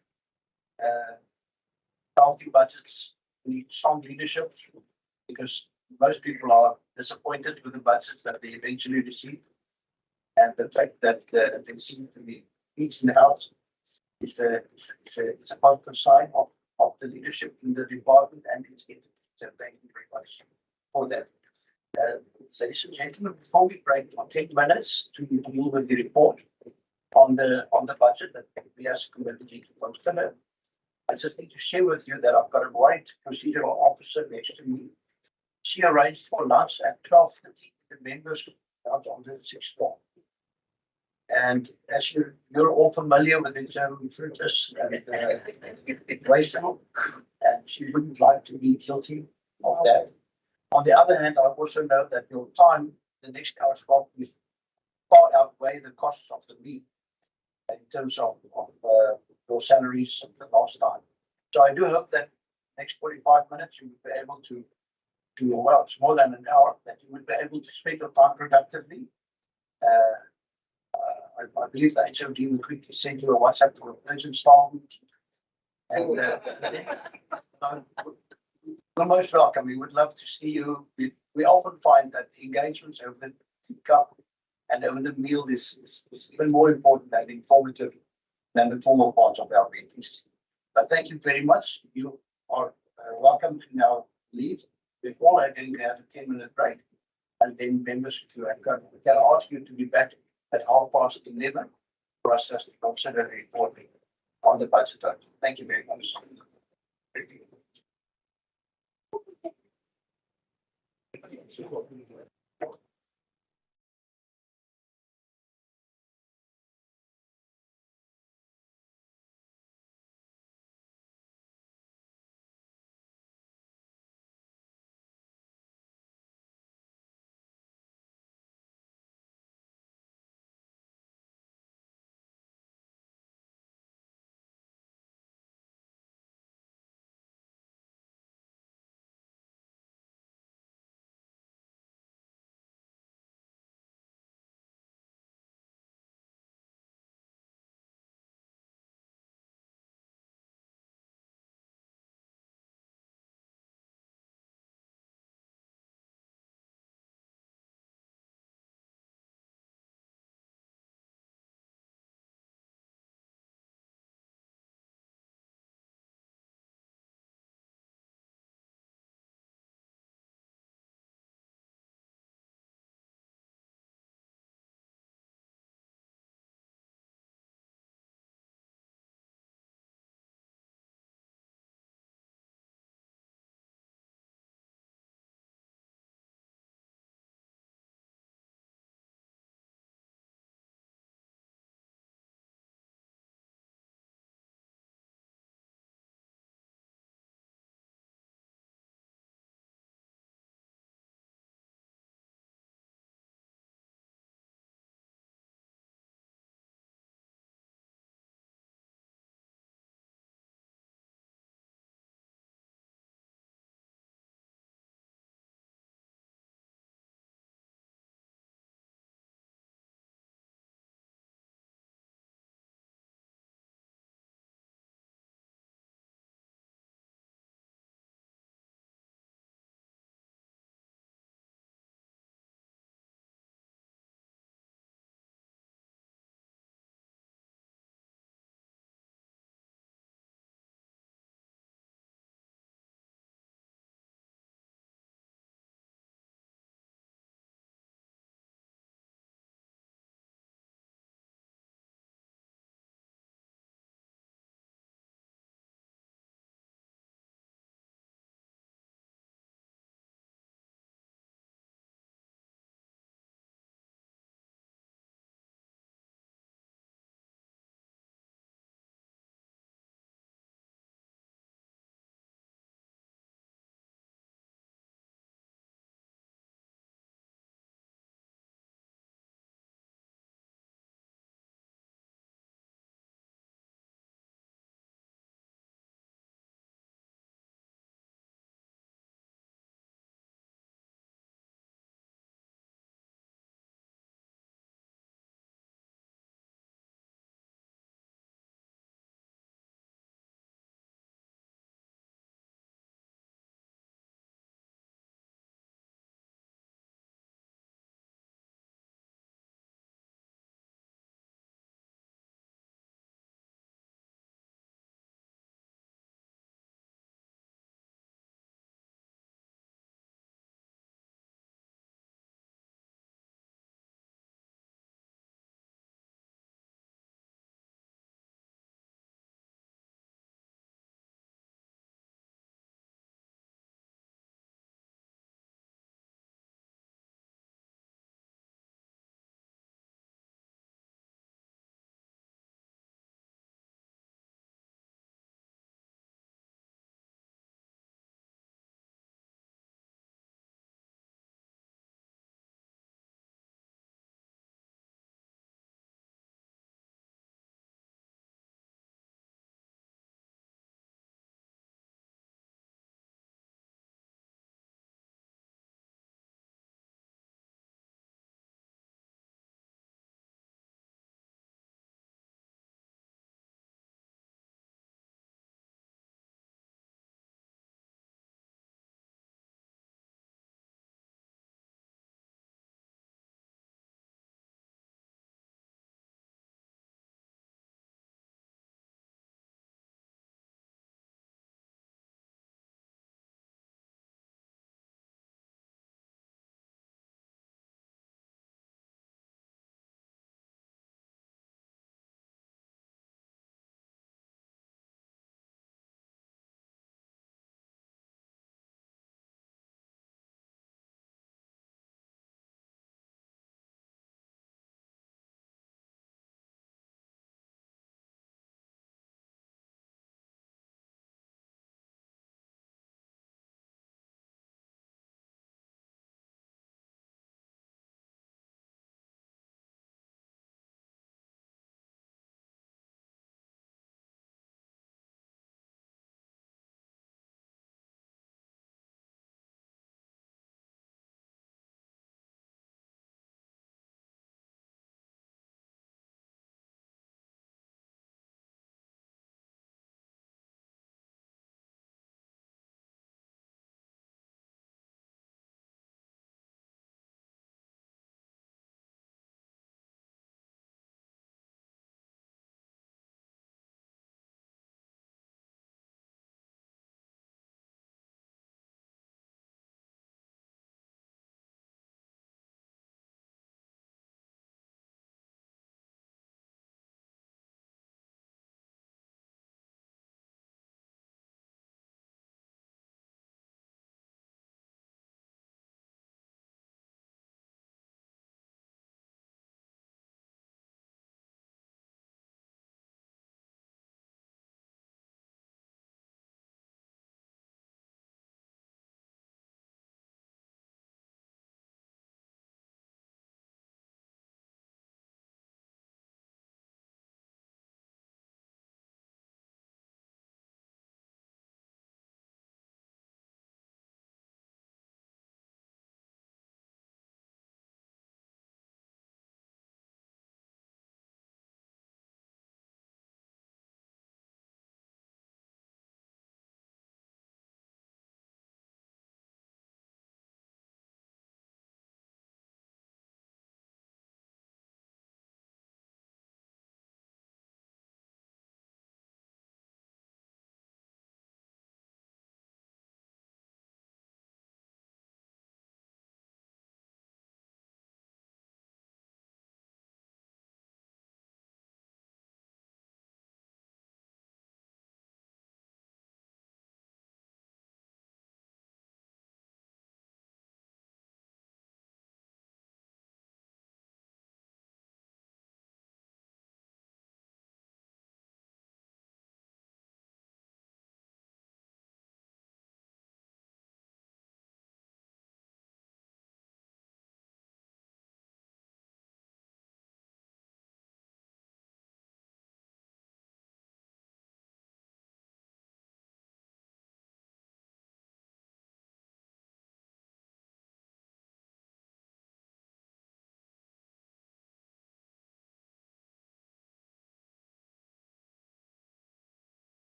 Healthy budgets need strong leadership, because most people are disappointed with the budgets that they eventually receive. And the fact that they seem to be needs in the house is a positive sign of the leadership in the department and its entity. So thank you very much for that. Ladies and gentlemen, before we break for 10 minutes to deal with the report on the budget that we as a committee to consider, I just need to share with you that I've got a white procedural officer next to me. She arranged for lunch at 12:30. The members out on the 6th floor. And as you're all familiar with the term fruitus and wasteful, and she wouldn't like to be guilty of that. On the other hand, I also know that your time, the next hour's probably far outweigh the costs of the meal in terms of your salaries of the last time. So I do hope that next 45 minutes you will be able to well, it's more than an hour, that you would be able to spend your time productively. I believe the HMD will quickly send you a WhatsApp for an urgent staff meeting. And you're most welcome. We would love to see you. We often find that the engagements over the cup and over the meal is even more important and informative than the formal parts of our meetings. But thank you very much. You are welcome to now leave. We're all going to have a 10-minute break, and then members can ask you to be back at 11:30 for us to consider the report. on the budget item. Thank you very much.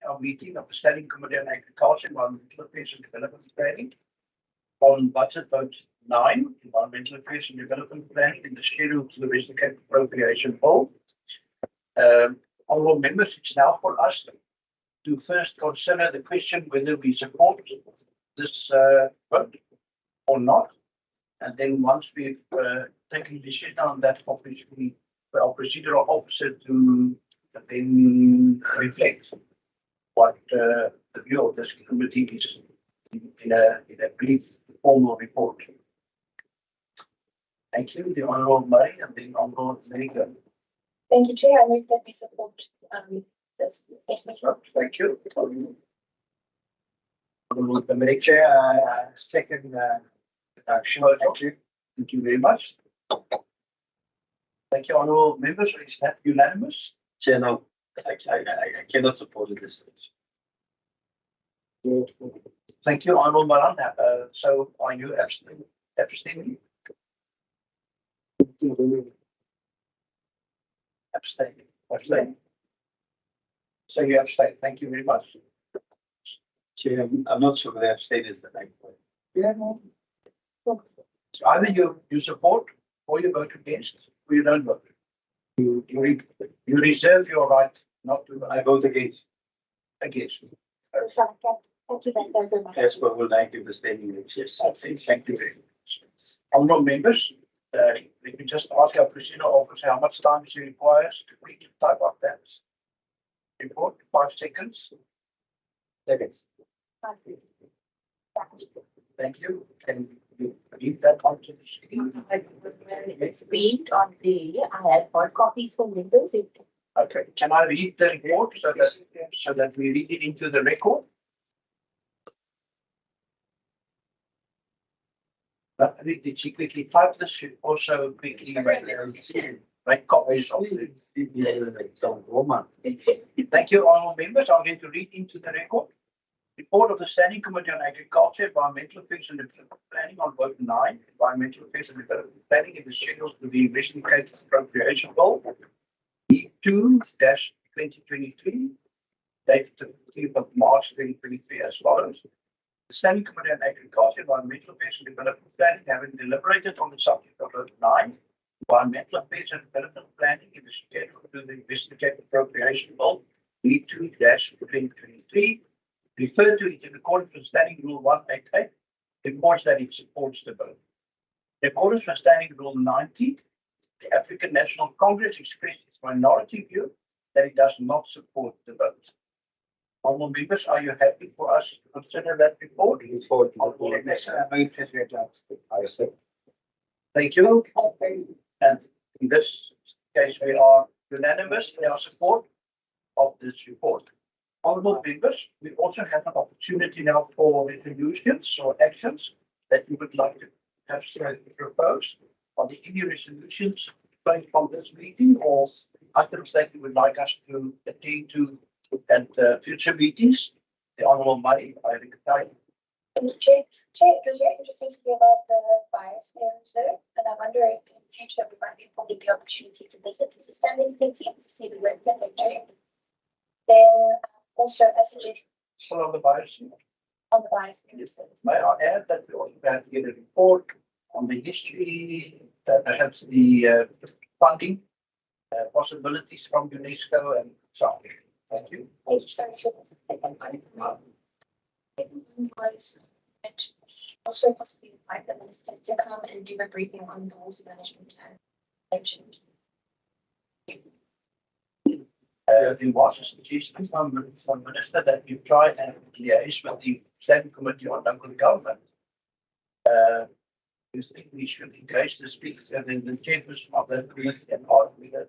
our meeting of the Standing Committee on Agriculture, Environmental Affairs and Development Planning on budget vote 9, Environmental Affairs and Development Planning in the schedule to the Western Cape Appropriation Bill. Honourable members, it's now for us to first consider the question whether we support this vote or not. And then once we've taken a decision on that, obviously, our procedural officer to then reflect what the view of this committee is in a brief formal report. Thank you, the Honourable Murray, and then Honourable America. Thank you, Chair. I move that we support this. Thank you. Honourable America. Chair, I second the motion. Thank you. Thank you very much. Thank you, honourable members. Is that unanimous? Chair, no, I cannot support it this stage. Thank you, honourable Maranda. So are you abstaining? Abstaining? Abstaining. So you abstain. Thank you very much. Chair, I'm not sure whether abstain is the right word. Yeah, no. Either you support or you vote against, or you don't vote. You reserve your right not to vote. I vote against. Against. As per Rule 90 of the standing rules, yes. Thank you very much. Honourable members, let me just ask our procedural officer how much time she requires to quickly type up that report. 5 seconds. Seconds. Thank you. Can you read that onto the screen? It's read on the, I have hard copies for members. Okay. Can I read the report so that we read it into the record? Not only did she quickly type this, she also quickly make copies of it. Thank you, honourable members. I'm going to read into the record. Report of the Standing Committee on Agriculture, Environmental Affairs and Development Planning on vote 9, Environmental Affairs and Development Planning in the schedules to the Western Cape Appropriation Bill, E2-2023, dated the 15th of March 2023 as follows. The Standing Committee on Agriculture, Environmental Affairs and Development Planning, having deliberated on the subject of vote 9, Environmental Affairs and Development Planning in the schedule to the Western Cape Appropriation Bill, E2-2023, referred to it in accordance with Standing Rule 188, reports that it supports the vote. In accordance with Standing Rule 90, the African National Congress expressed its minority view that it does not support the vote. Honourable members, are you happy for us to consider that report? Thank you. And in this case, we are unanimous in our support of this report. Honourable members, we also have an opportunity now for resolutions or actions that you would like to have proposed. Are there any resolutions from this meeting or items that you would like us to attend to at future meetings? The Honourable Murray, I recognize. Chair, it was very interesting to hear about the biosphere reserve, and I wonder if in the future we might be afforded the opportunity to visit as a standing committee to see the work that they're doing. Then also, I suggest Still on the biosphere. on the biosphere reserve. May I add that we also have to get a report on the history, perhaps the funding possibilities from UNESCO and so on. Thank you. Thank you. Sorry for the second one. Second one was that we also possibly invite the minister to come and do a briefing on the water management plan mentioned. There was a suggestion from Minister that you try and liaise with the Standing Committee on Local Government. You think we should engage the speakers and then the chairperson of that committee and argue that?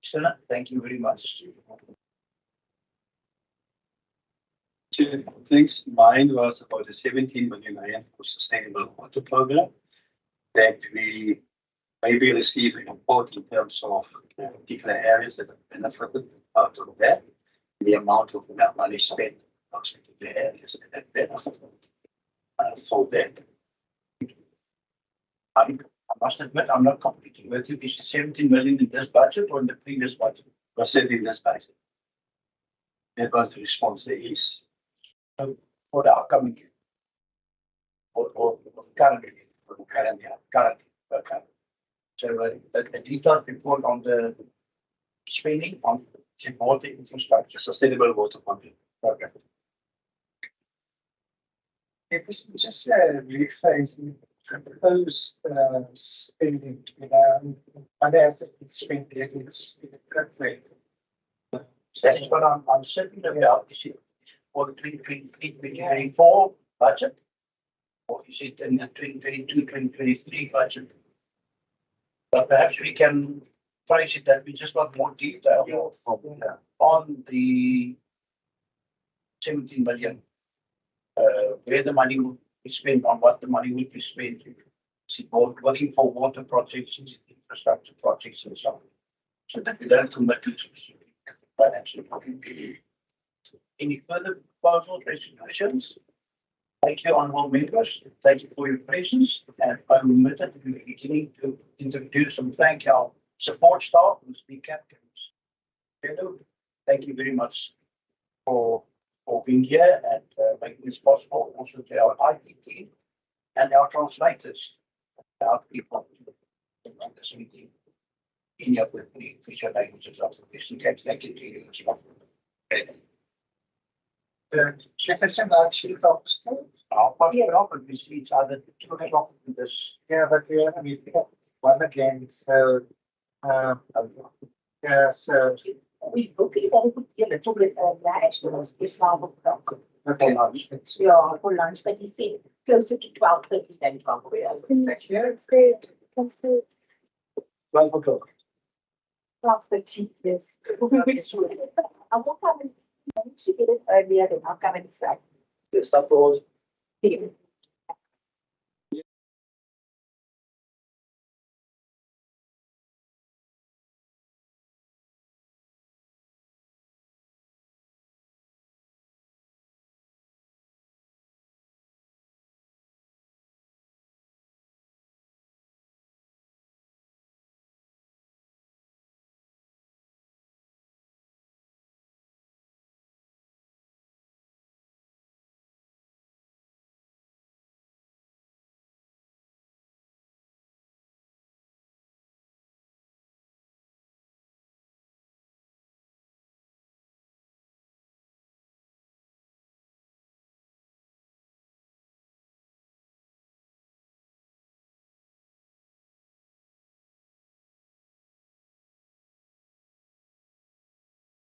Sir, thank you very much. Thanks. Mine was about the 17 million rand for sustainable water program that we maybe receive a report in terms of particular areas that have benefited out of that, the amount of that money spent on particular areas that have benefited for that. I must admit, I'm not completely with you. Is it 17 million in this budget or in the previous budget? Was said in this budget. That was the response there is. for the upcoming year? Or the current year? Current year. Current. Okay. So a detailed report on the spending on water infrastructure. Sustainable water content. Okay. It was just rephrasing proposed spending, money has to be spent yet it's in a good way. That is what I'm certain about. Is it for the 2023-2024 budget? Or is it in the 2022-2023 budget? But perhaps we can phrase it that we just want more detail on the 17 million. Where the money will be spent, on what the money will be spent. Is it working for water projects, is it infrastructure projects and so on. So that we don't commit to specific financial. Any further proposals, resolutions? Thank you, honourable members. Thank you for your presence. And I omitted at the beginning to introduce and thank our support staff who speak captains. Thank you very much for being here and making this possible. Also to our IT team and our translators, our people in this meeting. Any of the official languages of the Christian Cape. Thank you to you as well. The Jefferson actually talks to. Our often we see each other 2 o'clock in this. Yeah, but we have a meeting at 1 again, so yeah, so We hoping that it would be a little bit large, if not okay. yeah, for lunch, but he said closer to 12:30 than 12. Let's say 12 o'clock. 12:30, yes. I will come and manage to get it earlier, then I'll come and say. The stuff for Yeah.